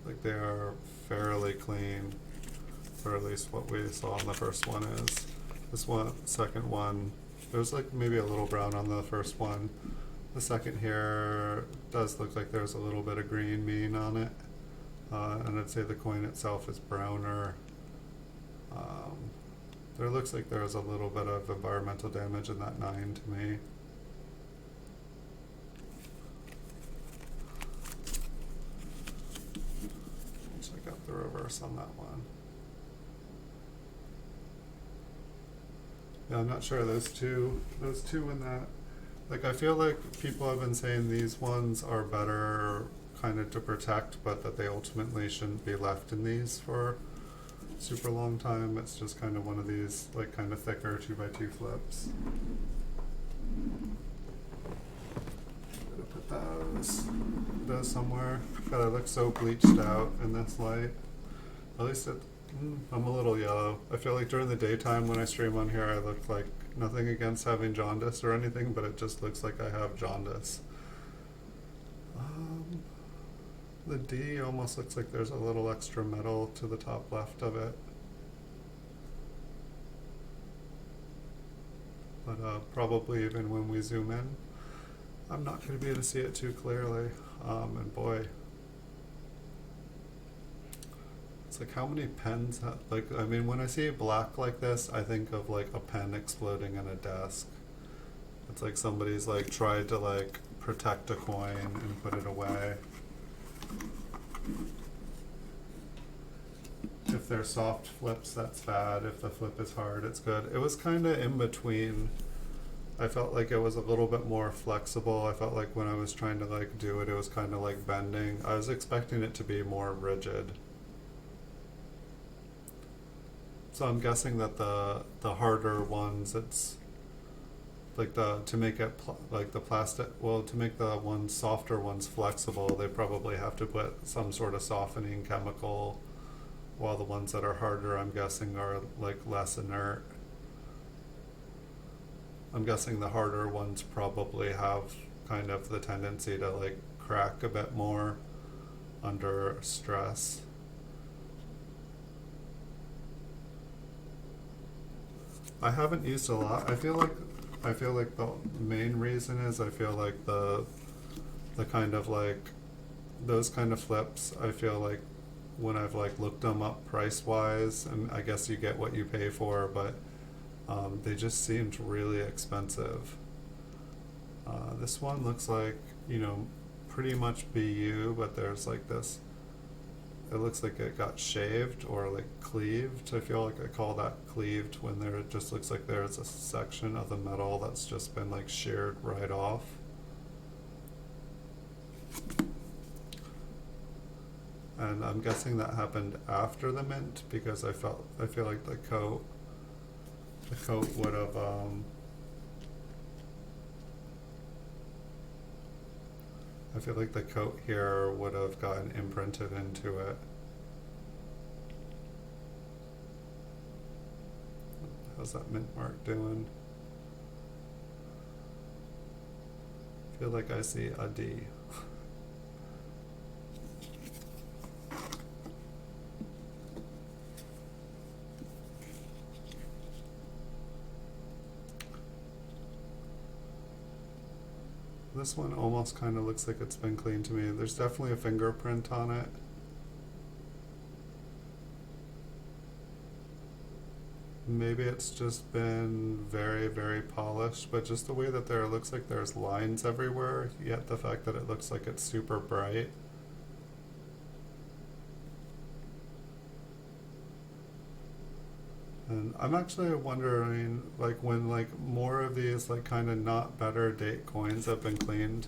Like they are fairly clean. Or at least what we saw on the first one is. This one, second one, there's like maybe a little brown on the first one. The second here does look like there's a little bit of green bean on it. and I'd say the coin itself is browner. Um, there looks like there's a little bit of environmental damage in that 9 to me. Check out the reverse on that one. Yeah, I'm not sure, those two in that, like, I feel like people have been saying these ones are better kind of to protect, but that they ultimately shouldn't be left in these for super long time. It's just kind of one of these, like, kind of thicker 2x2 flips. I'm gonna put those somewhere. God, I look so bleached out in this light. At least I'm a little yellow. I feel like during the daytime when I stream on here, I look like, nothing against having jaundice or anything, but it just looks like I have jaundice. The D almost looks like there's a little extra metal to the top left of it. But probably even when we zoom in, I'm not going to be able to see it too clearly. And boy, it's like how many pens have, like, I mean, when I see black like this, I think of like a pen exploding in a desk. It's like somebody's like tried to like protect a coin and put it away. If they're soft flips, that's bad. If the flip is hard, it's good. It was kind of in between. I felt like it was a little bit more flexible. I felt like when I was trying to like do it, it was kind of like bending. I was expecting it to be more rigid. So I'm guessing that the harder ones, it's like to make it like the plastic, well, to make the ones softer ones flexible, they probably have to put some sort of softening chemical, while the ones that are harder, I'm guessing, are like less inert. I'm guessing the harder ones probably have kind of the tendency to like crack a bit more under stress. I haven't used a lot. I feel like the main reason is I feel like the kind of like those kind of flips, I feel like when I've like looked them up price wise, and I guess you get what you pay for, but they just seemed really expensive. This one looks like, you know, pretty much BU, but there's like this, it looks like it got shaved or like cleaved. I feel like I call that cleaved when there it just looks like there's a section of the metal that's just been like sheared right off. And I'm guessing that happened after the mint, because I feel like the coat would have I feel like the coat here would have gotten imprinted into it. How's that mint mark doing? I feel like I see a D. This one almost kind of looks like it's been cleaned to me. There's definitely a fingerprint on it. Maybe it's just been very, very polished, but just the way that there looks like there's lines everywhere, yet the fact that it looks like it's super bright. And I'm actually wondering, like, when like more of these like kind of not better date coins have been cleaned,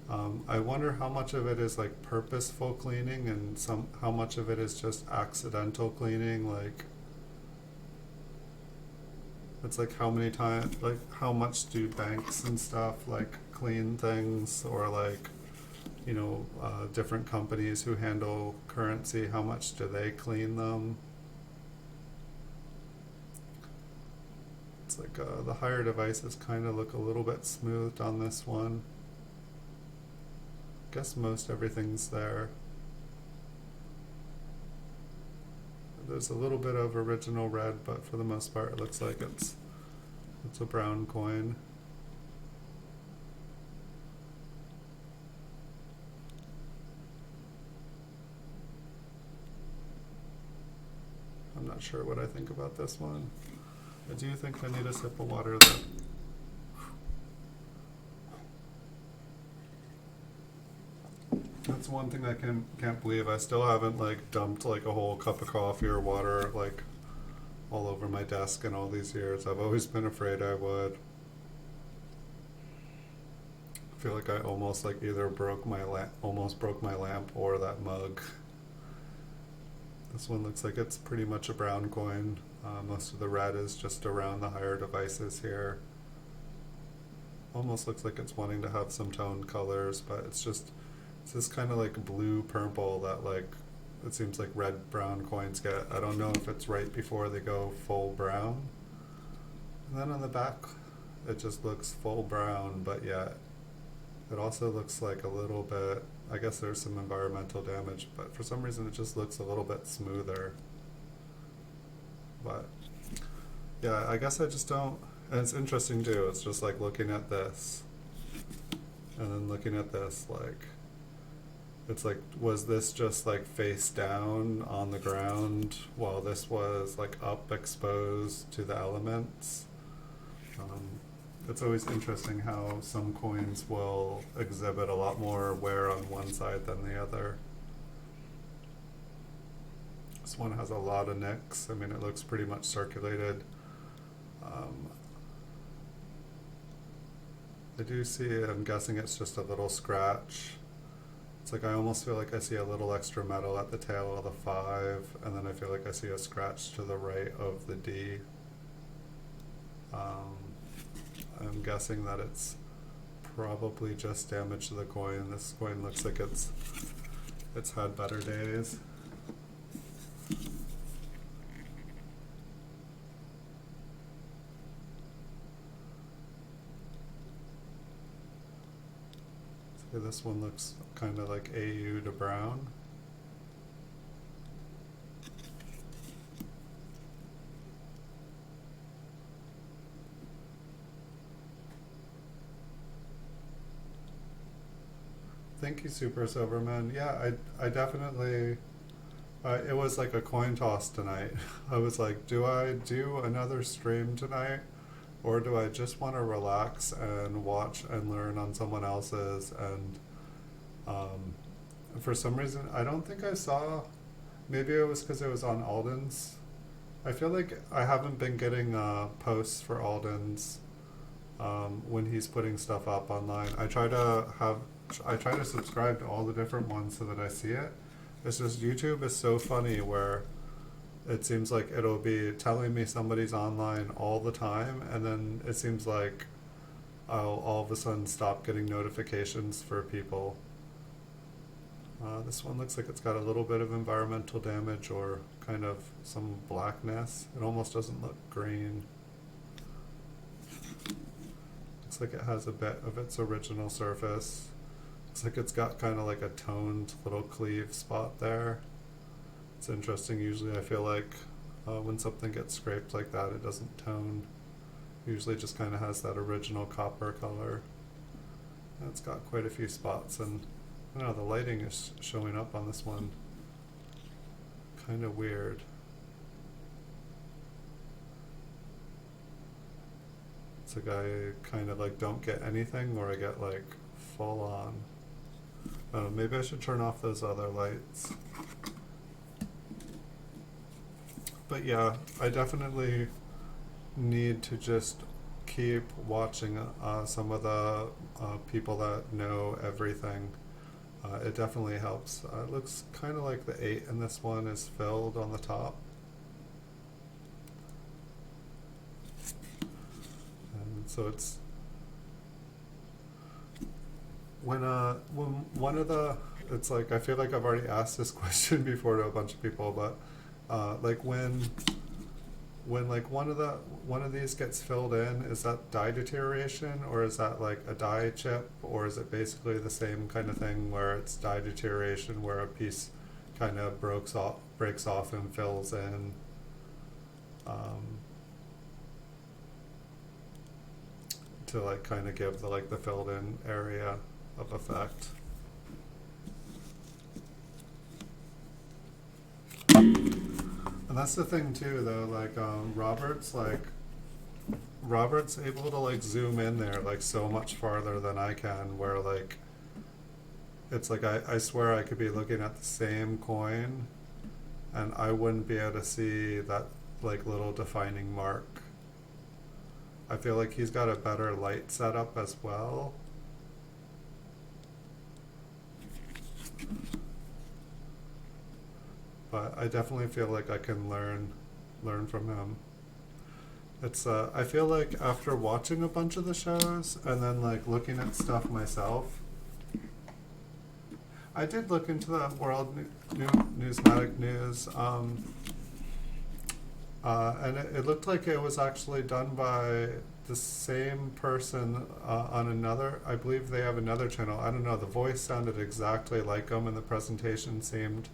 I wonder how much of it is like purposeful cleaning and how much of it is just accidental cleaning. Like, it's like how many times, like how much do banks and stuff like clean things, or like, you know, different companies who handle currency, how much do they clean them? It's like the higher devices kind of look a little bit smoothed on this one. I guess most everything's there. There's a little bit of original red, but for the most part it looks like it's a brown coin. not sure what I think about this one. I do think I need a sip of water though. That's one thing I can't believe. I still haven't like dumped like a whole cup of coffee or water like all over my desk in all these years. I've always been afraid I would. I feel like I almost like either almost broke my lamp or that mug. This one looks like it's pretty much a brown coin. Most of the red is just around the higher devices here. Almost looks like it's wanting to have some toned colors, but it's this kind of like blue purple that like it seems like red brown coins get. I don't know if it's right before they go full brown. And then on the back it just looks full brown, but yet it also looks like a little bit, I guess there's some environmental damage, but for some reason it just looks a little bit smoother. But yeah, I guess I just don't, and it's interesting too, it's just like looking at this and then looking at this, like it's like, was this just like face down on the ground while this was like up exposed to the elements? It's always interesting how some coins will exhibit a lot more wear on one side than the other. This one has a lot of nicks. I mean, it looks pretty much circulated. I do see, I'm guessing it's just a little scratch. It's like I almost feel like I see a little extra metal at the tail of the 5, and then I feel like I see a scratch to the right of the D. I'm guessing that it's probably just damage to the coin. This coin looks like it's had better days. So this one looks kind of like AU to brown. Thank you, Super Silverman. Yeah, I definitely, it was like a coin toss tonight. I was like, do I do another stream tonight? Or do I just want to relax and watch and learn on someone else's? And for some reason, I don't think I saw, maybe it was because it was on Alden's. I feel like I haven't been getting posts for Alden's when he's putting stuff up online. I try to subscribe to all the different ones so that I see it. It's just YouTube is so funny where it seems like it'll be telling me somebody's online all the time, and then it seems like I'll all of a sudden stop getting notifications for people. This one looks like it's got a little bit of environmental damage or kind of some blackness. It almost doesn't look green. Looks like it has a bit of its original surface. Looks like it's got kind of like a toned little cleave spot there. It's interesting. Usually I feel like when something gets scraped like that, it doesn't tone. Usually just kind of has that original copper color. And it's got quite a few spots, and I don't know, the lighting is showing up on this one. Kind of weird. It's like I kind of like don't get anything, or I get like full on. Maybe I should turn off those other lights. But yeah, I definitely need to just keep watching some of the people that know everything. It definitely helps. It looks kind of like the 8 in this one is filled on the top. And so it's when one of the, it's like I feel like I've already asked this question before to a bunch of people, but like when like one of these gets filled in, is that dye deterioration, or is that like a dye chip, or is it basically the same kind of thing where it's dye deterioration where a piece kind of breaks off and fills in? To like kind of give the filled in area of effect. And that's the thing too, though. Robert's able to like zoom in there like so much farther than I can. Where like it's like I swear I could be looking at the same coin, and I wouldn't be able to see that like little defining mark. I feel like he's got a better light setup as well. But I definitely feel like I can learn from him. It's I feel like after watching a bunch of the shows and then like looking at stuff myself, I did look into the numismatic news, and it looked like it was actually done by the same person on another. I believe they have another channel. I don't know. The voice sounded exactly like him, and the presentation seemed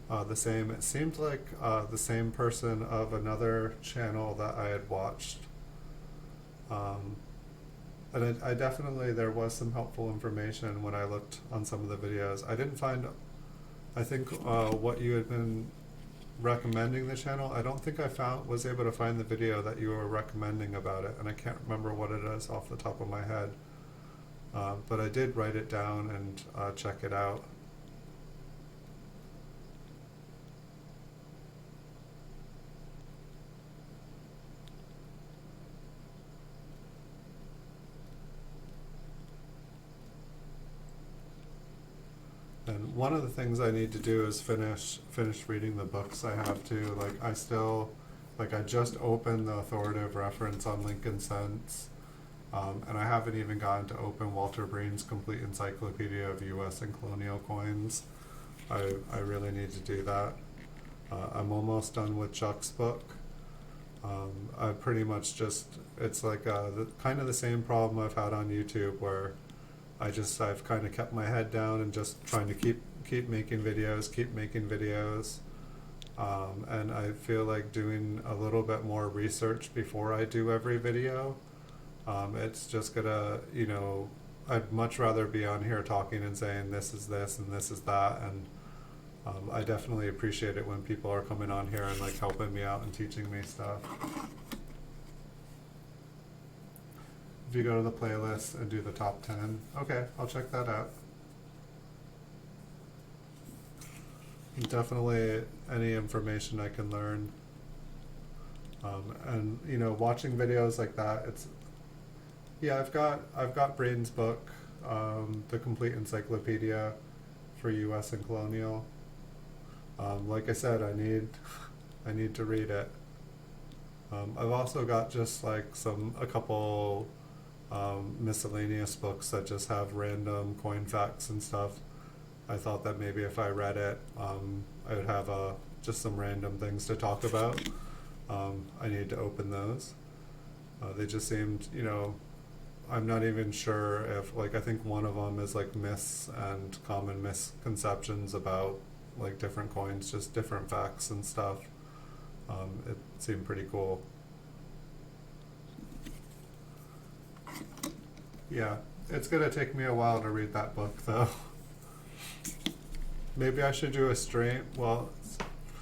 the same. It seemed like the same person of another channel that I had watched. And I definitely, there was some helpful information when I looked on some of the videos. I didn't find, I think what you had been recommending the channel, I don't think was able to find the video that you were recommending about it, and I can't remember what it is off the top of my head. But I did write it down and check it out. And one of the things I need to do is finish reading the books I have to. I just opened the authoritative reference on Lincoln Cents, and I haven't even gotten to open Walter Breen's Complete Encyclopedia of U.S. and Colonial Coins. I really need to do that. I'm almost done with Chuck's book. I pretty much it's like kind of the same problem I've had on YouTube, where I've kind of kept my head down and just trying to keep making videos, and I feel like doing a little bit more research before I do every video. It's just gonna, I'd much rather be on here talking and saying this is this and this is that, and I definitely appreciate it when people are coming on here and like helping me out and teaching me stuff. If you go to the playlist and do the top 10, okay, I'll check that out. Definitely any information I can learn. And watching videos like that, I've got Brain's book, The Complete Encyclopedia for U.S. and Colonial. Like I said, I need to read it. I've also got just like a couple miscellaneous books that just have random coin facts and stuff. I thought that maybe if I read it, I would have just some random things to talk about. I need to open those. They just seemed, I'm not even sure if, I think one of them is like myths and common misconceptions about like different coins, just different facts and stuff. It seemed pretty cool. Yeah, it's gonna take me a while to read that book though. Maybe I should do a stream. Well,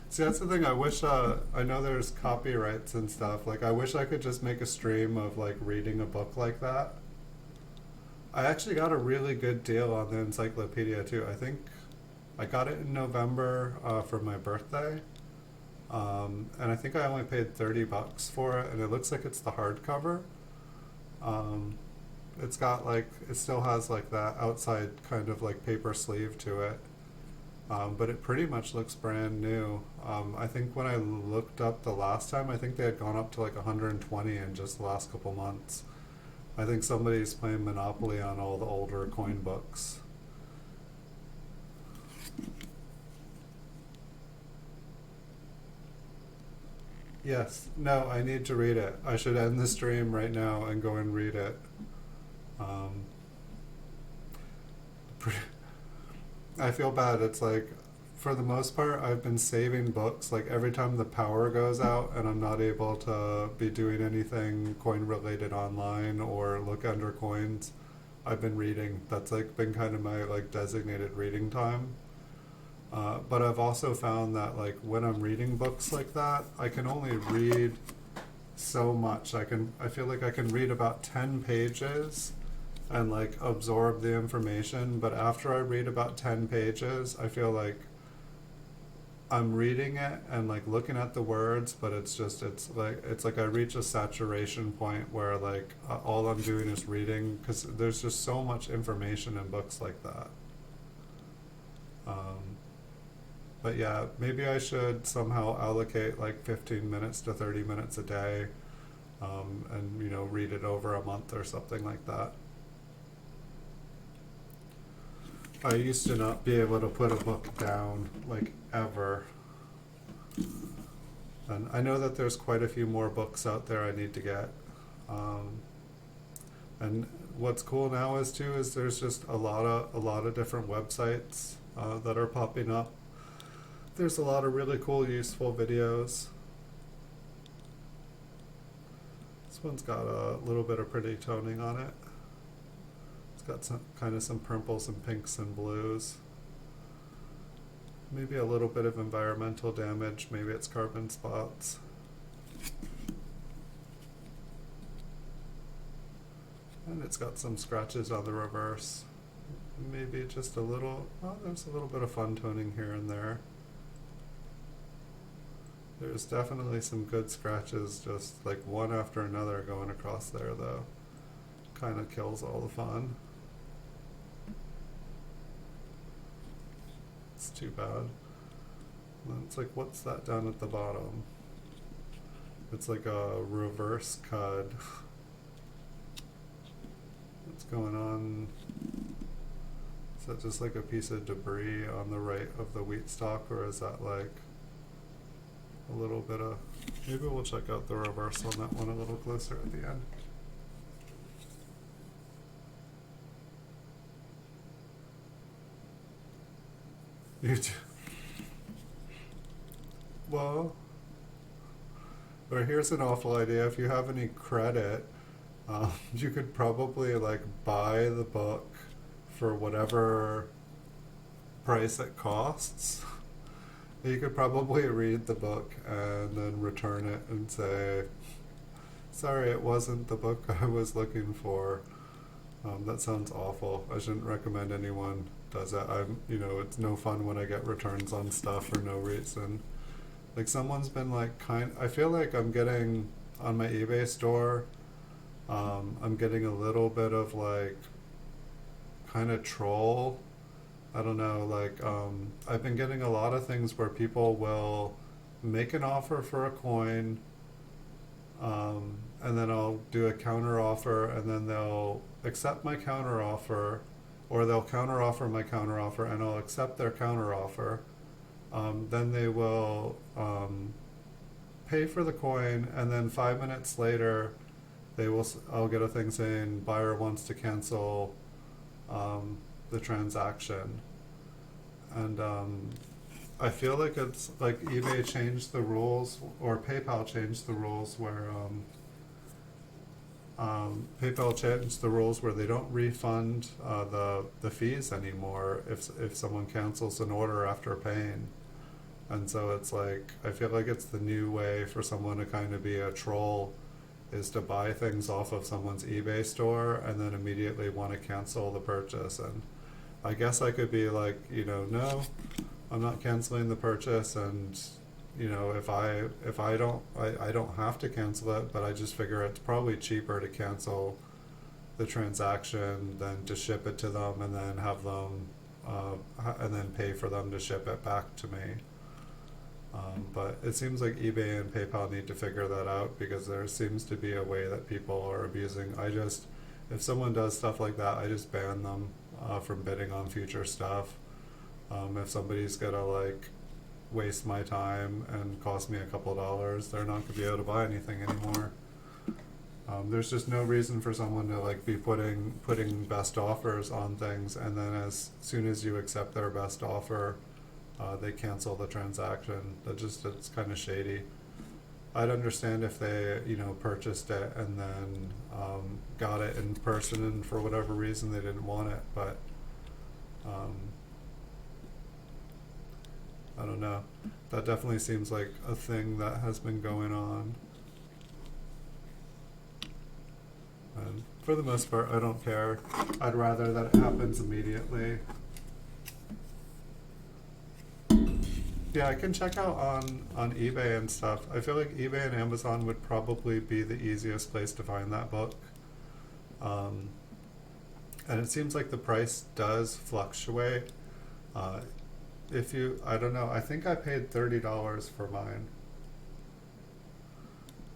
see, that's the thing. I wish, I know there's copyrights and stuff. I wish I could just make a stream of reading a book like that. I actually got a really good deal on the encyclopedia too. I think I got it in November for my birthday. And I think I only paid $30 for it, and it looks like it's the hardcover. It's got it still has that outside kind of paper sleeve to it. But it pretty much looks brand new. I think when I looked up the last time, I think they had gone up to 120 in just the last couple months. I think somebody's playing Monopoly on all the older coin books. Yes. No, I need to read it. I should end the stream right now and go and read it. I feel bad. It's for the most part, I've been saving books. Every time the power goes out and I'm not able to be doing anything coin related online or look under coins, I've been reading. That's been kind of my designated reading time. But I've also found that like when I'm reading books like that, I can only read so much. I feel like I can read about 10 pages and like absorb the information, but after I read about 10 pages, I feel like I'm reading it and like looking at the words, but it's like I reach a saturation point where like all I'm doing is reading, because there's just so much information in books like that. Um, but yeah, maybe I should somehow allocate like 15 minutes to 30 minutes a day, and read it over a month or something like that. I used to not be able to put a book down like ever. And I know that there's quite a few more books out there I need to get. Um, and what's cool now is there's just a lot of different websites that are popping up. There's a lot of really cool, useful videos. This one's got a little bit of pretty toning on it. It's got some purples and pinks and blues. Maybe a little bit of environmental damage. Maybe it's carbon spots. And it's got some scratches on the reverse. Maybe just a little, there's a little bit of fun toning here and there. There's definitely some good scratches, just like one after another going across there though. Kind of kills all the fun. It's too bad. And it's like, what's that down at the bottom? It's like a reverse cud. What's going on? Is that just like a piece of debris on the right of the wheat stalk, or is that like a little bit of... Maybe we'll check out the reverse on that one a little closer at the end. You do. Well, or here's an awful idea. If you have any credit, you could probably like buy the book for whatever price it costs. You could probably read the book and then return it and say, sorry, it wasn't the book I was looking for. That sounds awful. I shouldn't recommend anyone does it. It's no fun when I get returns on stuff for no reason. Like someone's been like I feel like I'm getting on my eBay store, I'm getting a little bit of like kind of troll. I don't know, like I've been getting a lot of things where people will make an offer for a coin, and then I'll do a counter offer, and then they'll accept my counter offer, or they'll counter offer my counter offer, and I'll accept their counter offer. Then they will pay for the coin, and then 5 minutes later, I'll get a thing saying buyer wants to cancel the transaction. And I feel like it's like eBay changed the rules, or PayPal changed the rules where PayPal changed the rules where they don't refund the fees anymore if someone cancels an order after paying. And so it's like, I feel like it's the new way for someone to kind of be a troll, is to buy things off of someone's eBay store and then immediately want to cancel the purchase. And I guess I could be like, no, I'm not canceling the purchase, and if I don't have to cancel it, but I just figure it's probably cheaper to cancel the transaction than to ship it to them and then have them and then pay for them to ship it back to me. But it seems like eBay and PayPal need to figure that out, because there seems to be a way that people are abusing. If someone does stuff like that, I just ban them from bidding on future stuff. If somebody's gonna like waste my time and cost me a couple dollars, they're not gonna be able to buy anything anymore. There's just no reason for someone to like be putting best offers on things, and then as soon as you accept their best offer, they cancel the transaction. It's kind of shady. I'd understand if they, purchased it and then got it in person, and for whatever reason they didn't want it. But I don't know. That definitely seems like a thing that has been going on. And for the most part, I don't care. I'd rather that it happens immediately. Yeah, I can check out on eBay and stuff. I feel like eBay and Amazon would probably be the easiest place to find that book. Um, and it seems like the price does fluctuate. Uh, if you, I don't know, I think I paid $30 for mine.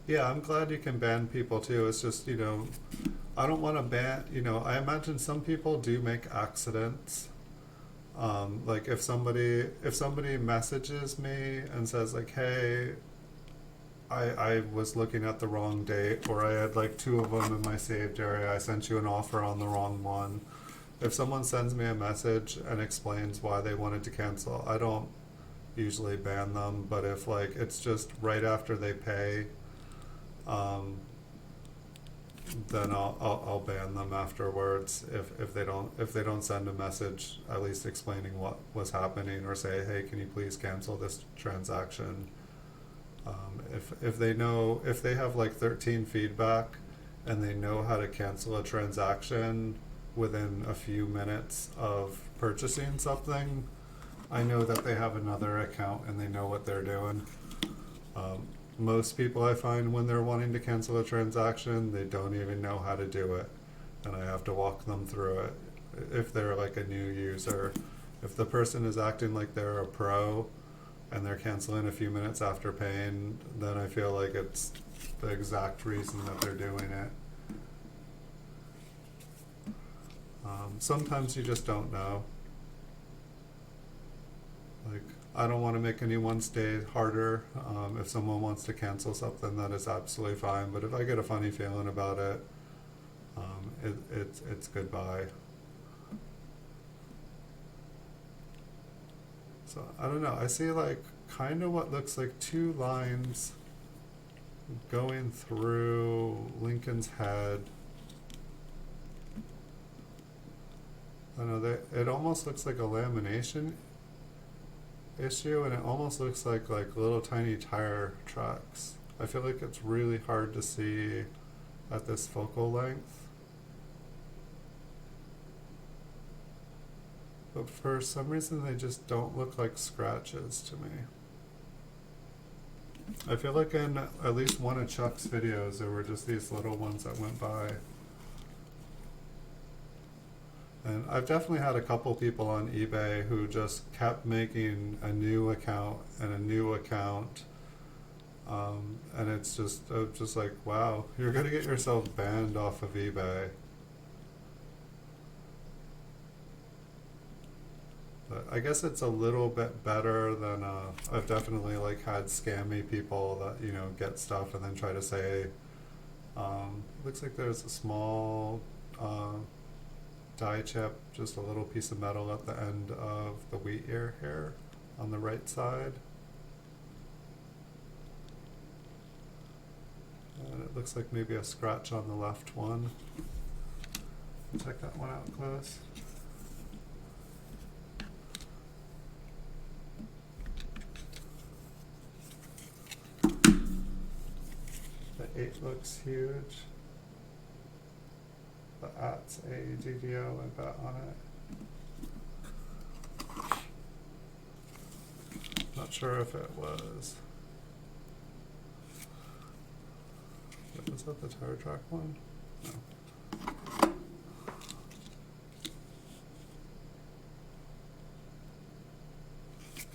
Yeah, I'm glad you can ban people too. It's just, I don't want to ban, I imagine some people do make accidents. Like if somebody messages me and says like, hey, I was looking at the wrong date, or I had like two of them in my saved area, I sent you an offer on the wrong one. If someone sends me a message and explains why they wanted to cancel, I don't usually ban them, but if like it's just right after they pay, um, then I'll ban them afterwards if they don't send a message at least explaining what was happening, or say, hey, can you please cancel this transaction. If they have like 13 feedback and they know how to cancel a transaction within a few minutes of purchasing something, I know that they have another account and they know what they're doing. Most people I find, when they're wanting to cancel a transaction, they don't even know how to do it, and I have to walk them through it. If they're like a new user, if the person is acting like they're a pro and they're canceling a few minutes after paying, then I feel like it's the exact reason that they're doing it. Sometimes you just don't know. Like, I don't want to make anyone's day harder. If someone wants to cancel something, that is absolutely fine. But if I get a funny feeling about it, it's goodbye. So I don't know. I see like kind of what looks like two lines going through Lincoln's head. I don't know. It almost looks like a lamination issue, and it almost looks like little tiny tire tracks. I feel like it's really hard to see at this focal length, but for some reason they just don't look like scratches to me. I feel like in at least one of Chuck's videos there were just these little ones that went by. And I've definitely had a couple people on eBay who just kept making a new account and a new account. And it's just like, wow, you're going to get yourself banned off of eBay. But I guess it's a little bit better than, I've definitely like had scammy people that, get stuff and then try to say, looks like there's a small, die chip, just a little piece of metal at the end of the wheat ear here on the right side. And it looks like maybe a scratch on the left one. Check that one out close. The 8 looks huge. The @'s ADDO I bet on it. Not sure if it was. Was that the tire track one? No.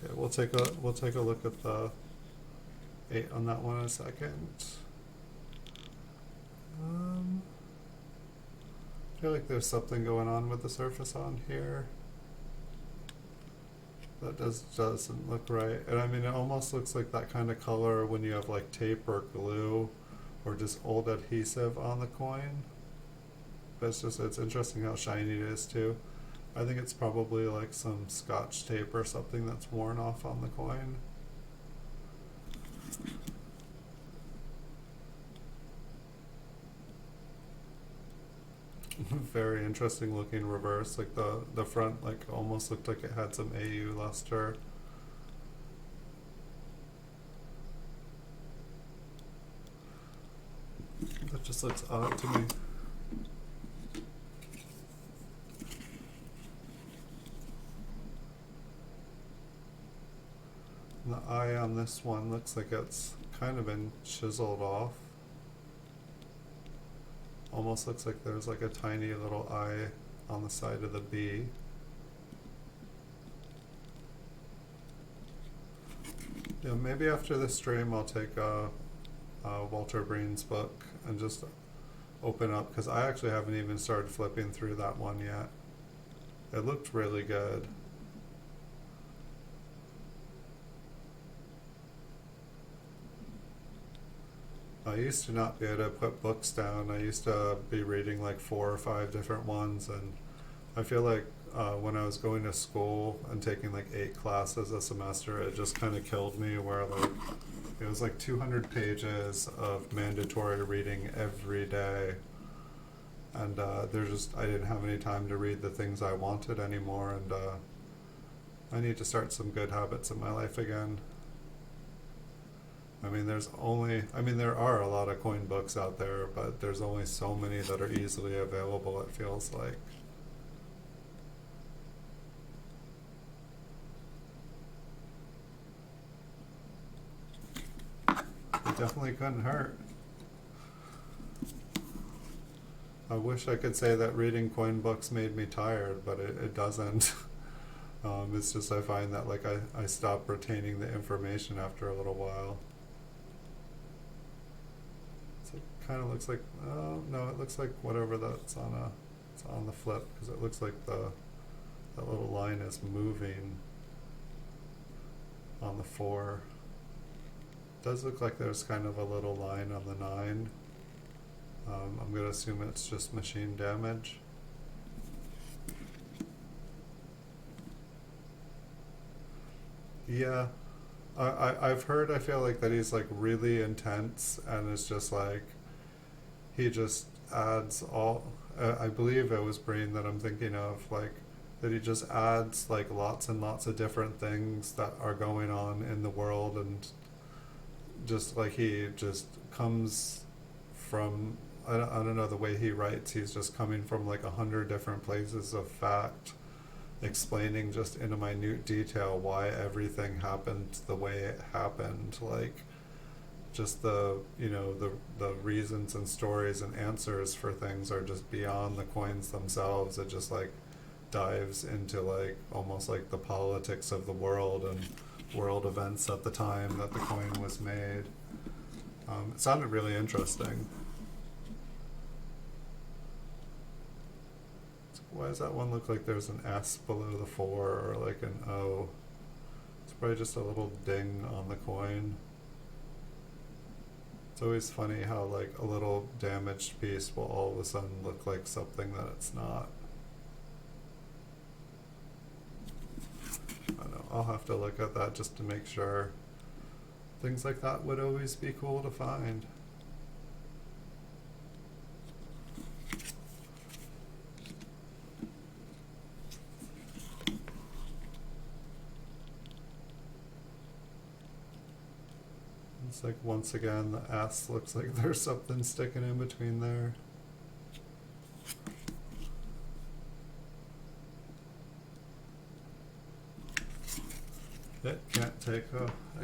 Okay, we'll take a look at the 8 on that one in a second. I feel like there's something going on with the surface on here. That doesn't look right. And I mean, it almost looks like that kind of color when you have like tape or glue or just old adhesive on the coin. But it's interesting how shiny it is too. I think it's probably like some Scotch tape or something that's worn off on the coin. Very interesting looking reverse. Like the front like almost looked like it had some AU luster. It just looks odd to me. The eye on this one looks like it's kind of been chiseled off. Almost looks like there's like a tiny little eye on the side of the B. Yeah, maybe after this stream I'll take Walter Breen's book and just open up, because I actually haven't even started flipping through that one yet. It looked really good. I used to not be able to put books down. I used to be reading like 4 or 5 different ones, and I feel like when I was going to school and taking like 8 classes a semester, it just kind of killed me, where like it was like 200 pages of mandatory reading every day, and I didn't have any time to read the things I wanted anymore, and I need to start some good habits in my life again. I mean, there are a lot of coin books out there, but there's only so many that are easily available, it feels like. It definitely couldn't hurt. I wish I could say that reading coin books made me tired, but it doesn't. It's just I find that like I stop retaining the information after a little while. So it kind of looks like, oh no, it looks like whatever it's on the flip, because it looks like that little line is moving on the 4. It does look like there's kind of a little line on the 9. I'm going to assume it's just machine damage. Yeah, I've heard, I feel like that he's like really intense, and it's just like he just adds all, I believe it was Breen that I'm thinking of, like that he just adds like lots and lots of different things that are going on in the world, and just like he just comes from, I don't know, the way he writes, he's just coming from like 100 different places of fact, explaining just in a minute detail why everything happened the way it happened, like just the reasons and stories and answers for things are just beyond the coins themselves. It just like dives into like almost like the politics of the world and world events at the time that the coin was made. It sounded really interesting. Why does that one look like there's an S below the 4 or like an O? It's probably just a little ding on the coin. It's always funny how like a little damaged piece will all of a sudden look like something that it's not. I don't know, I'll have to look at that just to make sure. Things like that would always be cool to find. It's like once again the S looks like there's something sticking in between there.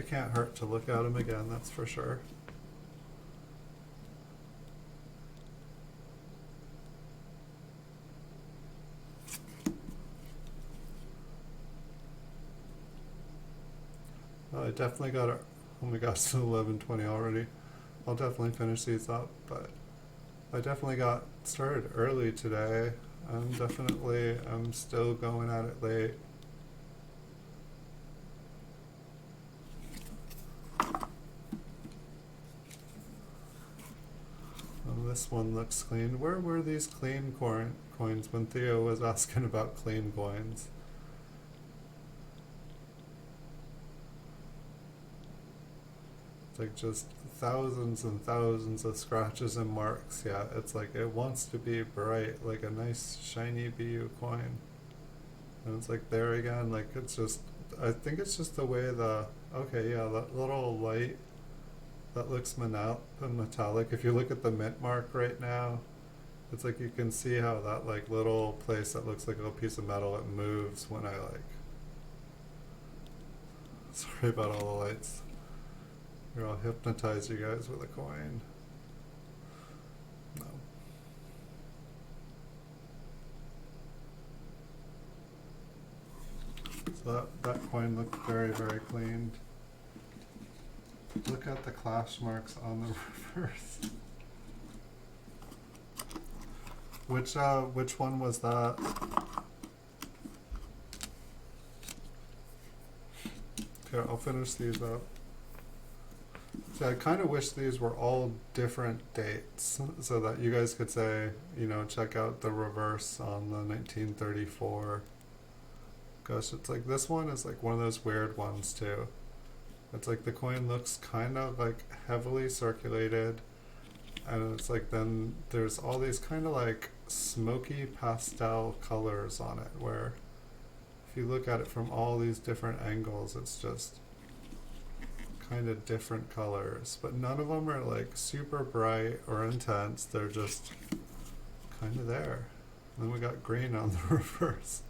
It can't hurt to look at them again, that's for sure. I definitely got it. Oh my gosh, it's 11:20 already. I'll definitely finish these up, but I definitely got started early today. I'm still going at it late. This one looks clean. Where were these clean coins when Theo was asking about clean coins? It's like just thousands and thousands of scratches and marks. Yeah, it's like it wants to be bright, like a nice shiny BU coin. And it's like there again, like it's just, I think it's just the way okay, yeah, that little light That looks metallic. If you look at the mint mark right now, it's like you can see how that like little place that looks like a little piece of metal, it moves when I like. Sorry about all the lights. Here, I'll hypnotize you guys with a coin. No. So that coin looked very, very clean. Look at the clash marks on the reverse. Which one was that? Here, I'll finish these up. See, I kind of wish these were all different dates so that you guys could say, you know, check out the reverse on the 1934. Gosh, it's like this one is like one of those weird ones too. It's like the coin looks kind of like heavily circulated, and it's like then there's all these kind of like smoky pastel colors on it, where if you look at it from all these different angles, it's just kind of different colors, but none of them are like super bright or intense. They're just kind of there. And then we got green on the reverse.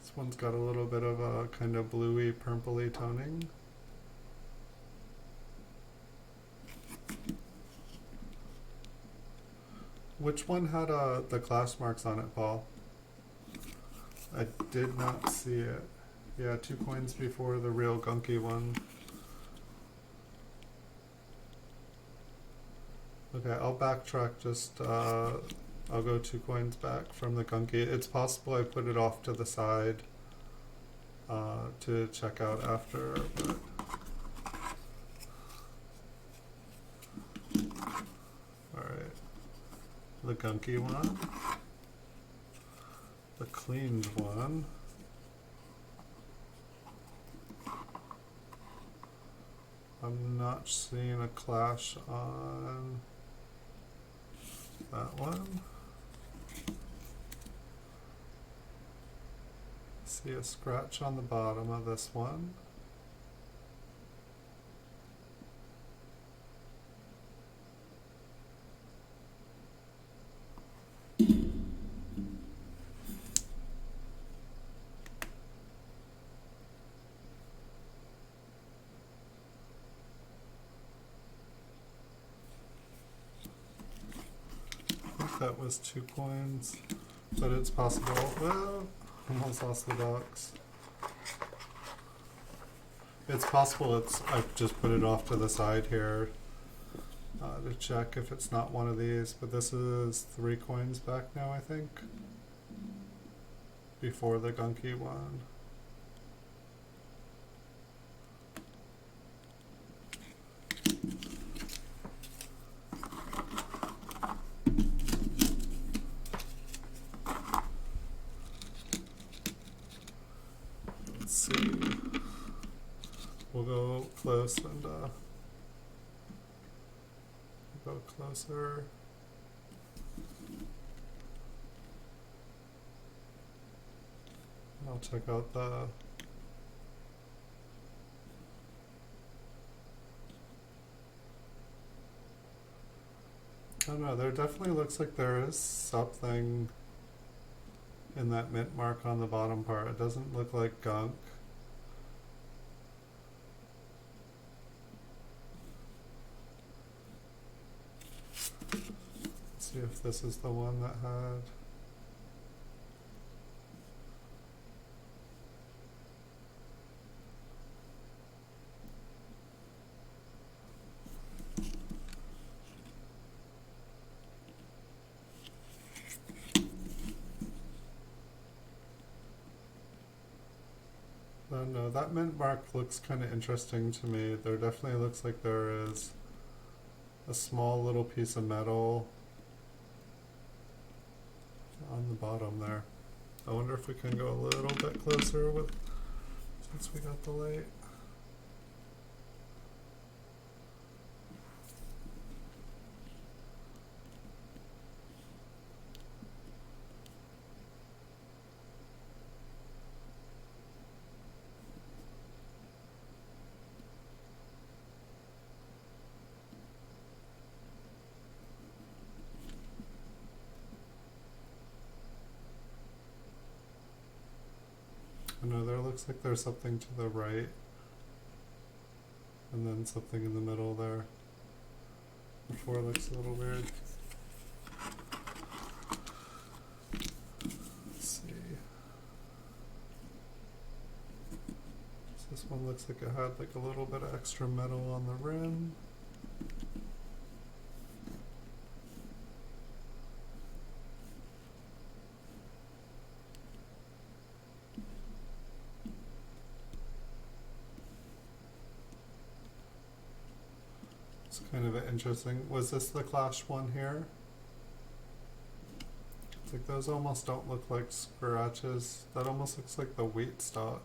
This one's got a little bit of a kind of bluey, purpley toning. Which one had the clash marks on it, Paul? I did not see it. Yeah, 2 coins before the real gunky one. Okay, I'll backtrack just, I'll go 2 coins back from the gunky. It's possible I put it off to the side to check out after, but alright. The gunky one. The cleaned one. I'm not seeing a clash on that one. See a scratch on the bottom of this one. That was 2 coins, but it's possible. Well, almost lost the box. It's possible I've just put it off to the side here to check if it's not one of these, but this is 3 coins back now, I think, before the gunky one. Let's see. We'll go close and go closer. I'll check out the I don't know, there definitely looks like there is something in that mint mark on the bottom part. It doesn't look like gunk. Let's see if this is the one that had. No, that mint mark looks kind of interesting to me. There definitely looks like there is a small little piece of metal on the bottom there. I wonder if we can go a little bit closer with, since we got the light. I know there looks like there's something to the right, and then something in the middle there. The 4 looks a little weird. Let's see. So this one looks like it had like a little bit of extra metal on the rim. It's kind of interesting. Was this the Clash one here? It's like those almost don't look like scratches. That almost looks like the wheat stock.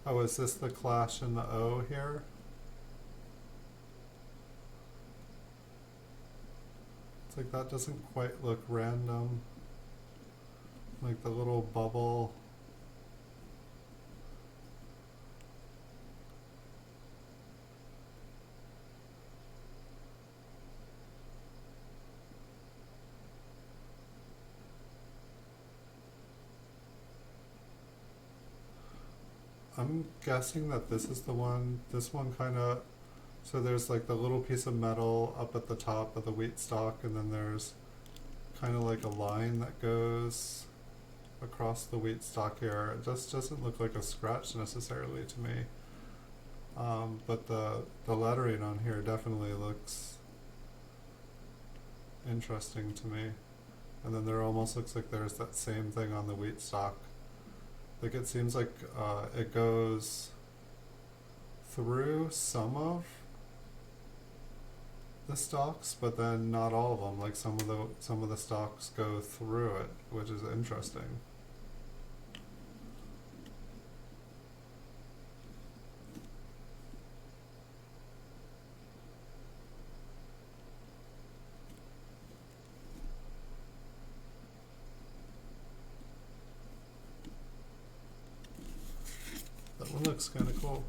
Oh, is this the Clash in the O here? It's like that doesn't quite look random. Like the little bubble. I'm guessing that this is the one, this one kind of, so there's like the little piece of metal up at the top of the wheat stalk, and then there's kind of like a line that goes across the wheat stalk here. It just doesn't look like a scratch necessarily to me. But the lettering on here definitely looks interesting to me. And then there almost looks like there's that same thing on the wheat stalk. Like it seems like it goes through some of the stalks, but then not all of them. Like some of the stalks go through it, which is interesting. That one looks kind of cool.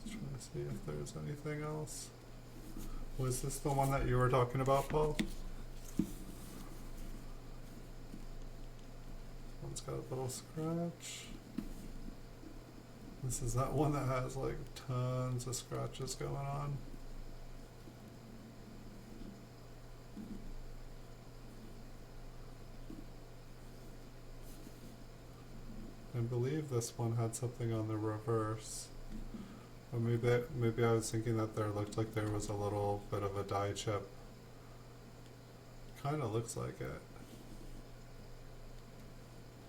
Just trying to see if there's anything else. Was this the one that you were talking about, Paul? One's got a little scratch. This is that one that has like tons of scratches going on. I believe this one had something on the reverse. Or maybe I was thinking that there looked like there was a little bit of a die chip. Kind of looks like it.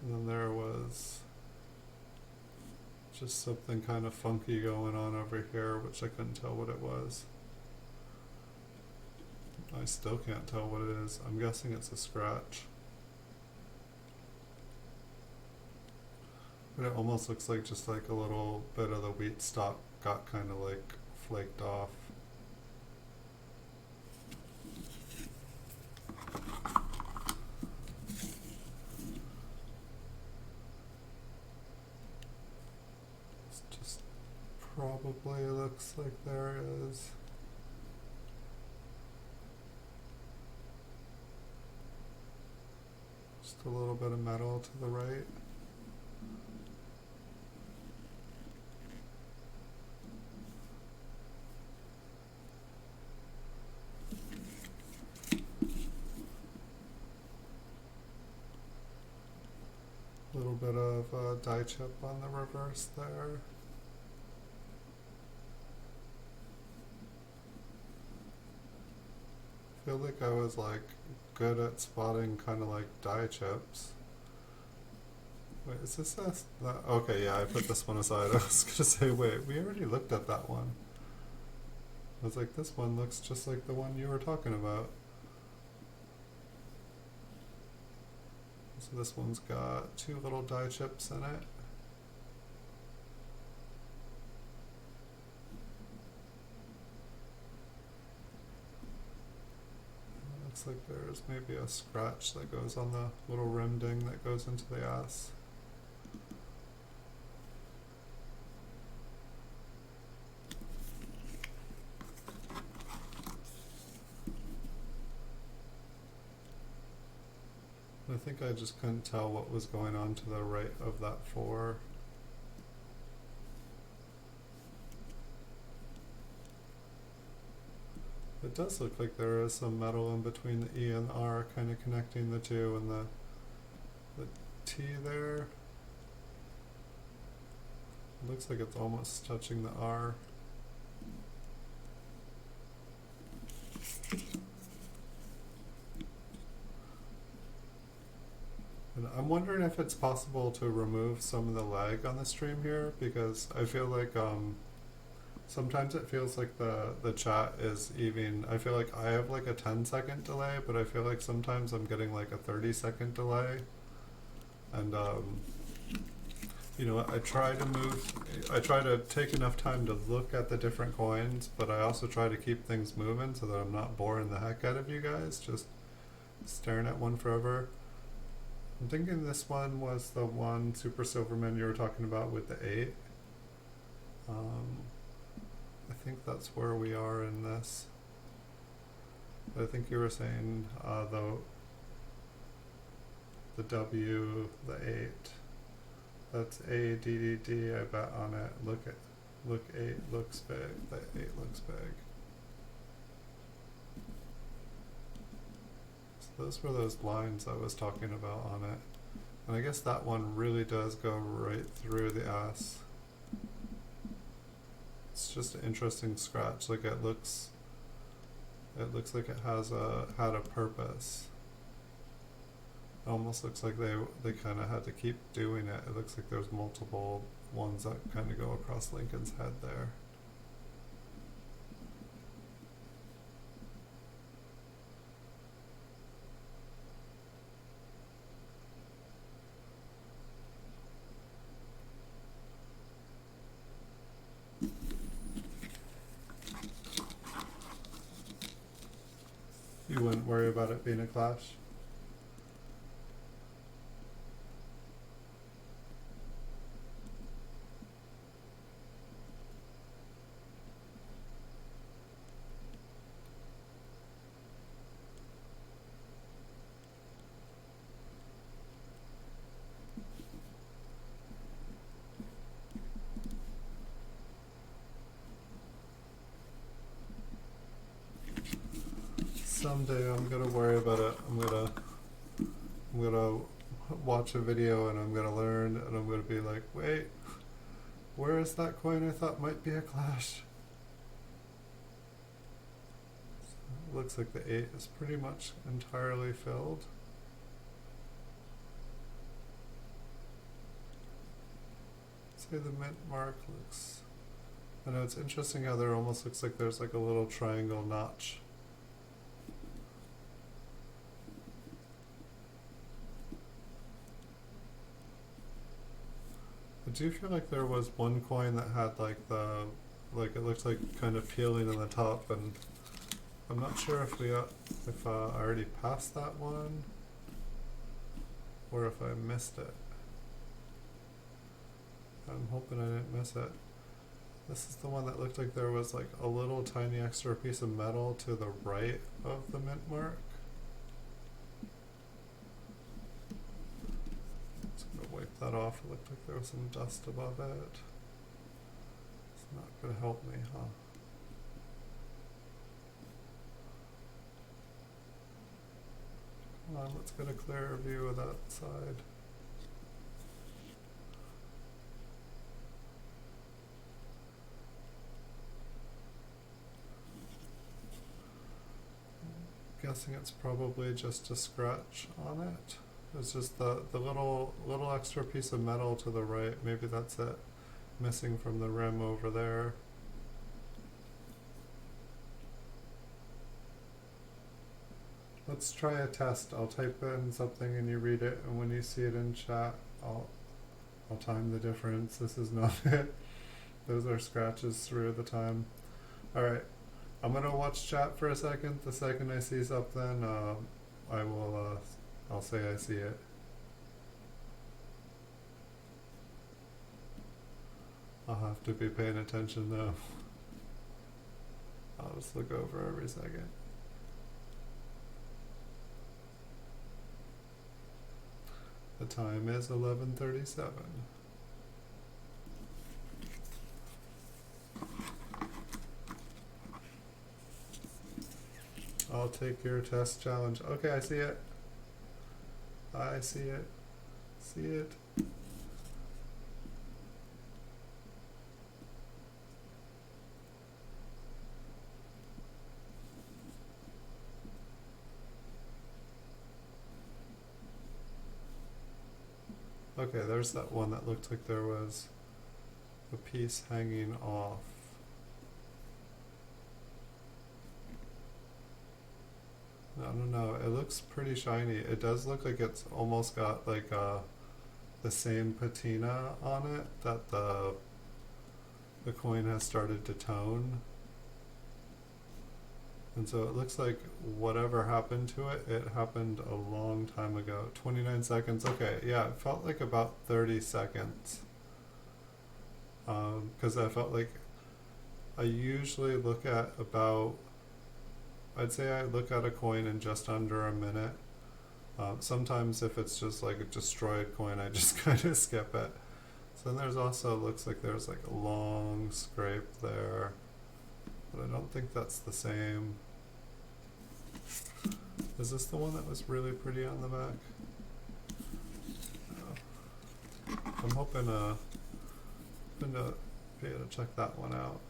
And then there was just something kind of funky going on over here, which I couldn't tell what it was. I still can't tell what it is. I'm guessing it's a scratch. But it almost looks like just like a little bit of the wheat stalk got kind of like flaked off. It's just probably looks like there is. Just a little bit of metal to the right. A little bit of die chip on the reverse there. I feel like I was like good at spotting kind of like die chips. Wait, is this that? Okay, yeah, I put this one aside. I was gonna say, wait, we already looked at that one. I was like, this one looks just like the one you were talking about. So this one's got 2 little die chips in it. Looks like there's maybe a scratch that goes on the little rim ding that goes into the ass. think I just couldn't tell what was going on to the right of that 4. It does look like there is some metal in between the E and the R, kind of connecting the two, and the T there. It looks like it's almost touching the R. And I'm wondering if it's possible to remove some of the lag on the stream here, because I feel like sometimes it feels like the chat is even, I feel like I have like a 10-second delay, but I feel like sometimes I'm getting like a 30-second delay. And you know, I try to take enough time to look at the different coins, but I also try to keep things moving so that I'm not boring the heck out of you guys, just staring at one forever. I'm thinking this one was the one Super Silverman you were talking about with the 8. I think that's where we are in this. I think you were saying the W, the 8. That's A D D D. I bet on it. Look 8 looks big. That 8 looks big. So those were those lines I was talking about on it. And I guess that one really does go right through the S. It's just an interesting scratch. Like it looks like it has had a purpose. It almost looks like they kind of had to keep doing it. It looks like there's multiple ones that kind of go across Lincoln's head there. You wouldn't worry about it being a clash? Someday I'm gonna worry about it. I'm gonna watch a video and I'm gonna learn and I'm gonna be like, wait, where is that coin I thought might be a clash? So it looks like the 8 is pretty much entirely filled. Say the mint mark looks, I know it's interesting how there almost looks like there's like a little triangle notch. I do feel like there was one coin that had like it looks like kind of peeling on the top, and I'm not sure if I already passed that one or if I missed it. I'm hoping I didn't miss it. This is the one that looked like there was like a little tiny extra piece of metal to the right of the mint mark. Wipe that off. It looked like there was some dust above it. It's not going to help me, huh? Come on, let's get a clearer view of that side. I'm guessing it's probably just a scratch on it. It's just the little extra piece of metal to the right. Maybe that's it, missing from the rim over there. Let's try a test. I'll type in something and you read it, and when you see it in chat, I'll time the difference. This is not it. Those are scratches through the time. Alright, I'm gonna watch chat for a second. The second I see something, I'll say I see it. I'll have to be paying attention though. I'll just look over every second. The time is 11:37. I'll take your test challenge. Okay, I see it. I see it. See it. Okay, there's that one that looked like there was a piece hanging off. I don't know, it looks pretty shiny. It does look like it's almost got like the same patina on it that the coin has started to tone. And so it looks like whatever happened to it, it happened a long time ago. 29 seconds, okay, yeah, it felt like about 30 seconds. Because I felt like I usually look at about, I'd say I look at a coin in just under a minute. Sometimes if it's just like a destroyed coin, I just kind of skip it. So then there's also, looks like there's like a long scrape there, but I don't think that's the same. Is this the one that was really pretty on the back? No. I'm hoping to be able to check that one out.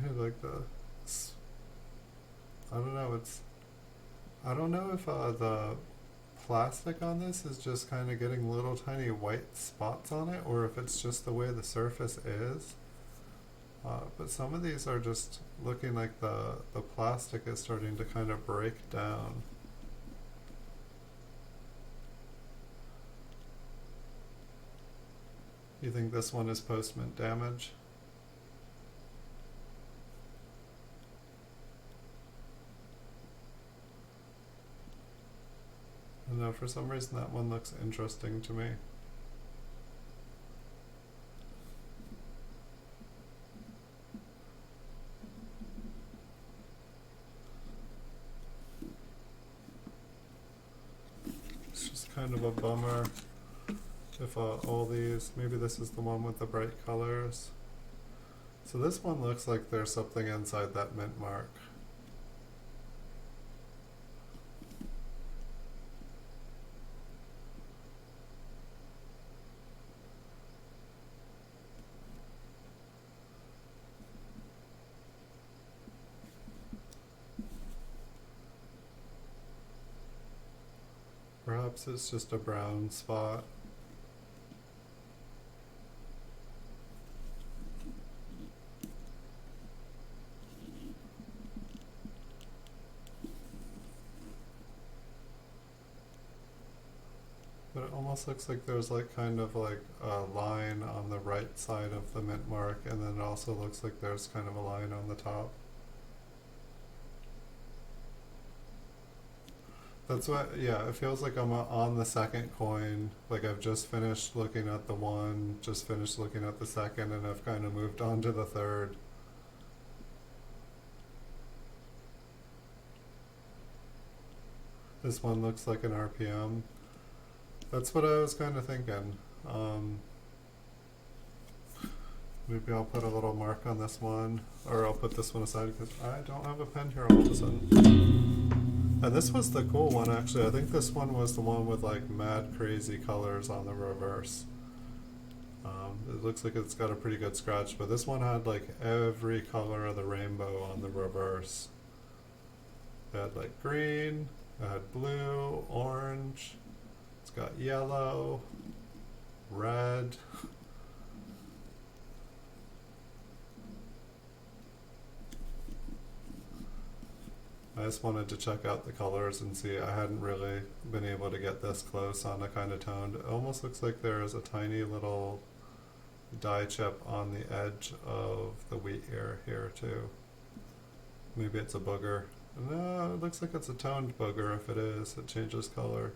I like I don't know, I don't know if the plastic on this is just kind of getting little tiny white spots on it, or if it's just the way the surface is. But some of these are just looking like the plastic is starting to kind of break down. You think this one is post-mint damage? I don't know, for some reason that one looks interesting to me. It's just kind of a bummer if all these, maybe this is the one with the bright colors. So this one looks like there's something inside that mint mark. Perhaps it's just a brown spot. But it almost looks like there's like kind of like a line on the right side of the mint mark, and then it also looks like there's kind of a line on the top. That's what, yeah, it feels like I'm on the second coin, like I've just finished looking at the one, just finished looking at the second, and I've kind of moved on to the third. This one looks like an RPM. That's what I was kind of thinking. Maybe I'll put a little mark on this one, or I'll put this one aside because I don't have a pen here all of a sudden. And this was the cool one, actually. I think this one was the one with like mad crazy colors on the reverse. It looks like it's got a pretty good scratch, but this one had like every color of the rainbow on the reverse. It had like green, it had blue, orange, it's got yellow, red. I just wanted to check out the colors and see. I hadn't really been able to get this close on a kind of toned. It almost looks like there is a tiny little dye chip on the edge of the wheat ear here too. Maybe it's a booger. No, it looks like it's a toned booger. If it is, it changes color.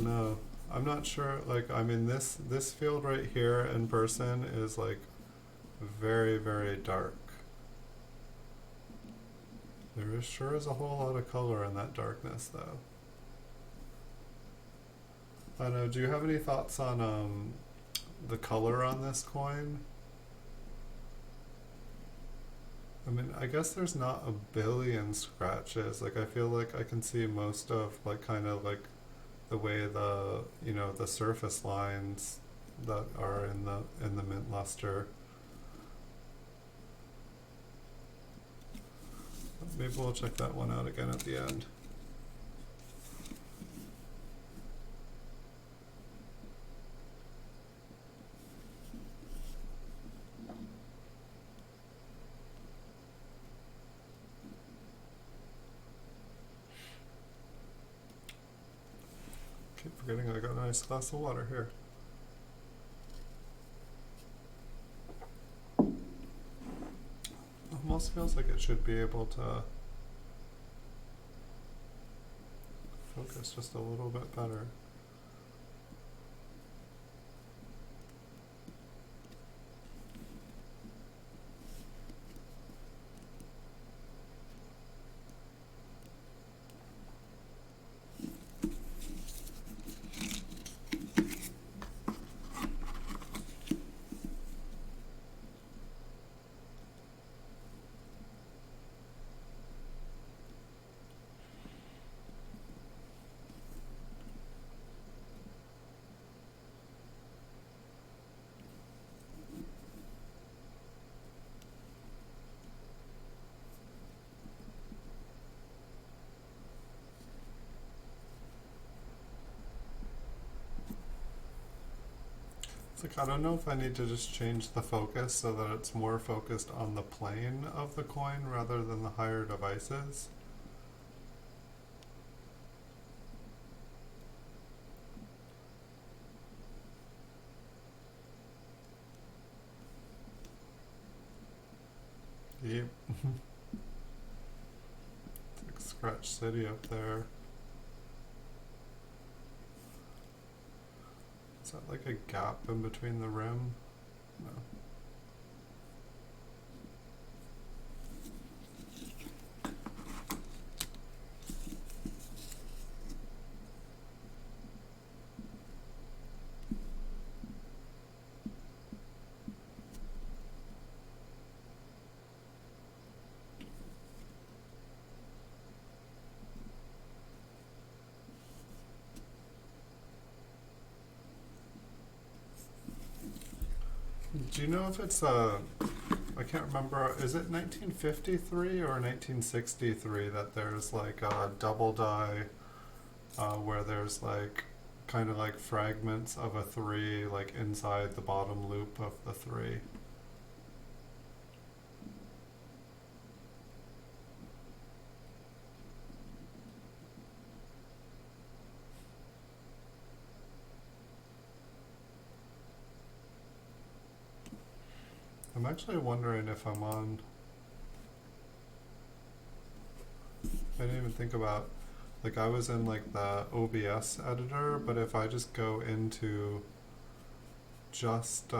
don't know. I'm not sure, like, I mean, this field right here in person is, like, very, very dark. There is sure is a whole lot of color in that darkness, though. I don't know, do you have any thoughts on, the color on this coin? I mean, I guess there's not a billion scratches. Like, I feel like I can see most of, like, kind of like the way the, you know, the surface lines that are in the mint luster. Maybe we'll check that one out again at the end. Keep forgetting I got a nice glass of water here. Almost feels like it should be able to focus just a little bit better. Like, I don't know if I need to just change the focus so that it's more focused on the plane of the coin rather than the higher devices. Yep. It's like Scratch City up there. Is that like a gap in between the rim? No. Do you know if it's I can't remember, is it 1953 or 1963 that there's like a double die where there's like kind of like fragments of a 3 like inside the bottom loop of the 3? I'm actually wondering if I'm on. I didn't even think about, like, I was in like the OBS editor, but if I just go into just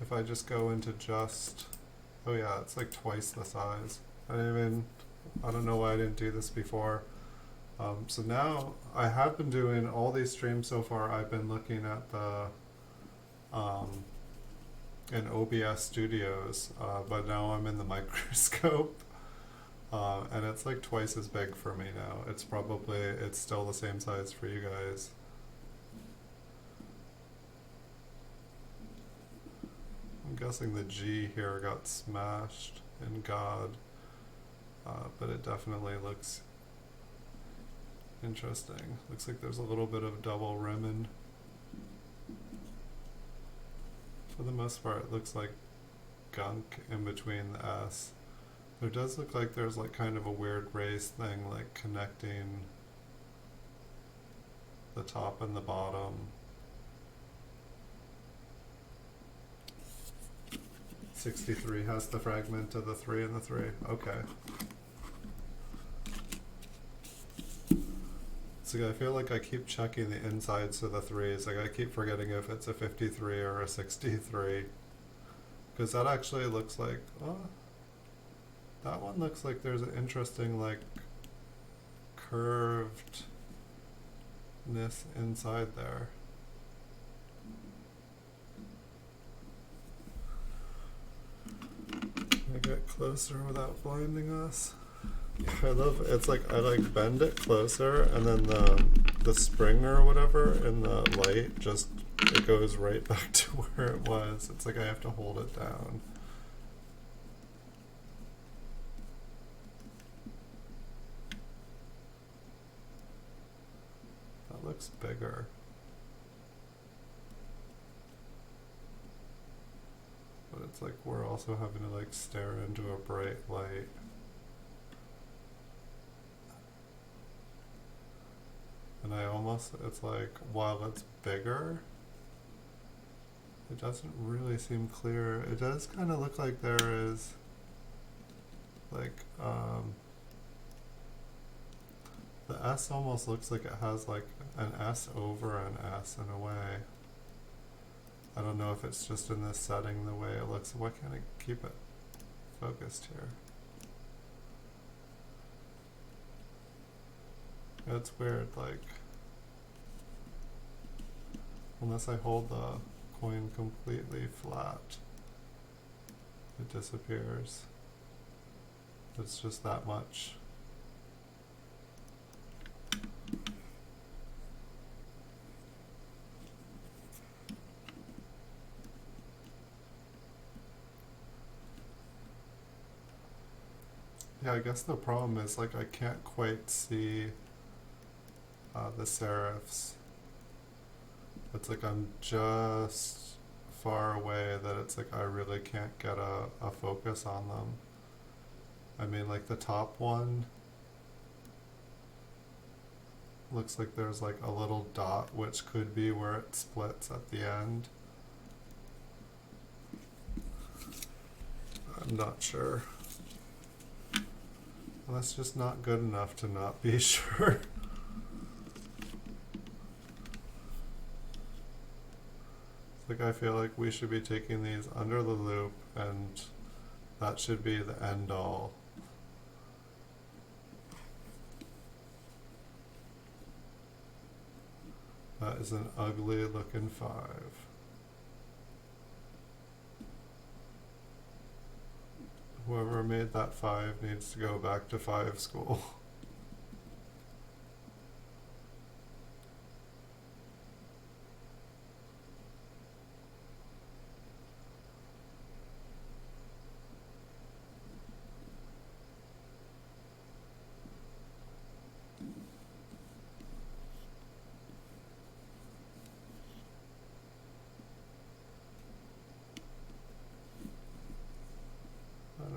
if I just go into just, oh yeah, it's like twice the size. I don't know why I didn't do this before. So now I have been doing all these streams so far. I've been looking at the in OBS Studios, but now I'm in the microscope, and it's like twice as big for me now. It's still the same size for you guys. I'm guessing the G here got smashed in God, but it definitely looks interesting. Looks like there's a little bit of double rimming. For the most part, it looks like gunk in between the S. There does look like there's like kind of a weird raised thing like connecting the top and the bottom. 63 has the fragment of the 3 and the 3. Okay. It's like I feel like I keep checking the insides of the threes. Like I keep forgetting if it's a 53 or a 63. Because that actually looks like, oh, that one looks like there's an interesting like curvedness inside there. Can I get closer without blinding us? I love it's like I like bend it closer and then the spring or whatever in the light just it goes right back to where it was. It's like I have to hold it down. That looks bigger. But it's like we're also having to like stare into a bright light. And I almost, it's like, while it's bigger, it doesn't really seem clear. It does kind of look like there is, like, the S almost looks like it has like an S over an S in a way. I don't know if it's just in this setting the way it looks. Why can't I keep it focused here? It's weird, like, unless I hold the coin completely flat, it disappears. It's just that much. Yeah, I guess the problem is like I can't quite see the serifs. It's like I'm just far away that it's like I really can't get a focus on them. I mean, like the top one looks like there's like a little dot which could be where it splits at the end. I'm not sure. Well, that's just not good enough to not be sure. Like I feel like we should be taking these under the loop and that should be the end all. That is an ugly looking 5. Whoever made that 5 needs to go back to 5 school.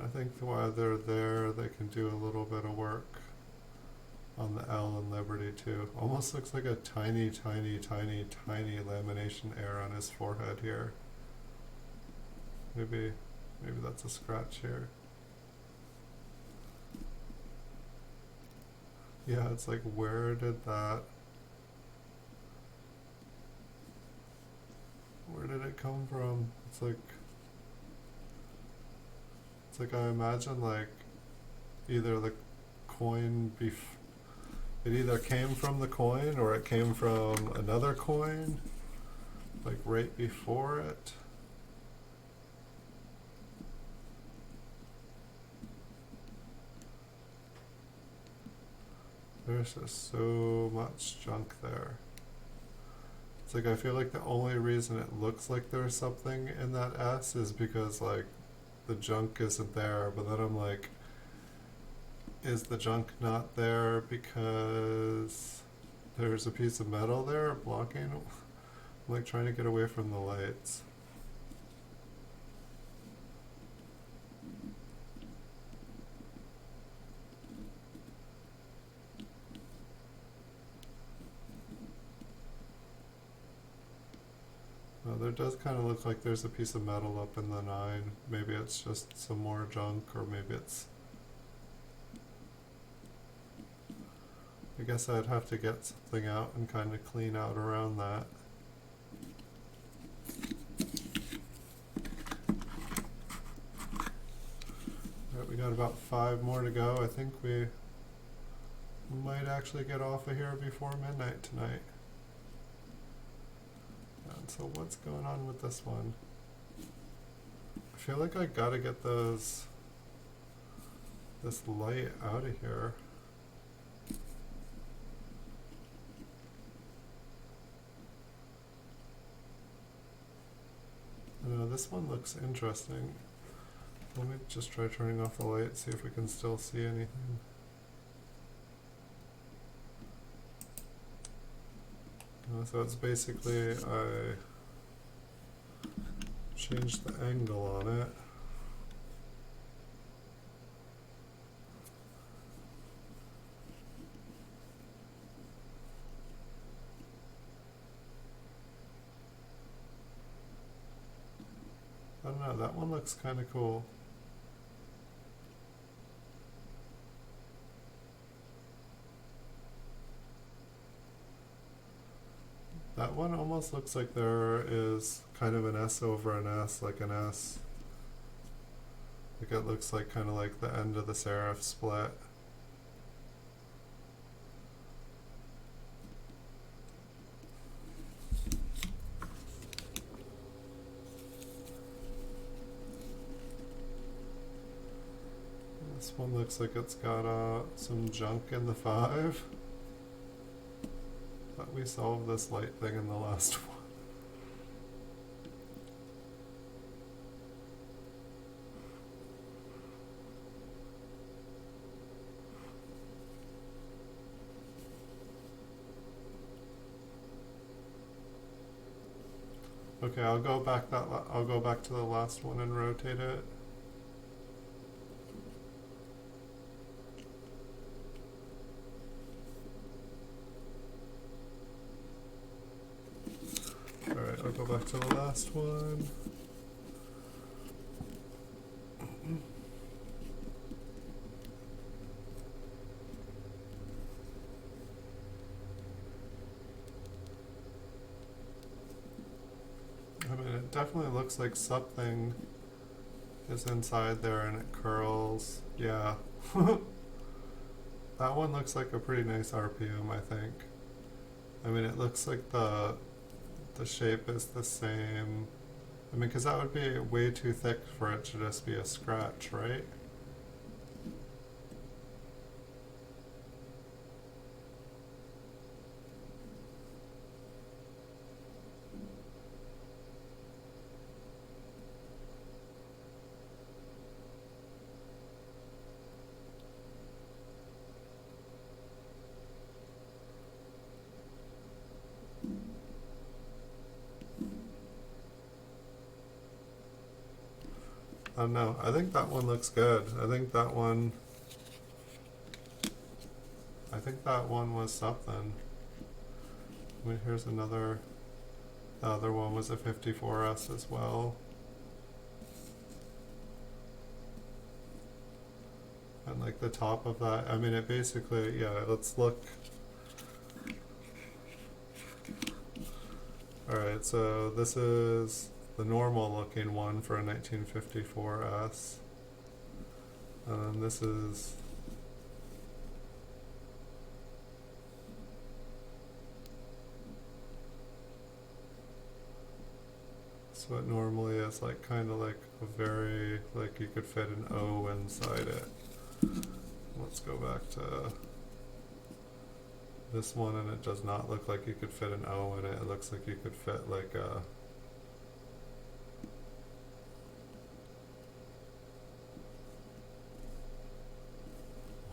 I think while they're there, they can do a little bit of work on the L and Liberty too. Almost looks like a tiny, tiny, tiny, tiny lamination error on his forehead here. Maybe that's a scratch here. Yeah, it's like where did it come from? It's like I imagine like either the coin it either came from the coin or it came from another coin, like right before it. There's just so much junk there. It's like I feel like the only reason it looks like there's something in that S is because like the junk isn't there, but then I'm like, is the junk not there because there's a piece of metal there blocking? I'm like trying to get away from the lights. There does kind of look like there's a piece of metal up in the 9. Maybe it's just some more junk, or maybe I guess I'd have to get something out and kind of clean out around that. Alright, we got about 5 more to go. I think we might actually get off of here before midnight tonight. And so what's going on with this one? I feel like I gotta get this light out of here. This one looks interesting. Let me just try turning off the light, see if we can still see anything. So it's basically, I changed the angle on it. I don't know, that one looks kind of cool. That one almost looks like there is kind of an S over an S, like an S. Like it looks like kind of like the end of the serif split. This one looks like it's got some junk in the 5. But we solved this light thing in the last one. Okay, I'll go back to the last one and rotate it. Alright, I'll go back to the last one. I mean, it definitely looks like something is inside there and it curls. Yeah. That one looks like a pretty nice RPM, I think. I mean, it looks like the shape is the same. I mean, because that would be way too thick for it to just be a scratch, right? I don't know. I think that one looks good. I think that one was something. I mean, here's another. The other one was a 54S as well. And like the top of that, I mean, it basically, yeah, let's look. Alright, so this is the normal looking one for a 1954S. And this is so it normally is like kind of like a very, like you could fit an O inside it. Let's go back to this one, and it does not look like you could fit an O in it. It looks like you could fit like a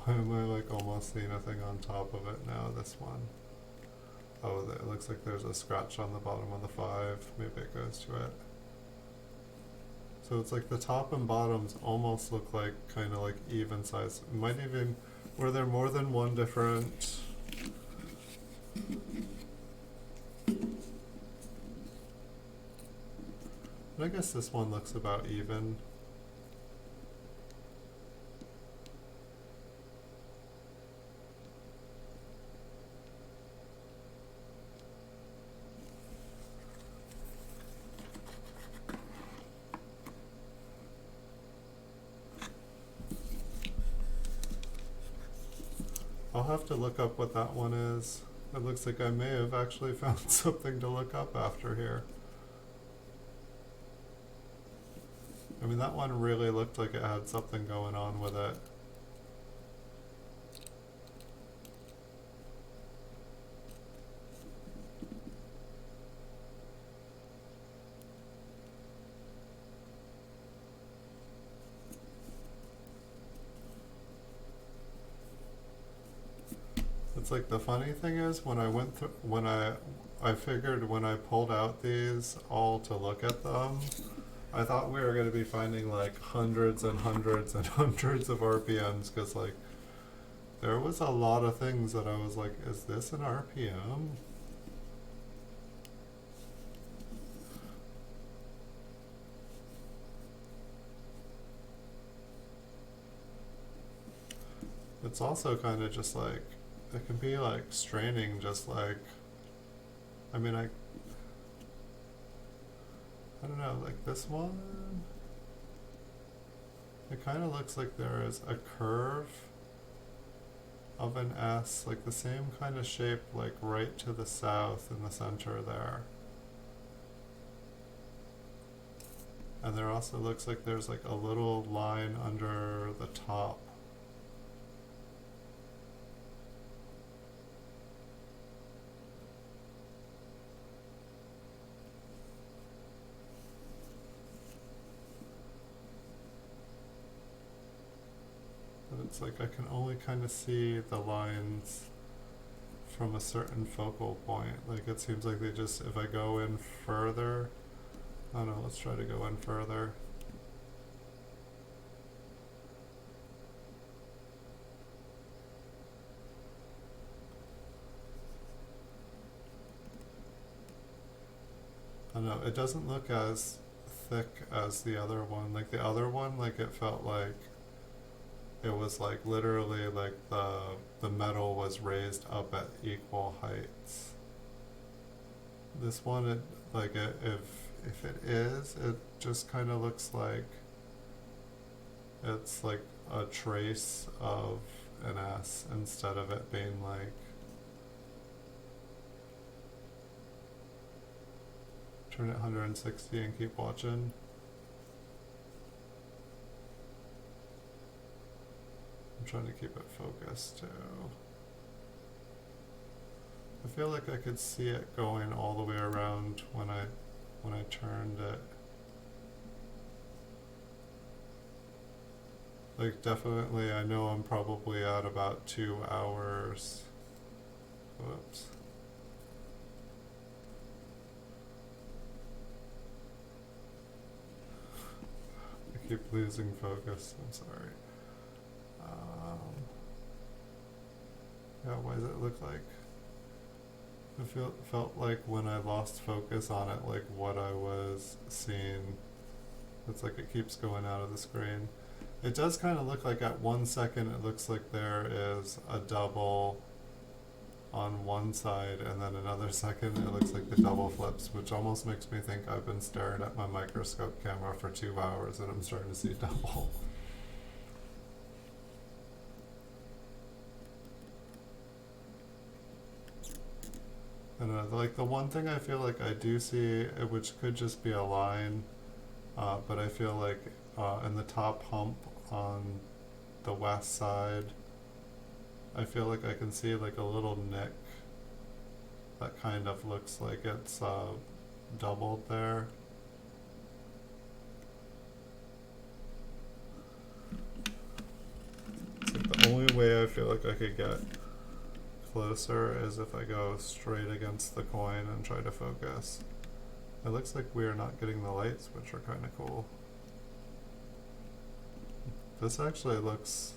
why am I like almost seeing a thing on top of it now, this one? Oh, it looks like there's a scratch on the bottom of the 5. Maybe it goes to it. So it's like the top and bottoms almost look like kind of like even size. It might even, were there more than one different? I guess this one looks about even. have to look up what that one is. It looks like I may have actually found something to look up after here. I mean, that one really looked like it had something going on with it. It's like the funny thing is when I went through, I figured when I pulled out these all to look at them, I thought we were going to be finding like hundreds and hundreds and hundreds of RPMs, because like there was a lot of things that I was like, is this an RPM? It's also kind of just like, it can be like straining, just like, I mean, I don't know, like this one, it kind of looks like there is a curve of an S, like the same kind of shape, like right to the south in the center there. And there also looks like there's like a little line under the top. It's like I can only kind of see the lines from a certain focal point. Like it seems like they just, if I go in further, I don't know, let's try to go in further. I don't know, it doesn't look as thick as the other one. Like the other one, like it felt like it was like literally like the metal was raised up at equal heights. This one, it like if it is, it just kind of looks like it's like a trace of an S instead of it being like, turn it 160 and keep watching. I'm trying to keep it focused too. I feel like I could see it going all the way around when I turned it. Like definitely, I know I'm probably at about 2 hours. Whoops. I keep losing focus, I'm sorry. Yeah, why does it look like? It felt like when I lost focus on it, like what I was seeing, it's like it keeps going out of the screen. It does kind of look like at 1 second it looks like there is a double on one side, and then another second it looks like the double flips, which almost makes me think I've been staring at my microscope camera for 2 hours and I'm starting to see double. And like the one thing I feel like I do see, which could just be a line, but I feel like in the top hump on the west side, I feel like I can see like a little nick that kind of looks like it's doubled there. It's like the only way I feel like I could get closer is if I go straight against the coin and try to focus. It looks like we are not getting the lights, which are kind of cool. This actually looks,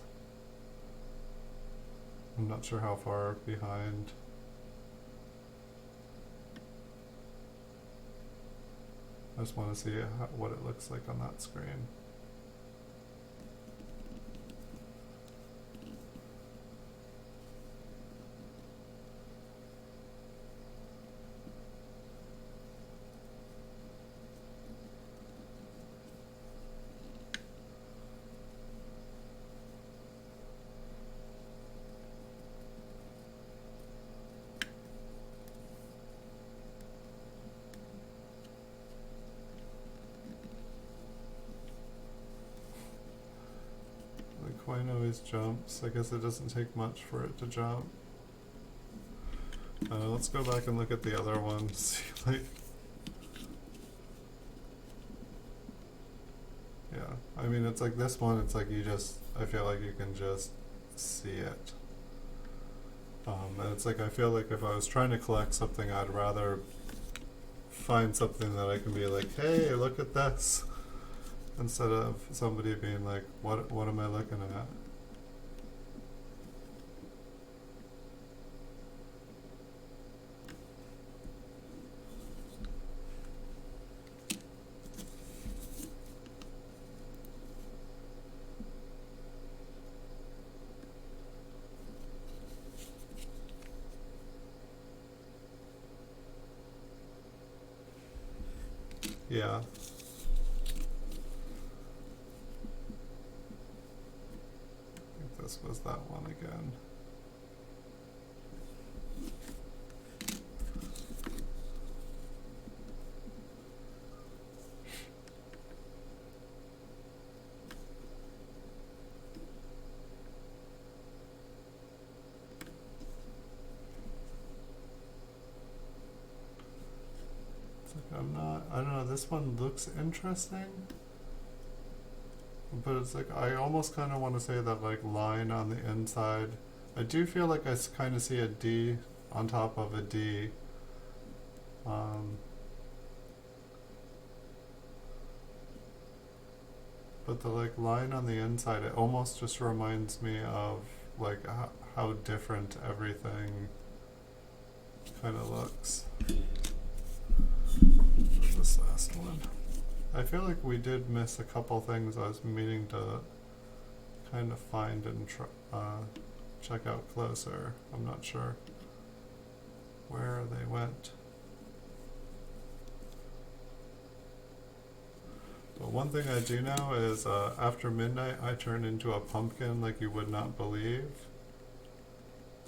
I'm not sure how far behind. I just want to see what it looks like on that screen. coin always jumps. I guess it doesn't take much for it to jump. Let's go back and look at the other one. See, like, yeah, I mean, it's like this one, it's like you just, I feel like you can just see it. And it's like, I feel like if I was trying to collect something, I'd rather find something that I can be like, hey, look at this, instead of somebody being like, what am I looking at? Yeah. I think this was that one again. It's like I don't know, this one looks interesting. But it's like, I almost kind of want to say that like line on the inside. I do feel like I kind of see a D on top of a D. But the like line on the inside, it almost just reminds me of like how different everything kind of looks. This last one. I feel like we did miss a couple things I was meaning to kind of find and check out closer. I'm not sure where they went. But one thing I do know is after midnight I turn into a pumpkin like you would not believe.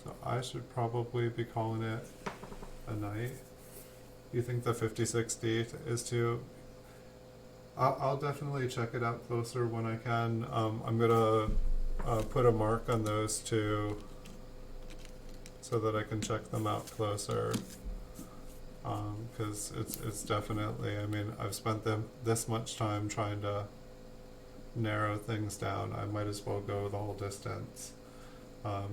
So I should probably be calling it a night. You think the 5060 is too? I'll definitely check it out closer when I can. I'm gonna put a mark on those two so that I can check them out closer. Because it's definitely, I mean, I've spent this much time trying to narrow things down. I might as well go the whole distance.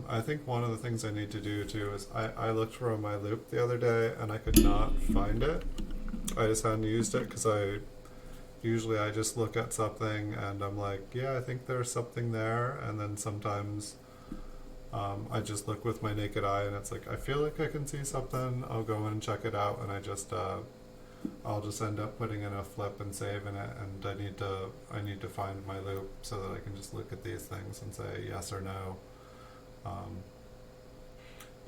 I think one of the things I need to do too is I looked for my loop the other day and I could not find it. I just hadn't used it because usually I just look at something and I'm like, yeah, I think there's something there, and then sometimes I just look with my naked eye and it's like, I feel like I can see something, I'll go in and check it out, and I'll just end up putting in a flip and saving it, and I need to find my loop so that I can just look at these things and say yes or no.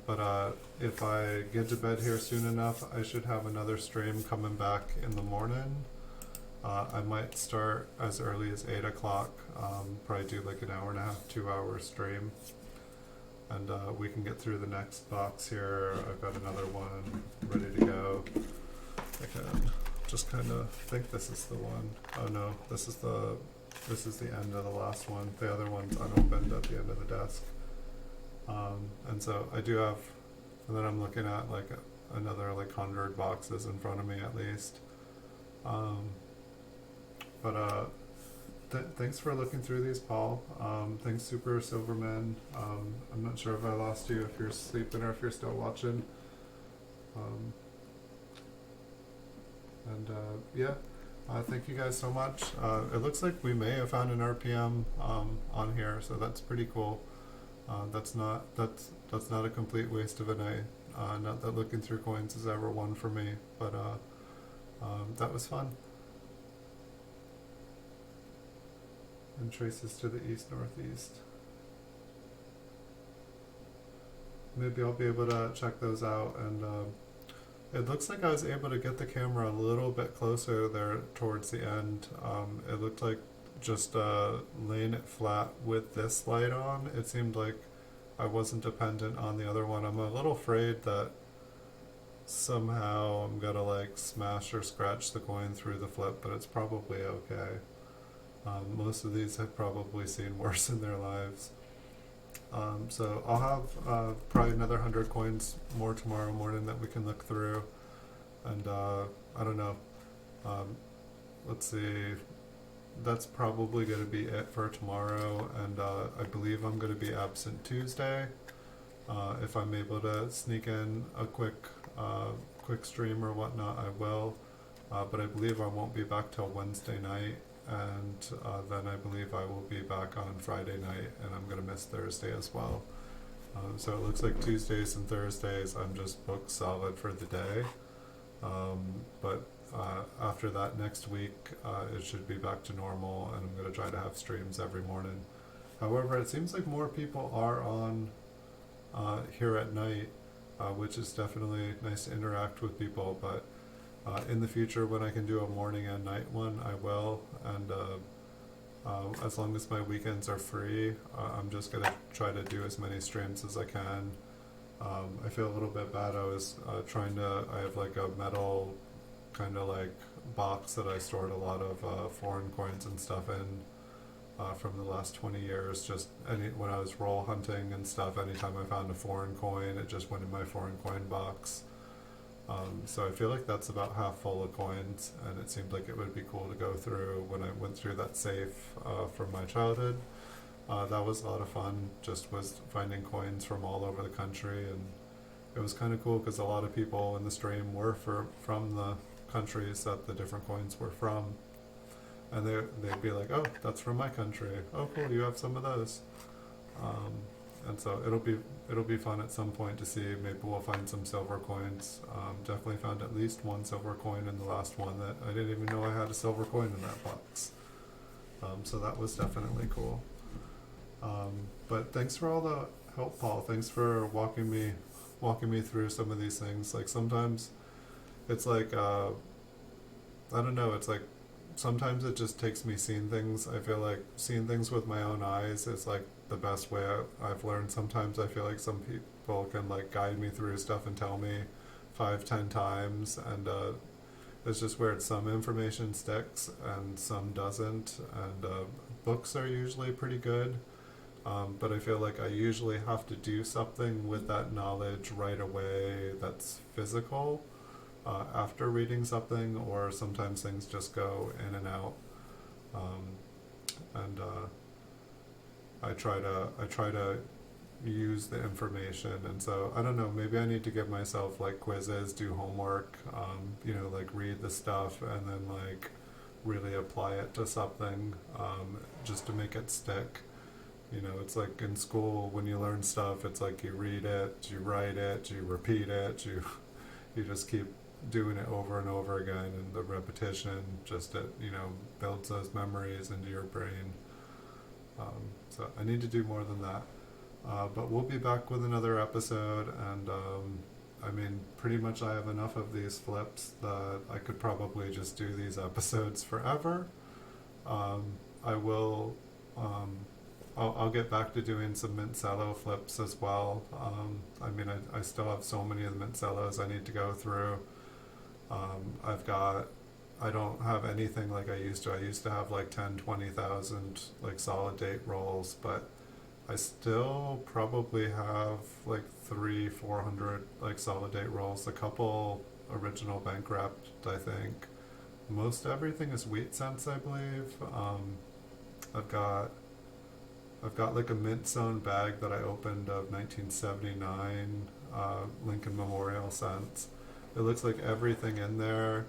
But if I get to bed here soon enough, I should have another stream coming back in the morning. I might start as early as 8 o'clock, probably do like an hour and a half, 2 hour stream. And we can get through the next box here. I've got another one ready to go. I can just kind of think this is the one. Oh no, this is the end of the last one. The other one's unopened at the end of the desk. And so I do have, and then I'm looking at like another like 100 boxes in front of me at least. Thanks for looking through these, Paul. Thanks, Super Silverman. I'm not sure if I lost you, if you're sleeping or if you're still watching. Yeah, thank you guys so much. It looks like we may have found an RPM on here, so that's pretty cool. That's not a complete waste of a night. Not that looking through coins is ever one for me, but that was fun. And traces to the east-northeast. Maybe I'll be able to check those out, and it looks like I was able to get the camera a little bit closer there towards the end. It looked like just laying it flat with this light on, it seemed like I wasn't dependent on the other one. I'm a little afraid that somehow I'm gonna like smash or scratch the coin through the flip, but it's probably okay. Most of these have probably seen worse in their lives. So I'll have probably another 100 coins more tomorrow morning that we can look through. And I don't know. Um, let's see. That's probably going to be it for tomorrow. And I believe I'm going to be absent Tuesday. If I'm able to sneak in a quick stream or whatnot, I will. But I believe I won't be back till Wednesday night, and then I believe I will be back on Friday night, and I'm gonna miss Thursday as well. So it looks like Tuesdays and Thursdays I'm just booked solid for the day. But after that next week, it should be back to normal, and I'm gonna try to have streams every morning. However, it seems like more people are on here at night, which is definitely nice to interact with people. But in the future, when I can do a morning and night one, I will. And as long as my weekends are free, I'm just gonna try to do as many streams as I can. I feel a little bit bad. I was I have like a metal kind of like box that I stored a lot of foreign coins and stuff in. From the last 20 years, when I was roll hunting and stuff, anytime I found a foreign coin, it just went in my foreign coin box. So I feel like that's about half full of coins, and it seemed like it would be cool to go through when I went through that safe from my childhood. That was a lot of fun, just was finding coins from all over the country, and it was kind of cool because a lot of people in the stream were from the countries that the different coins were from. And they'd be like, oh, that's from my country. Oh, cool, you have some of those. And so it'll be fun at some point to see. Maybe we'll find some silver coins. Definitely found at least one silver coin in the last one that I didn't even know I had a silver coin in that box. So that was definitely cool. But thanks for all the help, Paul. Thanks for walking me through some of these things. Like sometimes it's like I don't know. It's like sometimes it just takes me seeing things. I feel like seeing things with my own eyes is like the best way I've learned. Sometimes I feel like some people can like guide me through stuff and tell me 5-10 times, and it's just weird. Some information sticks and some doesn't, and books are usually pretty good, but I feel like I usually have to do something with that knowledge right away that's physical after reading something, or sometimes things just go in and out. And I try to use the information, and so I don't know, maybe I need to give myself like quizzes, do homework, like read the stuff and then like really apply it to something, just to make it stick. It's like in school when you learn stuff, it's like you read it, you write it, you repeat it, you just keep doing it over and over again, and the repetition just builds those memories into your brain. So I need to do more than that, but we'll be back with another episode, and I mean pretty much I have enough of these flips that I could probably just do these episodes forever. I will I'll get back to doing some Mint-Cello flips as well. I mean I still have so many of the Mint-Cellos I need to go through. I don't have anything like I used to. I used to have like 10-20,000 like solid date rolls, but I still probably have like 300-400 like solid date rolls, a couple original bank wrapped, I think. Most everything is wheat cents, I believe. I've got like a mint sewn bag that I opened of 1979 Lincoln Memorial cents. It looks like everything in there,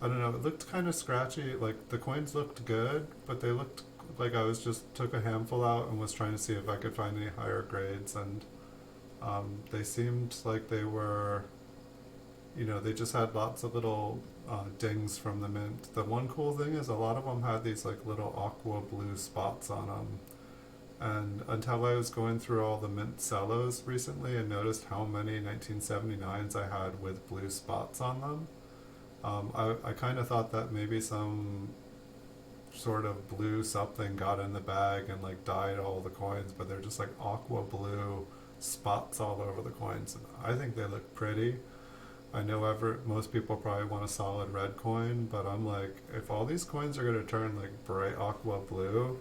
I don't know, it looked kind of scratchy. Like the coins looked good, but they looked like I took a handful out and was trying to see if I could find any higher grades, and they seemed like they were, they just had lots of little dings from the mint. The one cool thing is a lot of them had these like little aqua blue spots on them. And until I was going through all the Mint-Cellos recently and noticed how many 1979s I had with blue spots on them, I kind of thought that maybe some sort of blue something got in the bag and like dyed all the coins, but they're just like aqua blue spots all over the coins. And I think they look pretty. I know most people probably want a solid red coin, but I'm like, if all these coins are gonna turn like bright aqua blue,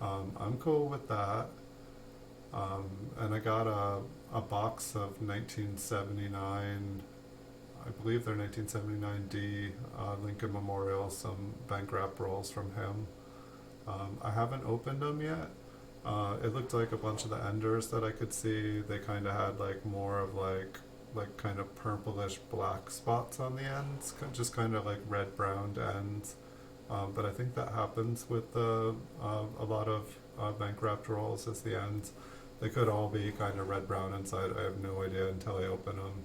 I'm cool with that. And I got a box of 1979, I believe they're 1979D Lincoln Memorial, some bank wrap rolls from him. I haven't opened them yet. It looked like a bunch of the enders that I could see. They kind of had like more of like kind of purplish black spots on the ends, just kind of like red browned ends. But I think that happens with a lot of bank wrapped rolls as the ends. They could all be kind of red brown inside. I have no idea until I open them.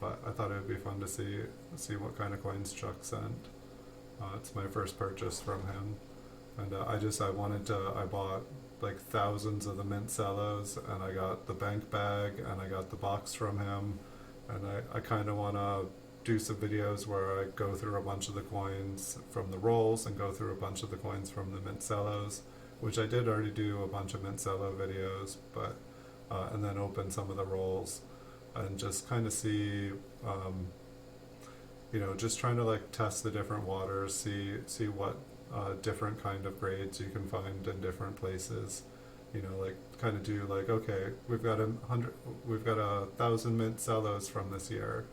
But I thought it would be fun to see what kind of coins Chuck sent. It's my first purchase from him, and I bought like thousands of the mint cellos, and I got the bank bag, and I got the box from him, and I kind of want to do some videos where I go through a bunch of the coins from the rolls and go through a bunch of the coins from the mint cellos, which I did already do a bunch of mint cello videos, but and then open some of the rolls and just kind of see, just trying to like test the different waters, see what different kind of grades you can find in different places. Like kind of do like, okay, we've got 1,000 mint cellos from this year.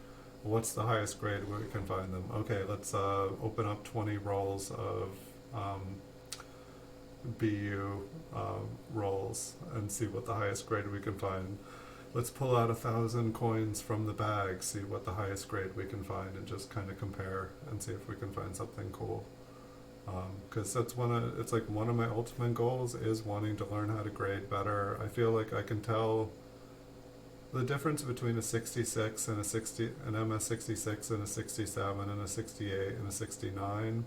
What's the highest grade we can find them? Okay, let's open up 20 rolls of BU rolls and see what the highest grade we can find. Let's pull out 1,000 coins from the bag, see what the highest grade we can find, and just kind of compare and see if we can find something cool. Because it's like one of my ultimate goals is wanting to learn how to grade better. I feel like I can tell the difference between a 66 and an MS66 and a 67 and a 68 and a 69,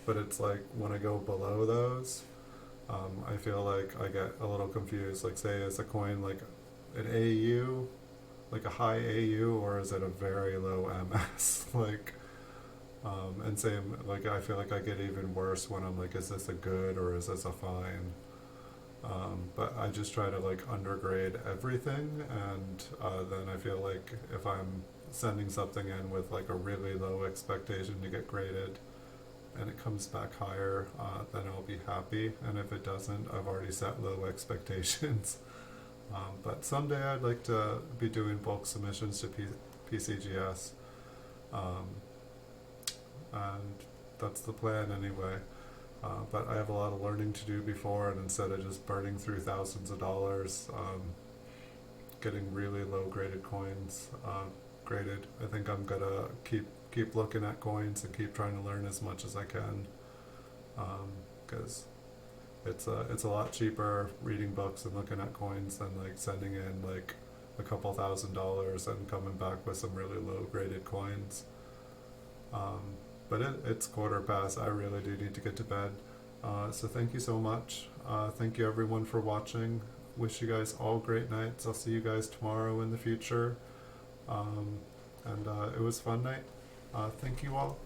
but it's like when I go below those, I feel like I get a little confused. Like say, is a coin like an AU, like a high AU, or is it a very low MS? And same, like I feel like I get even worse when I'm like, is this a good or is this a fine? But I just try to like undergrade everything, and then I feel like if I'm sending something in with like a really low expectation to get graded, and it comes back higher, then I'll be happy. And if it doesn't, I've already set low expectations. But someday I'd like to be doing bulk submissions to PCGS, and that's the plan anyway. But I have a lot of learning to do before, and instead of just burning through thousands of dollars, getting really low graded coins graded, I think I'm gonna keep looking at coins and keep trying to learn as much as I can, because it's a lot cheaper reading books and looking at coins than like sending in like a couple $1,000s and coming back with some really low graded coins. But it's 1:15. I really do need to get to bed. So thank you so much. Thank you everyone for watching. Wish you guys all great nights. I'll see you guys tomorrow in the future. And it was a fun night. Thank you all.